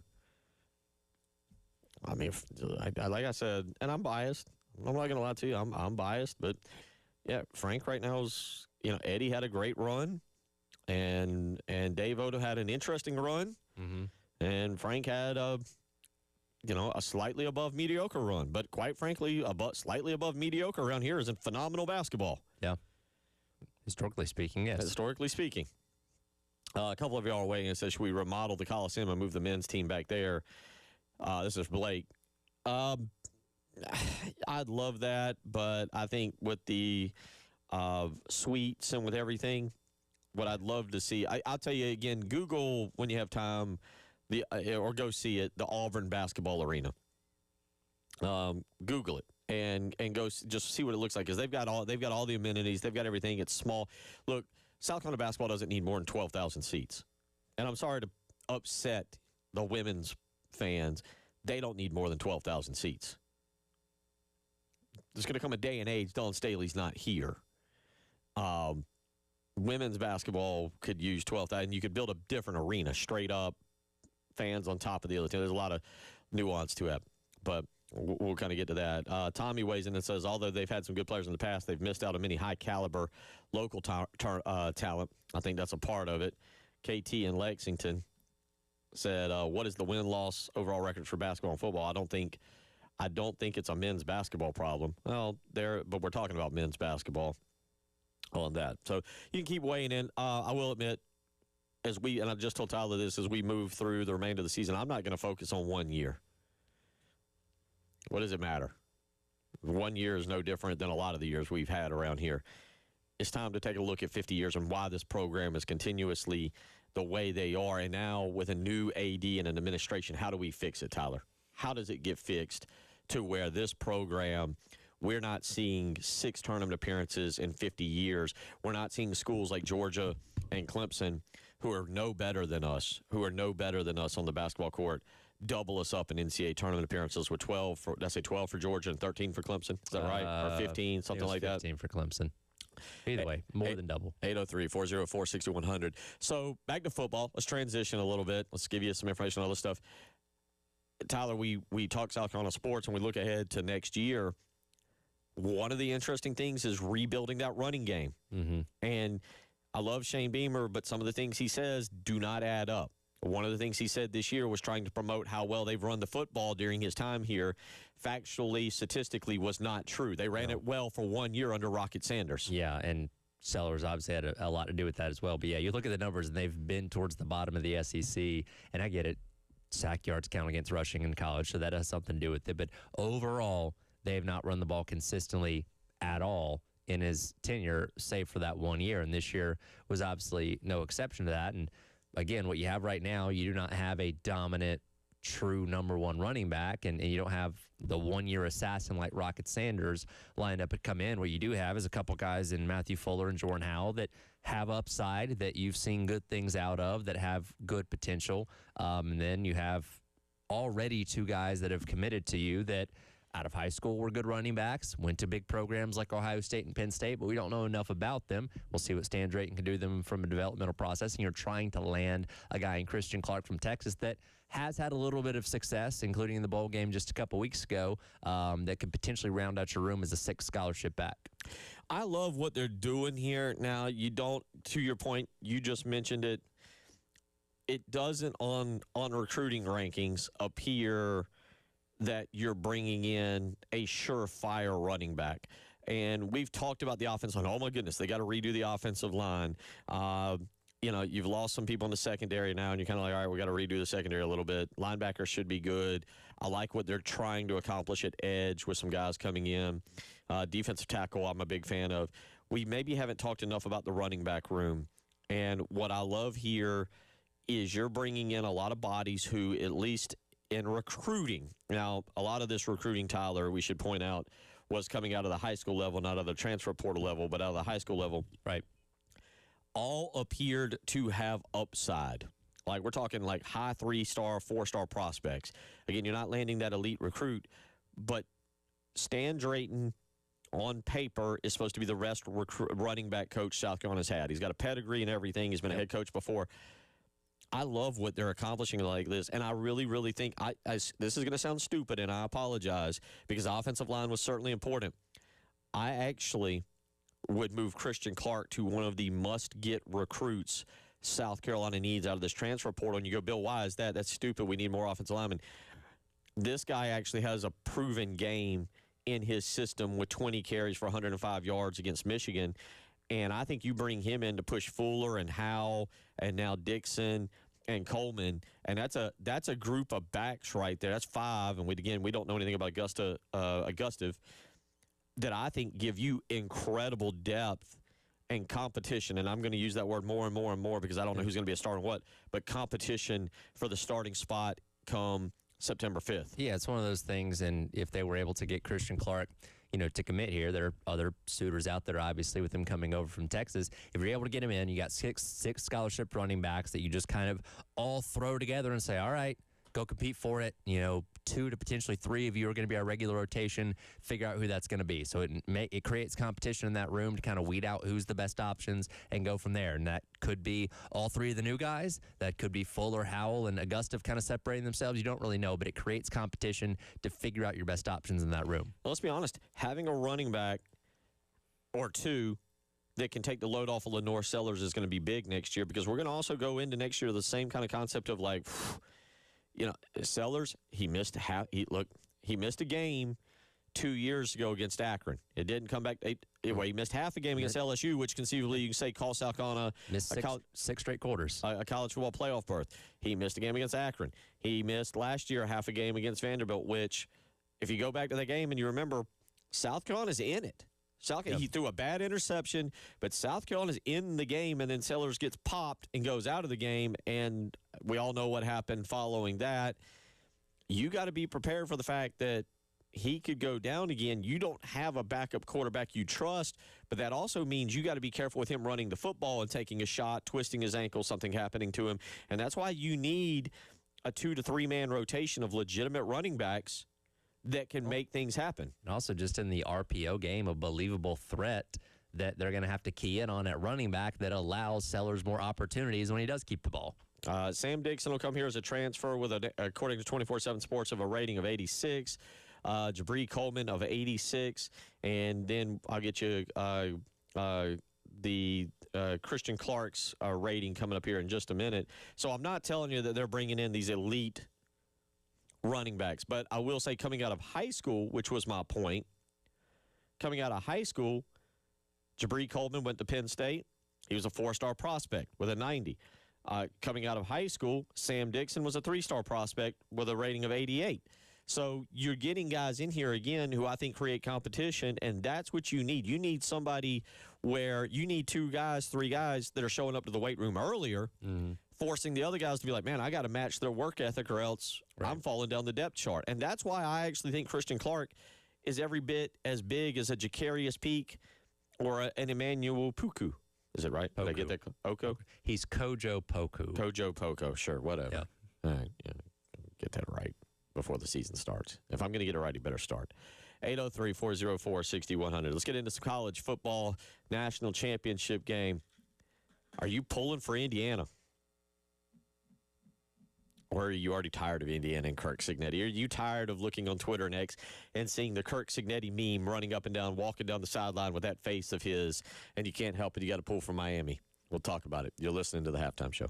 [SPEAKER 2] I mean, like I said, and I'm biased. I'm not going to lie to you. I'm biased, but yeah, Frank right now is, Eddie had a great run, and Dave Odo had an interesting run, and Frank had a slightly above mediocre run. But quite frankly, slightly above mediocre around here is in phenomenal basketball.
[SPEAKER 1] Yeah. Historically speaking, yes.
[SPEAKER 2] Historically speaking. A couple of y'all are waiting and says, should we remodel the Coliseum and move the men's team back there? This is Blake. I'd love that, but I think with the suites and with everything, what I'd love to see, I'll tell you again, Google when you have time, or go see it, the Auburn basketball arena. Google it and go just see what it looks like, because they've got all the amenities, they've got everything. It's small. Look, South Carolina basketball doesn't need more than 12,000 seats, and I'm sorry to upset the women's fans. They don't need more than 12,000 seats. There's going to come a day and age, Dawn Staley's not here. Women's basketball could use 12,000. You could build a different arena, straight up, fans on top of the other team. There's a lot of nuance to it, but we'll kind of get to that. Tommy weighs in and says, although they've had some good players in the past, they've missed out on many high-caliber local talent. I think that's a part of it. KT in Lexington said, what is the win-loss overall record for basketball and football? I don't think it's a men's basketball problem. Well, but we're talking about men's basketball on that. So you can keep weighing in. I will admit, and I just told Tyler this, as we move through the remainder of the season, I'm not going to focus on 1 year. What does it matter? 1 year is no different than a lot of the years we've had around here. It's time to take a look at 50 years and why this program is continuously the way they are. And now with a new AD and an administration, how do we fix it, Tyler? How does it get fixed to where this program, we're not seeing 6 tournament appearances in 50 years. We're not seeing schools like Georgia and Clemson, who are no better than us on the basketball court, double us up in NCAA tournament appearances with 12 for Georgia and 13 for Clemson. Is that right? Or 15, something like
[SPEAKER 1] 15
[SPEAKER 2] that?
[SPEAKER 1] 15 for Clemson. Either way, more than double.
[SPEAKER 2] 803-404-6100. So back to football. Let's transition a little bit. Let's give you some information on all this stuff. Tyler, we talk South Carolina sports and we look ahead to next year. One of the interesting things is rebuilding that running game. And I love Shane Beamer, but some of the things he says do not add up. One of the things he said this year was trying to promote how well they've run the football during his time here. Factually, statistically, was not true. They ran it well for 1 year under Rocket Sanders.
[SPEAKER 1] Yeah, and Sellers obviously had a lot to do with that as well. But, yeah, you look at the numbers, and they've been towards the bottom of the SEC, and I get it. Sack yards count against rushing in college, so that has something to do with it. But overall, they have not run the ball consistently at all in his tenure, save for that 1 year. And this year was obviously no exception to that. And, again, what you have right now, you do not have a dominant, true number one running back, and you don't have the 1 year assassin like Rocket Sanders lined up and come in. What you do have is a couple guys in Matthew Fuller and Jordan Howell that have upside, that you've seen good things out of, that have good potential. And then you have already 2 guys that have committed to you that out of high school were good running backs, went to big programs like Ohio State and Penn State, but we don't know enough about them. We'll see what Stan Drayton can do them from a developmental process. And you're trying to land a guy in Christian Clark from Texas that has had a little bit of success, including in the bowl game just a couple weeks ago, that could potentially round out your room as a 6th scholarship back.
[SPEAKER 2] I love what they're doing here. Now, you don't, to your point, you just mentioned it, it doesn't on recruiting rankings appear that you're bringing in a surefire running back. And we've talked about the offense line. Oh, my goodness, they got to redo the offensive line. You've lost some people in the secondary now, and you're kind of like, all right, we got to redo the secondary a little bit. Linebackers should be good. I like what they're trying to accomplish at edge with some guys coming in. Defensive tackle, I'm a big fan of. we maybe haven't talked enough about the running back room. And what I love here is you're bringing in a lot of bodies who, at least in recruiting, now a lot of this recruiting, Tyler, we should point out, was coming out of the high school level, not out of the transfer portal level, but out of the high school level.
[SPEAKER 1] Right.
[SPEAKER 2] All appeared to have upside. Like, we're talking like high 3-star, 4-star prospects. Again, you're not landing that elite recruit, but Stan Drayton, on paper, is supposed to be the best running back coach South Carolina's had. He's got a pedigree and everything. He's been a head coach before. I love what they're accomplishing like this, and I really, really think this is going to sound stupid, and I apologize, because the offensive line was certainly important. I actually would move Christian Clark to one of the must-get recruits South Carolina needs out of this transfer portal. And you go, Bill, why is that? That's stupid. We need more offensive linemen. This guy actually has a proven game in his system with 20 carries for 105 yards against Michigan. And I think you bring him in to push Fuller and Howell and now Dixon and Coleman, and that's a group of backs right there. That's 5, and we don't know anything about Augustive, that I think give you incredible depth and competition. And I'm going to use that word more and more and more because I don't know who's going to be a starter and what, but competition for the starting spot come September 5th.
[SPEAKER 1] Yeah, it's one of those things, and if they were able to get Christian Clark, to commit here, there are other suitors out there, obviously, with him coming over from Texas. If you're able to get him in, you got six scholarship running backs that you just kind of all throw together and say, all right, go compete for it. 2 to potentially 3 of you are going to be our regular rotation. Figure out who that's going to be. So it creates competition in that room to kind of weed out who's the best options and go from there. And that could be all 3 of the new guys. That could be Fuller, Howell, and Augustive kind of separating themselves. You don't really know, but it creates competition to figure out your best options in that room.
[SPEAKER 2] Well, let's be honest. Having a running back or 2 that can take the load off of Lenore Sellers is going to be big next year, because we're going to also go into next year the same kind of concept of like, Sellers, he missed a game 2 years ago against Akron. It didn't come back. He missed half a game against LSU, which conceivably you can say cost South Carolina
[SPEAKER 1] missed 6 straight quarters.
[SPEAKER 2] A college football playoff berth. He missed a game against Akron. He missed last year half a game against Vanderbilt, which, if you go back to that game and you remember, South Carolina's in it. He threw a bad interception, but South Carolina's in the game, and then Sellers gets popped and goes out of the game, and we all know what happened following that. You got to be prepared for the fact that he could go down again. You don't have a backup quarterback you trust, but that also means you got to be careful with him running the football and taking a shot, twisting his ankle, something happening to him. And that's why you need a 2 to 3 man rotation of legitimate running backs that can make things happen.
[SPEAKER 1] And also just in the RPO game, a believable threat that they're going to have to key in on at running back that allows Sellers more opportunities when he does keep the ball.
[SPEAKER 2] Sam Dixon will come here as a transfer with, according to 24/7 Sports, of a rating of 86. Jabri Coleman of 86. And then I'll get you the Christian Clark's rating coming up here in just a minute. So I'm not telling you that they're bringing in these elite running backs, but I will say, coming out of high school, which was my point, coming out of high school, Jabri Coleman went to Penn State. He was a 4-star prospect with a 90. Coming out of high school, Sam Dixon was a 3-star prospect with a rating of 88. So you're getting guys in here, again, who I think create competition, and that's what you need. You need somebody where you need 2 guys, 3 guys that are showing up to the weight room earlier, forcing the other guys to be like, man, I got to match their work ethic or else I'm falling down the depth chart. And that's why I actually think Christian Clark is every bit as big as a Jacarius Peak or an Emmanuel Puku. Is it right? Did I get that? Oko?
[SPEAKER 1] He's Kojo Poku.
[SPEAKER 2] Kojo Poko, sure, whatever.
[SPEAKER 1] Yeah.
[SPEAKER 2] All right, get that right before the season starts. If I'm going to get it right, he better start. 803-404-6100. Let's get into some college football national championship game. Are you pulling for Indiana? Or are you already tired of Indiana and Kirk Cignetti? Are you tired of looking on Twitter and X and seeing the Kirk Cignetti meme running up and down, walking down the sideline with that face of his, and you can't help it, you got to pull for Miami? We'll talk about it. You're listening to the Halftime Show.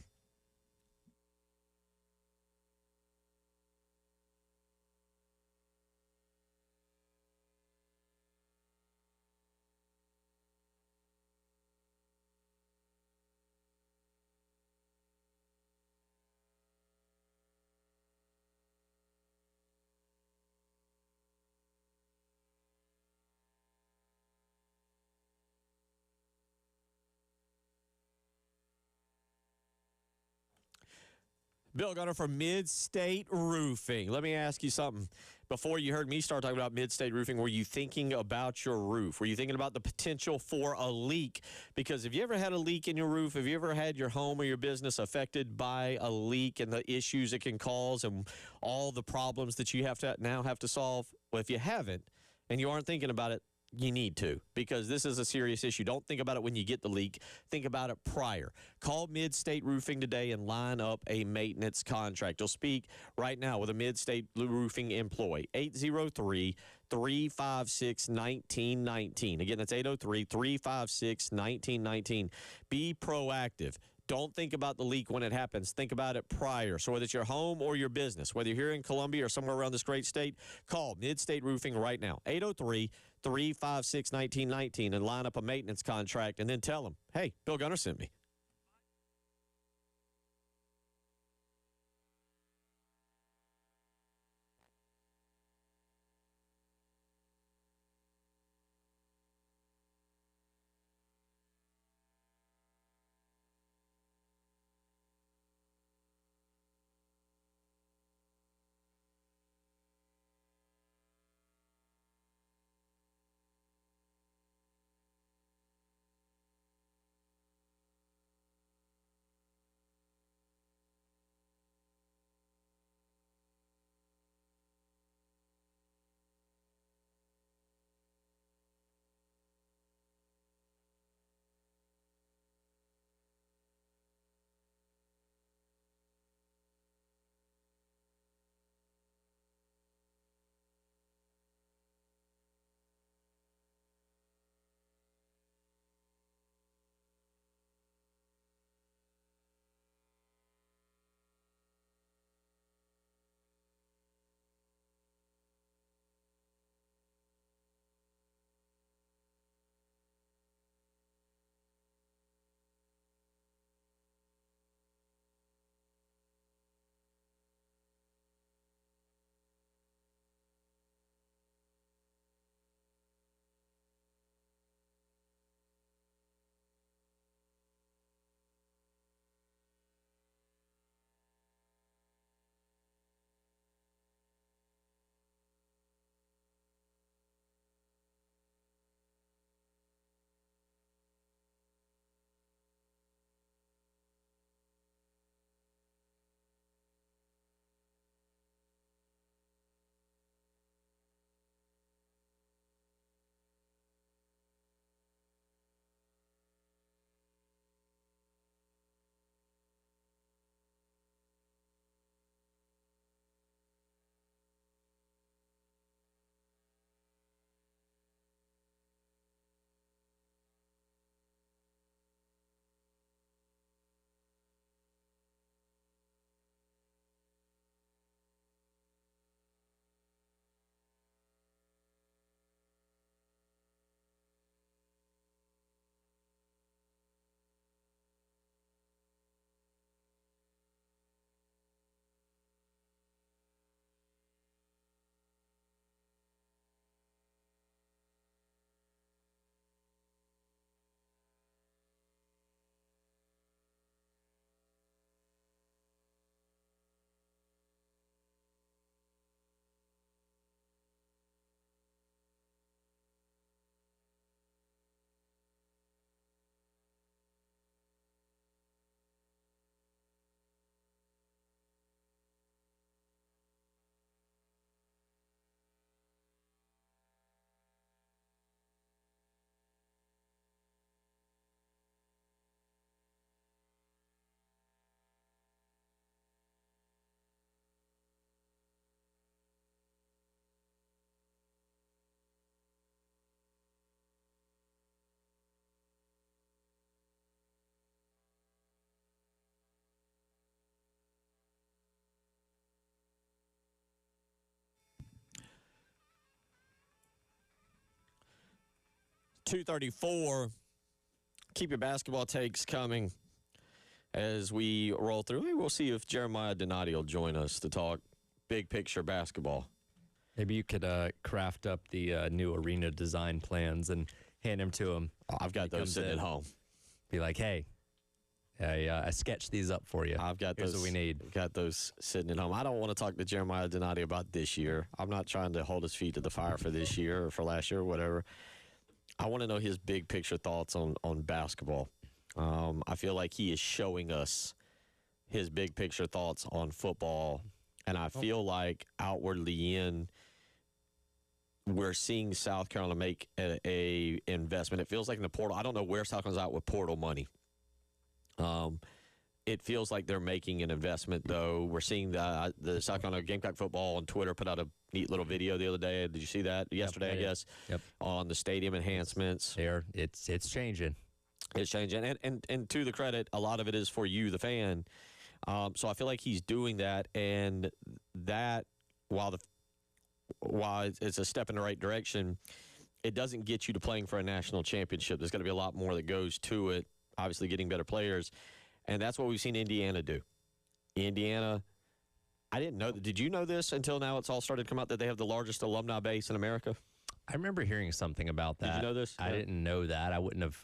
[SPEAKER 2] Bill Gunner from Mid-State Roofing. Let me ask you something. Before you heard me start talking about Mid-State Roofing, were you thinking about your roof? Were you thinking about the potential for a leak? Because have you ever had a leak in your roof? Have you ever had your home or your business affected by a leak and the issues it can cause and all the problems that you have to solve? Well, if you haven't and you aren't thinking about it, you need to, because this is a serious issue. Don't think about it when you get the leak. Think about it prior. Call Mid-State Roofing today and line up a maintenance contract. You'll speak right now with a Mid-State Roofing employee. 803-356-1919. Again, that's 803-356-1919. Be proactive. Don't think about the leak when it happens. Think about it prior. So whether it's your home or your business, whether you're here in Columbia or somewhere around this great state, call Mid-State Roofing right now. 803-356-1919 and line up a maintenance contract, and then tell them, hey, Bill Gunner sent me. .234. Keep your basketball takes coming as we roll through. Maybe we'll see if Jeremiah Donati will join us to talk big picture basketball.
[SPEAKER 1] Maybe you could craft up the new arena design plans and hand them to him.
[SPEAKER 2] I've got those sitting at home.
[SPEAKER 1] Be like, hey, I sketched these up for you.
[SPEAKER 2] I've got
[SPEAKER 1] Here's
[SPEAKER 2] those.
[SPEAKER 1] what we need.
[SPEAKER 2] Got those sitting at home. I don't want to talk to Jeremiah Donati about this year. I'm not trying to hold his feet to the fire for this year or for last year or whatever. I want to know his big picture thoughts on basketball. I feel like he is showing us his big picture thoughts on football, and I feel like outwardly we're seeing South Carolina make a investment. It feels like in the portal. I don't know where South Carolina's out with portal money. It feels like they're making an investment, though. We're seeing the South Carolina Gamecock football on Twitter put out a neat little video the other day. Did you see that? Yesterday, I guess.
[SPEAKER 1] Yep.
[SPEAKER 2] On the stadium enhancements.
[SPEAKER 1] It's changing.
[SPEAKER 2] It's changing. And to the credit, a lot of it is for you, the fan. So I feel like he's doing that, and that, while it's a step in the right direction, it doesn't get you to playing for a national championship. There's got to be a lot more that goes to it, obviously getting better players. And that's what we've seen Indiana do. Indiana, I didn't know. Did you know this until now? It's all started to come out that they have the largest alumni base in America.
[SPEAKER 1] I remember hearing something about that.
[SPEAKER 2] Did you know this?
[SPEAKER 1] I didn't know that. I wouldn't have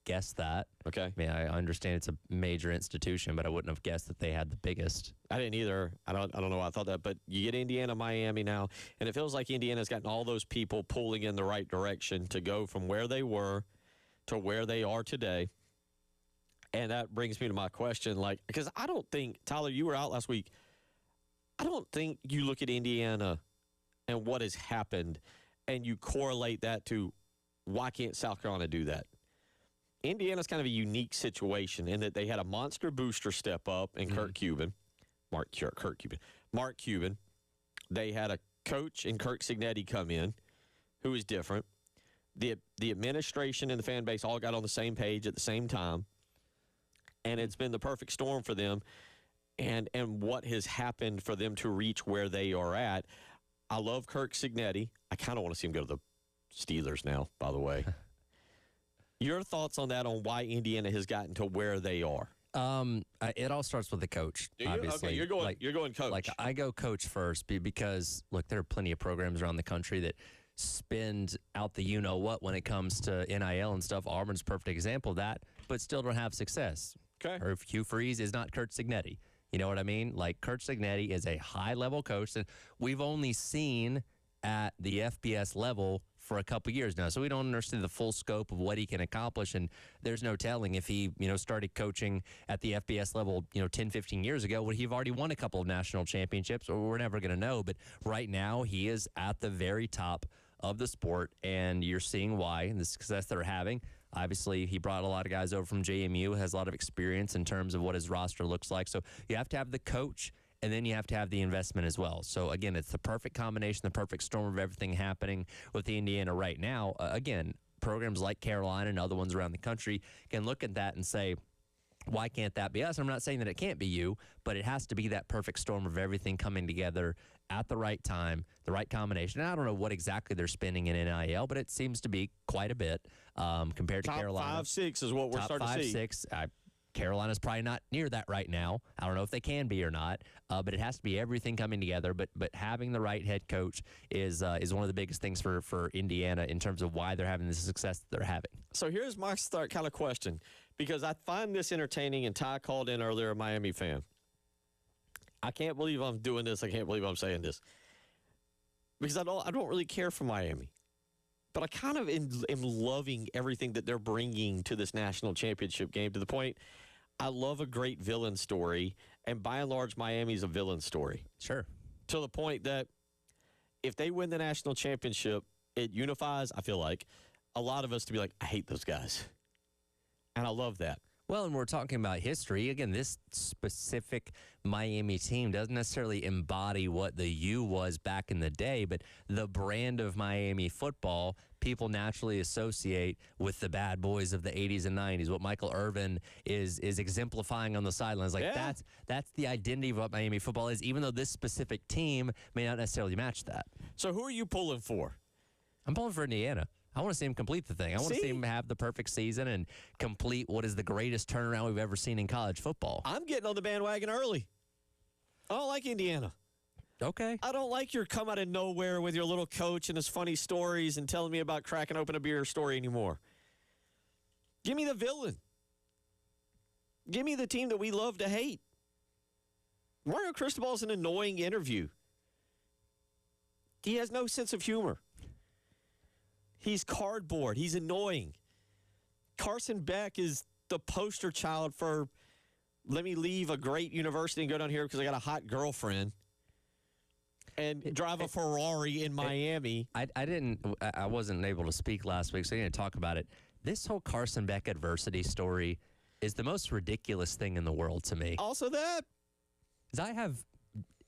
[SPEAKER 1] guessed that.
[SPEAKER 2] Okay.
[SPEAKER 1] I mean, I understand it's a major institution, but I wouldn't have guessed that they had the biggest.
[SPEAKER 2] I didn't either. I don't know why I thought that, but you get Indiana, Miami now, and it feels like Indiana's gotten all those people pulling in the right direction to go from where they were to where they are today. And that brings me to my question, because I don't think, Tyler, you were out last week. I don't think you look at Indiana and what has happened and you correlate that to why can't South Carolina do that? Indiana's kind of a unique situation in that they had a monster booster step up in Mark Cuban. They had a coach in Kirk Signetti come in who is different. The administration and the fan base all got on the same page at the same time. And it's been the perfect storm for them, and what has happened for them to reach where they are at. I love Kirk Signetti. I kind of want to see him go to the Steelers now, by the way. Your thoughts on that, on why Indiana has gotten to where they are?
[SPEAKER 1] It all starts with the coach.
[SPEAKER 2] Do you?
[SPEAKER 1] Obviously,
[SPEAKER 2] Okay, you're going coach.
[SPEAKER 1] Like I go coach first because look, there are plenty of programs around the country that spend out the you know what when it comes to NIL and stuff. Auburn's a perfect example of that, but still don't have success.
[SPEAKER 2] Okay.
[SPEAKER 1] Or if Hugh Freeze is not Kurt Signetti. You know what I mean? Like, Kurt Signetti is a high-level coach that we've only seen at the FBS level for a couple years now. So we don't understand the full scope of what he can accomplish, and there's no telling if he, started coaching at the FBS level, 10, 15 years ago, would he have already won a couple of national championships? Or we're never going to know. But right now, he is at the very top of the sport, and you're seeing why and the success they're having. Obviously, he brought a lot of guys over from JMU, has a lot of experience in terms of what his roster looks like. So you have to have the coach, and then you have to have the investment as well. So, again, it's the perfect combination, the perfect storm of everything happening with Indiana right now. Again, programs like Carolina and other ones around the country can look at that and say, why can't that be us? I'm not saying that it can't be you, but it has to be that perfect storm of everything coming together at the right time, the right combination. And I don't know what exactly they're spending in NIL, but it seems to be quite a bit compared to Carolina.
[SPEAKER 2] Top 5-6 is what we're starting to see.
[SPEAKER 1] 5-6. Carolina's probably not near that right now. I don't know if they can be or not, but it has to be everything coming together. But having the right head coach is one of the biggest things for Indiana in terms of why they're having the success that they're having.
[SPEAKER 2] So here's my kind of question, because I find this entertaining, and Ty called in earlier, a Miami fan. I can't believe I'm doing this. I can't believe I'm saying this, because I don't really care for Miami. But I kind of am loving everything that they're bringing to this national championship game, to the point I love a great villain story, and by and large, Miami's a villain story.
[SPEAKER 1] Sure.
[SPEAKER 2] To the point that if they win the national championship, it unifies, I feel like, a lot of us to be like, I hate those guys. And I love that.
[SPEAKER 1] Well, and we're talking about history. Again, this specific Miami team doesn't necessarily embody what the U was back in the day, but the brand of Miami football people naturally associate with the bad boys of the 80s and 90s. What Michael Irvin is exemplifying on the sidelines. Like,
[SPEAKER 2] yeah.
[SPEAKER 1] That's the identity of what Miami football is, even though this specific team may not necessarily match that.
[SPEAKER 2] So who are you pulling for?
[SPEAKER 1] I'm pulling for Indiana. I want to see him complete the thing. I want to see him have the perfect season and complete what is the greatest turnaround we've ever seen in college football.
[SPEAKER 2] I'm getting on the bandwagon early. I don't like Indiana.
[SPEAKER 1] Okay.
[SPEAKER 2] I don't like your come out of nowhere with your little coach and his funny stories and telling me about cracking open a beer story anymore. Give me the villain. Give me the team that we love to hate. Mario Cristobal's an annoying interview. He has no sense of humor. He's cardboard. He's annoying. Carson Beck is the poster child for let me leave a great university and go down here because I got a hot girlfriend and drive a Ferrari in Miami.
[SPEAKER 1] I wasn't able to speak last week, so I need to talk about it. This whole Carson Beck adversity story is the most ridiculous thing in the world to me.
[SPEAKER 2] Also that.
[SPEAKER 1] Because I have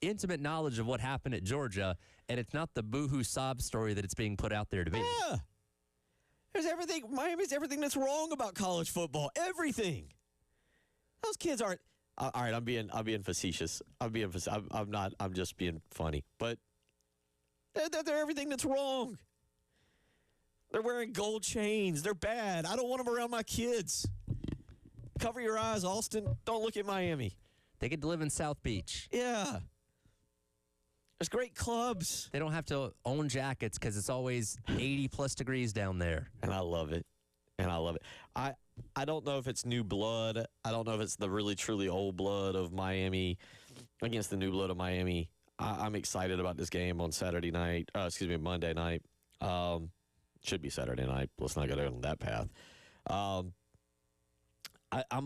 [SPEAKER 1] intimate knowledge of what happened at Georgia, and it's not the boohoo sob story that it's being put out there to be.
[SPEAKER 2] Yeah. There's everything. Miami's everything that's wrong about college football. Everything. Those kids aren't. All right, I'm being facetious. I'm not. I'm just being funny. But they're everything that's wrong. They're wearing gold chains. They're bad. I don't want them around my kids. Cover your eyes, Austin. Don't look at Miami.
[SPEAKER 1] They get to live in South Beach.
[SPEAKER 2] Yeah. There's great clubs.
[SPEAKER 1] They don't have to own jackets because it's always 80-plus degrees down there.
[SPEAKER 2] And I love it. I don't know if it's new blood. I don't know if it's the really, truly old blood of Miami against the new blood of Miami. I'm excited about this game on Monday night. Should be Saturday night. Let's not go down that path. I'm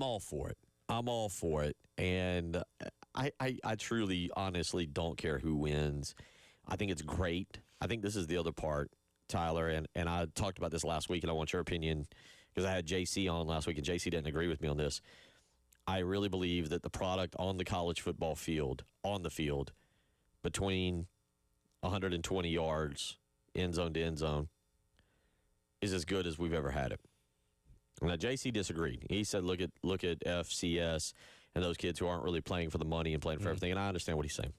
[SPEAKER 2] all for it. I'm all for it. And I truly, honestly don't care who wins. I think it's great. I think this is the other part, Tyler, and I talked about this last week, and I want your opinion because I had JC on last week, and JC didn't agree with me on this. I really believe that the product on the college football field, between 120 yards, end zone to end zone, is as good as we've ever had it. Now, JC disagreed. He said, look at FCS and those kids who aren't really playing for the money and playing for everything, and I understand what he's saying.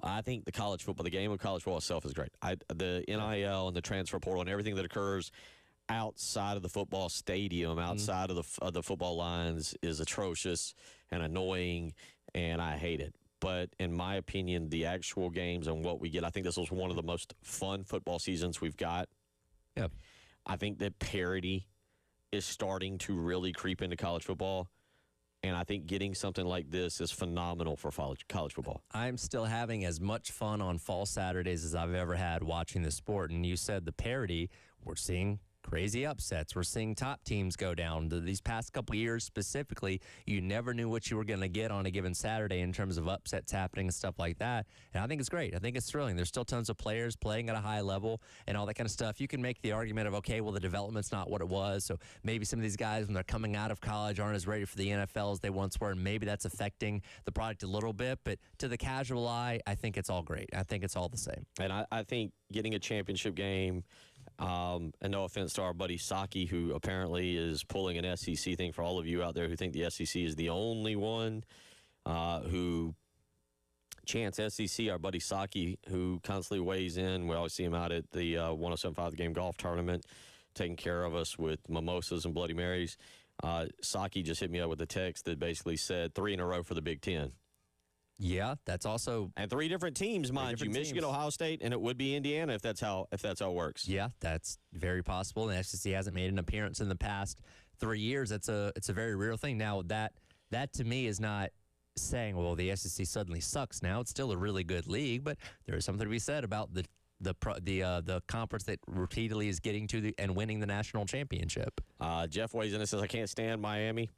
[SPEAKER 2] I think the game of college football itself is great. The NIL and the transfer portal and everything that occurs outside of the football stadium, outside of the football lines is atrocious and annoying, and I hate it. But in my opinion, the actual games and what we get, I think this was one of the most fun football seasons we've got.
[SPEAKER 1] Yep.
[SPEAKER 2] I think that parity is starting to really creep into college football. And I think getting something like this is phenomenal for college football.
[SPEAKER 1] I'm still having as much fun on fall Saturdays as I've ever had watching the sport. And you said the parity, we're seeing crazy upsets. We're seeing top teams go down. These past couple years specifically, you never knew what you were going to get on a given Saturday in terms of upsets happening and stuff like that. And I think it's great. I think it's thrilling. There's still tons of players playing at a high level and all that kind of stuff. You can make the argument of, okay, well, the development's not what it was. So maybe some of these guys, when they're coming out of college, aren't as ready for the NFL as they once were. And maybe that's affecting the product a little bit. But to the casual eye, I think it's all great. I think it's all the same.
[SPEAKER 2] And I think getting a championship game, and no offense to our buddy Saki, who apparently is pulling an SEC thing for all of you out there who think the SEC is the only one who chants SEC. Our buddy Saki, who constantly weighs in. We always see him out at the 107.5 The Game golf tournament, taking care of us with mimosas and Bloody Marys. Saki just hit me up with a text that basically said 3 in a row for the Big Ten.
[SPEAKER 1] Yeah, that's also
[SPEAKER 2] and 3 different teams, mind you, Michigan, Ohio State, and it would be Indiana if that's how it works.
[SPEAKER 1] Yeah, that's very possible. And the SEC hasn't made an appearance in the past 3 years. It's a very real thing. Now that to me is not saying, well, the SEC suddenly sucks now. It's still a really good league, but there is something to be said about the conference that repeatedly is getting to and winning the national championship.
[SPEAKER 2] Jeff weighs in and says, I can't stand Miami,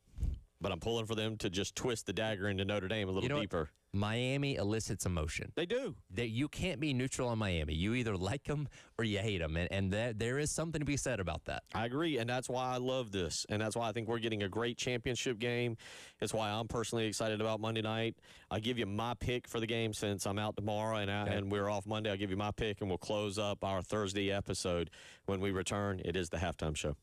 [SPEAKER 2] but I'm pulling for them to just twist the dagger into Notre Dame a little deeper.
[SPEAKER 1] Miami elicits emotion.
[SPEAKER 2] They do.
[SPEAKER 1] You can't be neutral on Miami. You either like them or you hate them, and there is something to be said about that.
[SPEAKER 2] I agree, and that's why I love this, and that's why I think we're getting a great championship game. It's why I'm personally excited about Monday night. I'll give you my pick for the game since I'm out tomorrow and we're off Monday. I'll give you my pick, and we'll close up our Thursday episode when we return. It is the halftime show.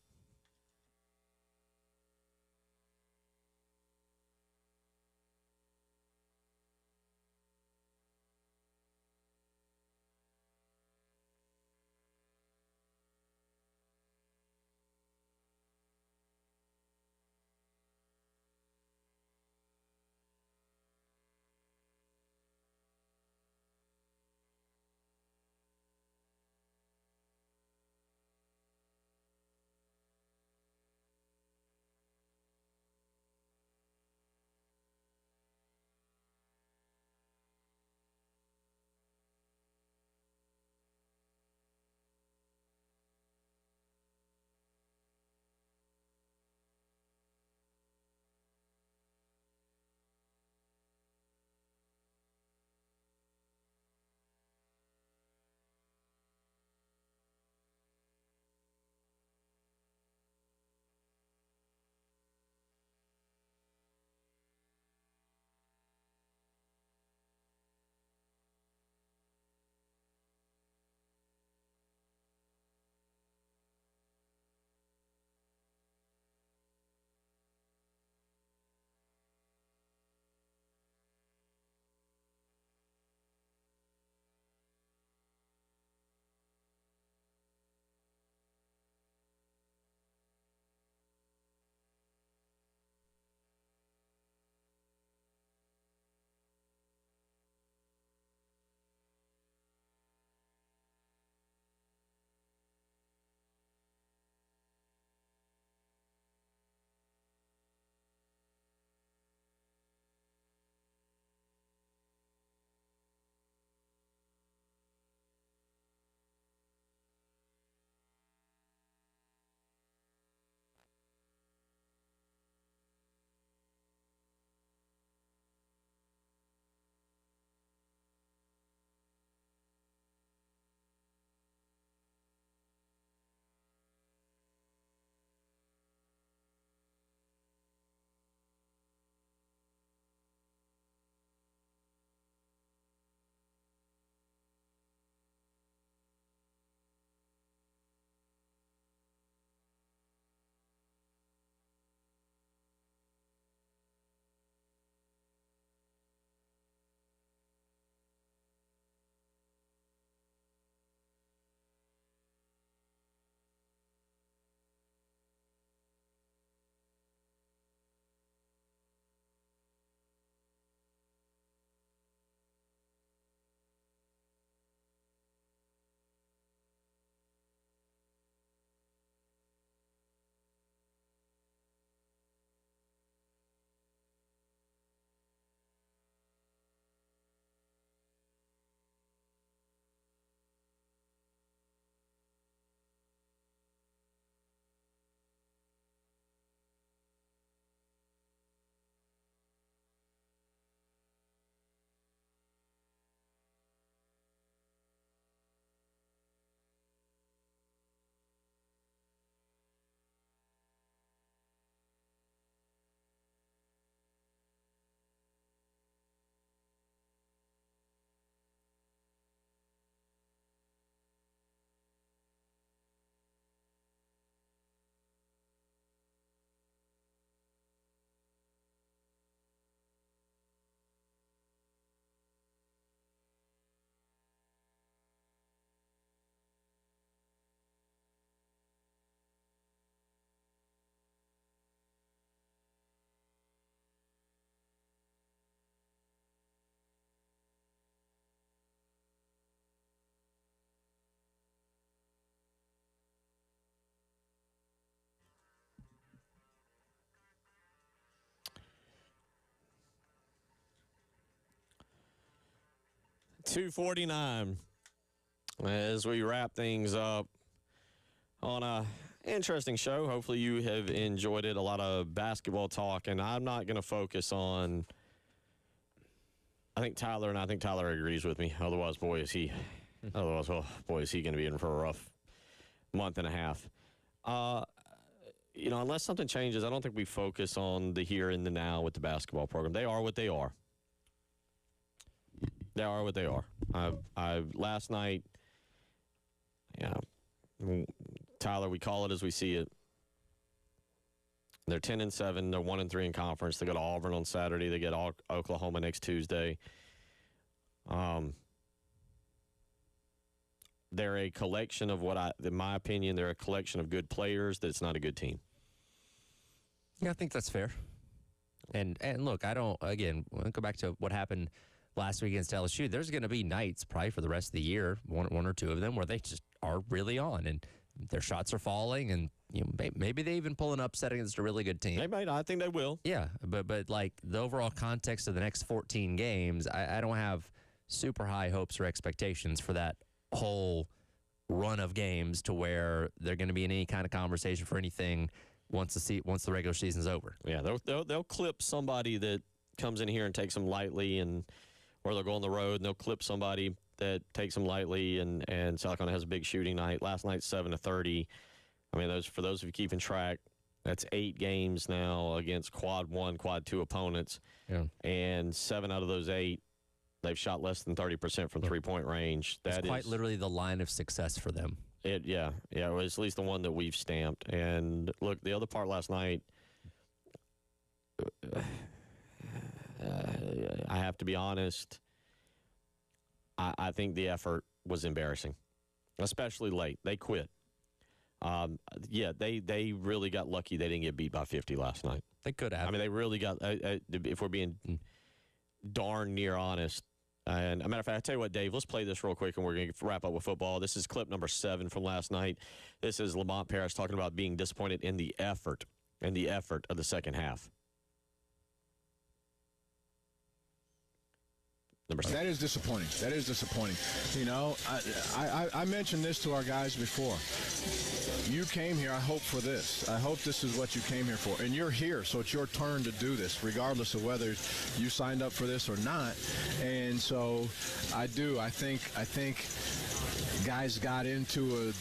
[SPEAKER 2] 2:49 as we wrap things up on a interesting show. Hopefully you have enjoyed it. A lot of basketball talk, and I'm not going to focus on I think Tyler agrees with me. Otherwise, boy, is he going to be in for a rough month and a half. Unless something changes, I don't think we focus on the here and the now with the basketball program. They are what they are. They are what they are. Last night, Tyler, we call it as we see it. They're 10-7. They're 1-3 in conference. They got Auburn on Saturday. They get Oklahoma next Tuesday. They're a collection of in my opinion, they're a collection of good players. That's not a good team.
[SPEAKER 1] Yeah, I think that's fair. And look, we'll go back to what happened last week against LSU. There's going to be nights probably for the rest of the year, one or two of them, where they just are really on and their shots are falling, and maybe they even pull an upset against a really good team.
[SPEAKER 2] They might. I think they will.
[SPEAKER 1] Yeah, but like the overall context of the next 14 games, I don't have super high hopes or expectations for that whole run of games to where they're going to be in any kind of conversation for anything once the regular season's over.
[SPEAKER 2] Yeah, they'll clip somebody that comes in here and takes them lightly, or they'll go on the road and they'll clip somebody that takes them lightly, and South Carolina has a big shooting night. Last night, 7-30. I mean, for those of you keeping track, that's 8 games now against quad 1, quad 2 opponents. Yeah. And 7 out of those 8, they've shot less than 30% from three-point range.
[SPEAKER 1] That's quite literally the line of success for them.
[SPEAKER 2] It was at least the one that we've stamped. And look, the other part last night, I have to be honest, I think the effort was embarrassing, especially late. They quit. They really got lucky they didn't get beat by 50 last night.
[SPEAKER 1] They could have.
[SPEAKER 2] I mean, they really got, if we're being darn near honest. And a matter of fact, I tell you what, Dave, let's play this real quick and we're going to wrap up with football. This is clip number 7 from last night. This is Lamont Paris talking about being disappointed in the effort of the second half.
[SPEAKER 7] That is disappointing. I mentioned this to our guys before. You came here, I hope, for this. I hope this is what you came here for. And you're here, so it's your turn to do this, regardless of whether you signed up for this or not. And so I think guys got into a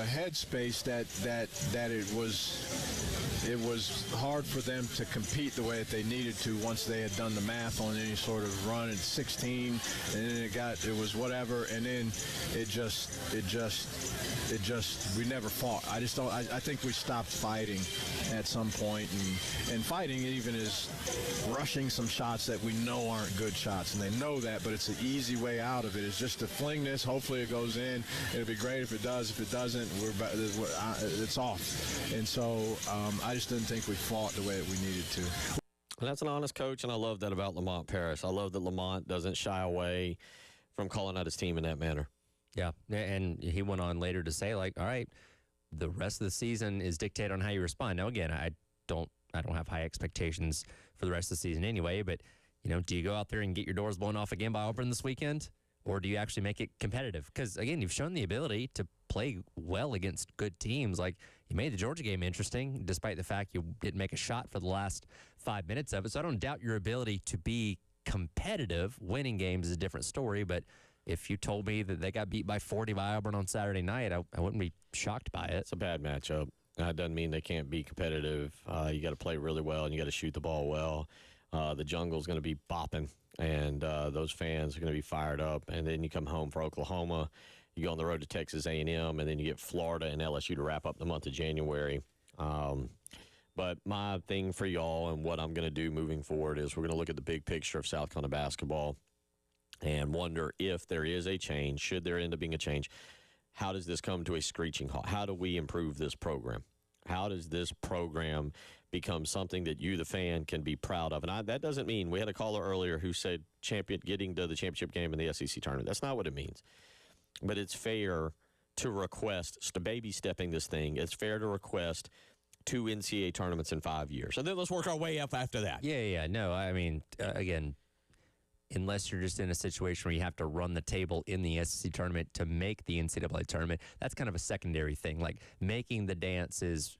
[SPEAKER 7] headspace that it was hard for them to compete the way that they needed to once they had done the math on any sort of run at 16, and then it was whatever, and then it just we never fought. I think we stopped fighting at some point, and fighting even is rushing some shots that we know aren't good shots, and they know that, but it's an easy way out of it. It's just to fling this. Hopefully it goes in. It'll be great if it does. If it doesn't, it's off. And so I just didn't think we fought the way that we needed to.
[SPEAKER 2] And that's an honest coach, and I love that about Lamont Paris. I love that Lamont doesn't shy away from calling out his team in that manner.
[SPEAKER 1] Yeah, and he went on later to say, like, all right, the rest of the season is dictated on how you respond. Now, again, I don't have high expectations for the rest of the season anyway, but, do you go out there and get your doors blown off again by Auburn this weekend? Or do you actually make it competitive? Because, again, you've shown the ability to play well against good teams. Like, you made the Georgia game interesting, despite the fact you didn't make a shot for the last 5 minutes of it. So I don't doubt your ability to be competitive. Winning games is a different story. But if you told me that they got beat by 40 by Auburn on Saturday night, I wouldn't be shocked by it.
[SPEAKER 2] It's a bad matchup. That doesn't mean they can't be competitive. You got to play really well, and you got to shoot the ball well. The jungle's going to be bopping, and those fans are going to be fired up. And then you come home for Oklahoma. You go on the road to Texas A&M, and then you get Florida and LSU to wrap up the month of January. But my thing for y'all and what I'm going to do moving forward is we're going to look at the big picture of South Carolina basketball and wonder if there is a change, should there end up being a change. How does this come to a screeching halt? How do we improve this program? How does this program become something that you, the fan, can be proud of? And that doesn't mean, we had a caller earlier who said getting to the championship game in the SEC tournament. That's not what it means. But it's fair to request, baby stepping this thing, it's fair to request 2 NCAA tournaments in 5 years. And then let's work our way up after that.
[SPEAKER 1] Yeah. No, I mean, again, unless you're just in a situation where you have to run the table in the SEC tournament to make the NCAA tournament. That's kind of a secondary thing. Like making the dance is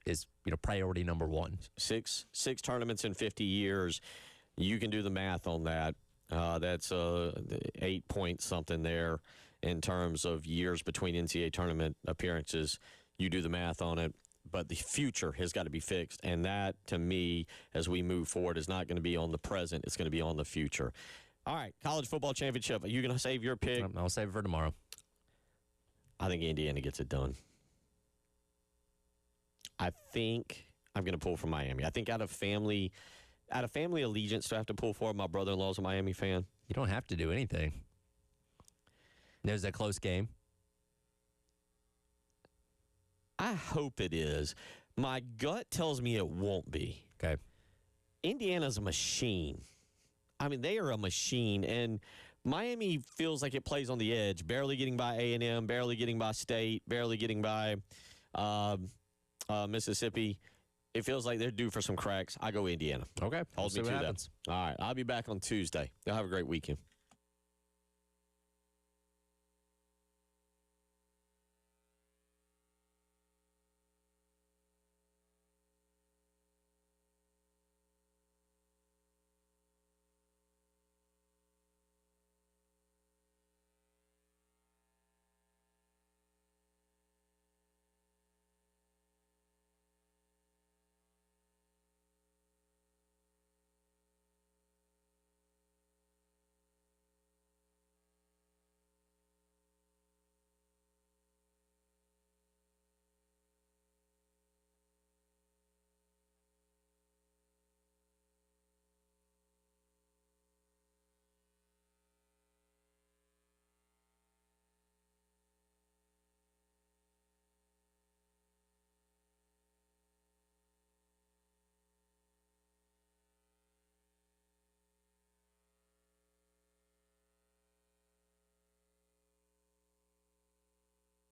[SPEAKER 1] priority number one.
[SPEAKER 2] Six tournaments in 50 years. You can do the math on that. That's 8 point something there in terms of years between NCAA tournament appearances. You do the math on it. But the future has got to be fixed. And that, to me, as we move forward, is not going to be on the present. It's going to be on the future. All right, college football championship. Are you going to save your pick?
[SPEAKER 1] I'll save it for tomorrow.
[SPEAKER 2] I think Indiana gets it done. I think I'm going to pull for Miami. I think out of family allegiance, do I have to pull for my brother-in-law's a Miami fan?
[SPEAKER 1] You don't have to do anything. There's a close game.
[SPEAKER 2] I hope it is. My gut tells me it won't be.
[SPEAKER 1] Okay.
[SPEAKER 2] Indiana's a machine. I mean, they are a machine, and Miami feels like it plays on the edge, barely getting by A&M, barely getting by State, barely getting by Mississippi. It feels like they're due for some cracks. I go Indiana.
[SPEAKER 1] Okay.
[SPEAKER 2] Hold me to that. All right. I'll be back on Tuesday. Y'all have a great weekend.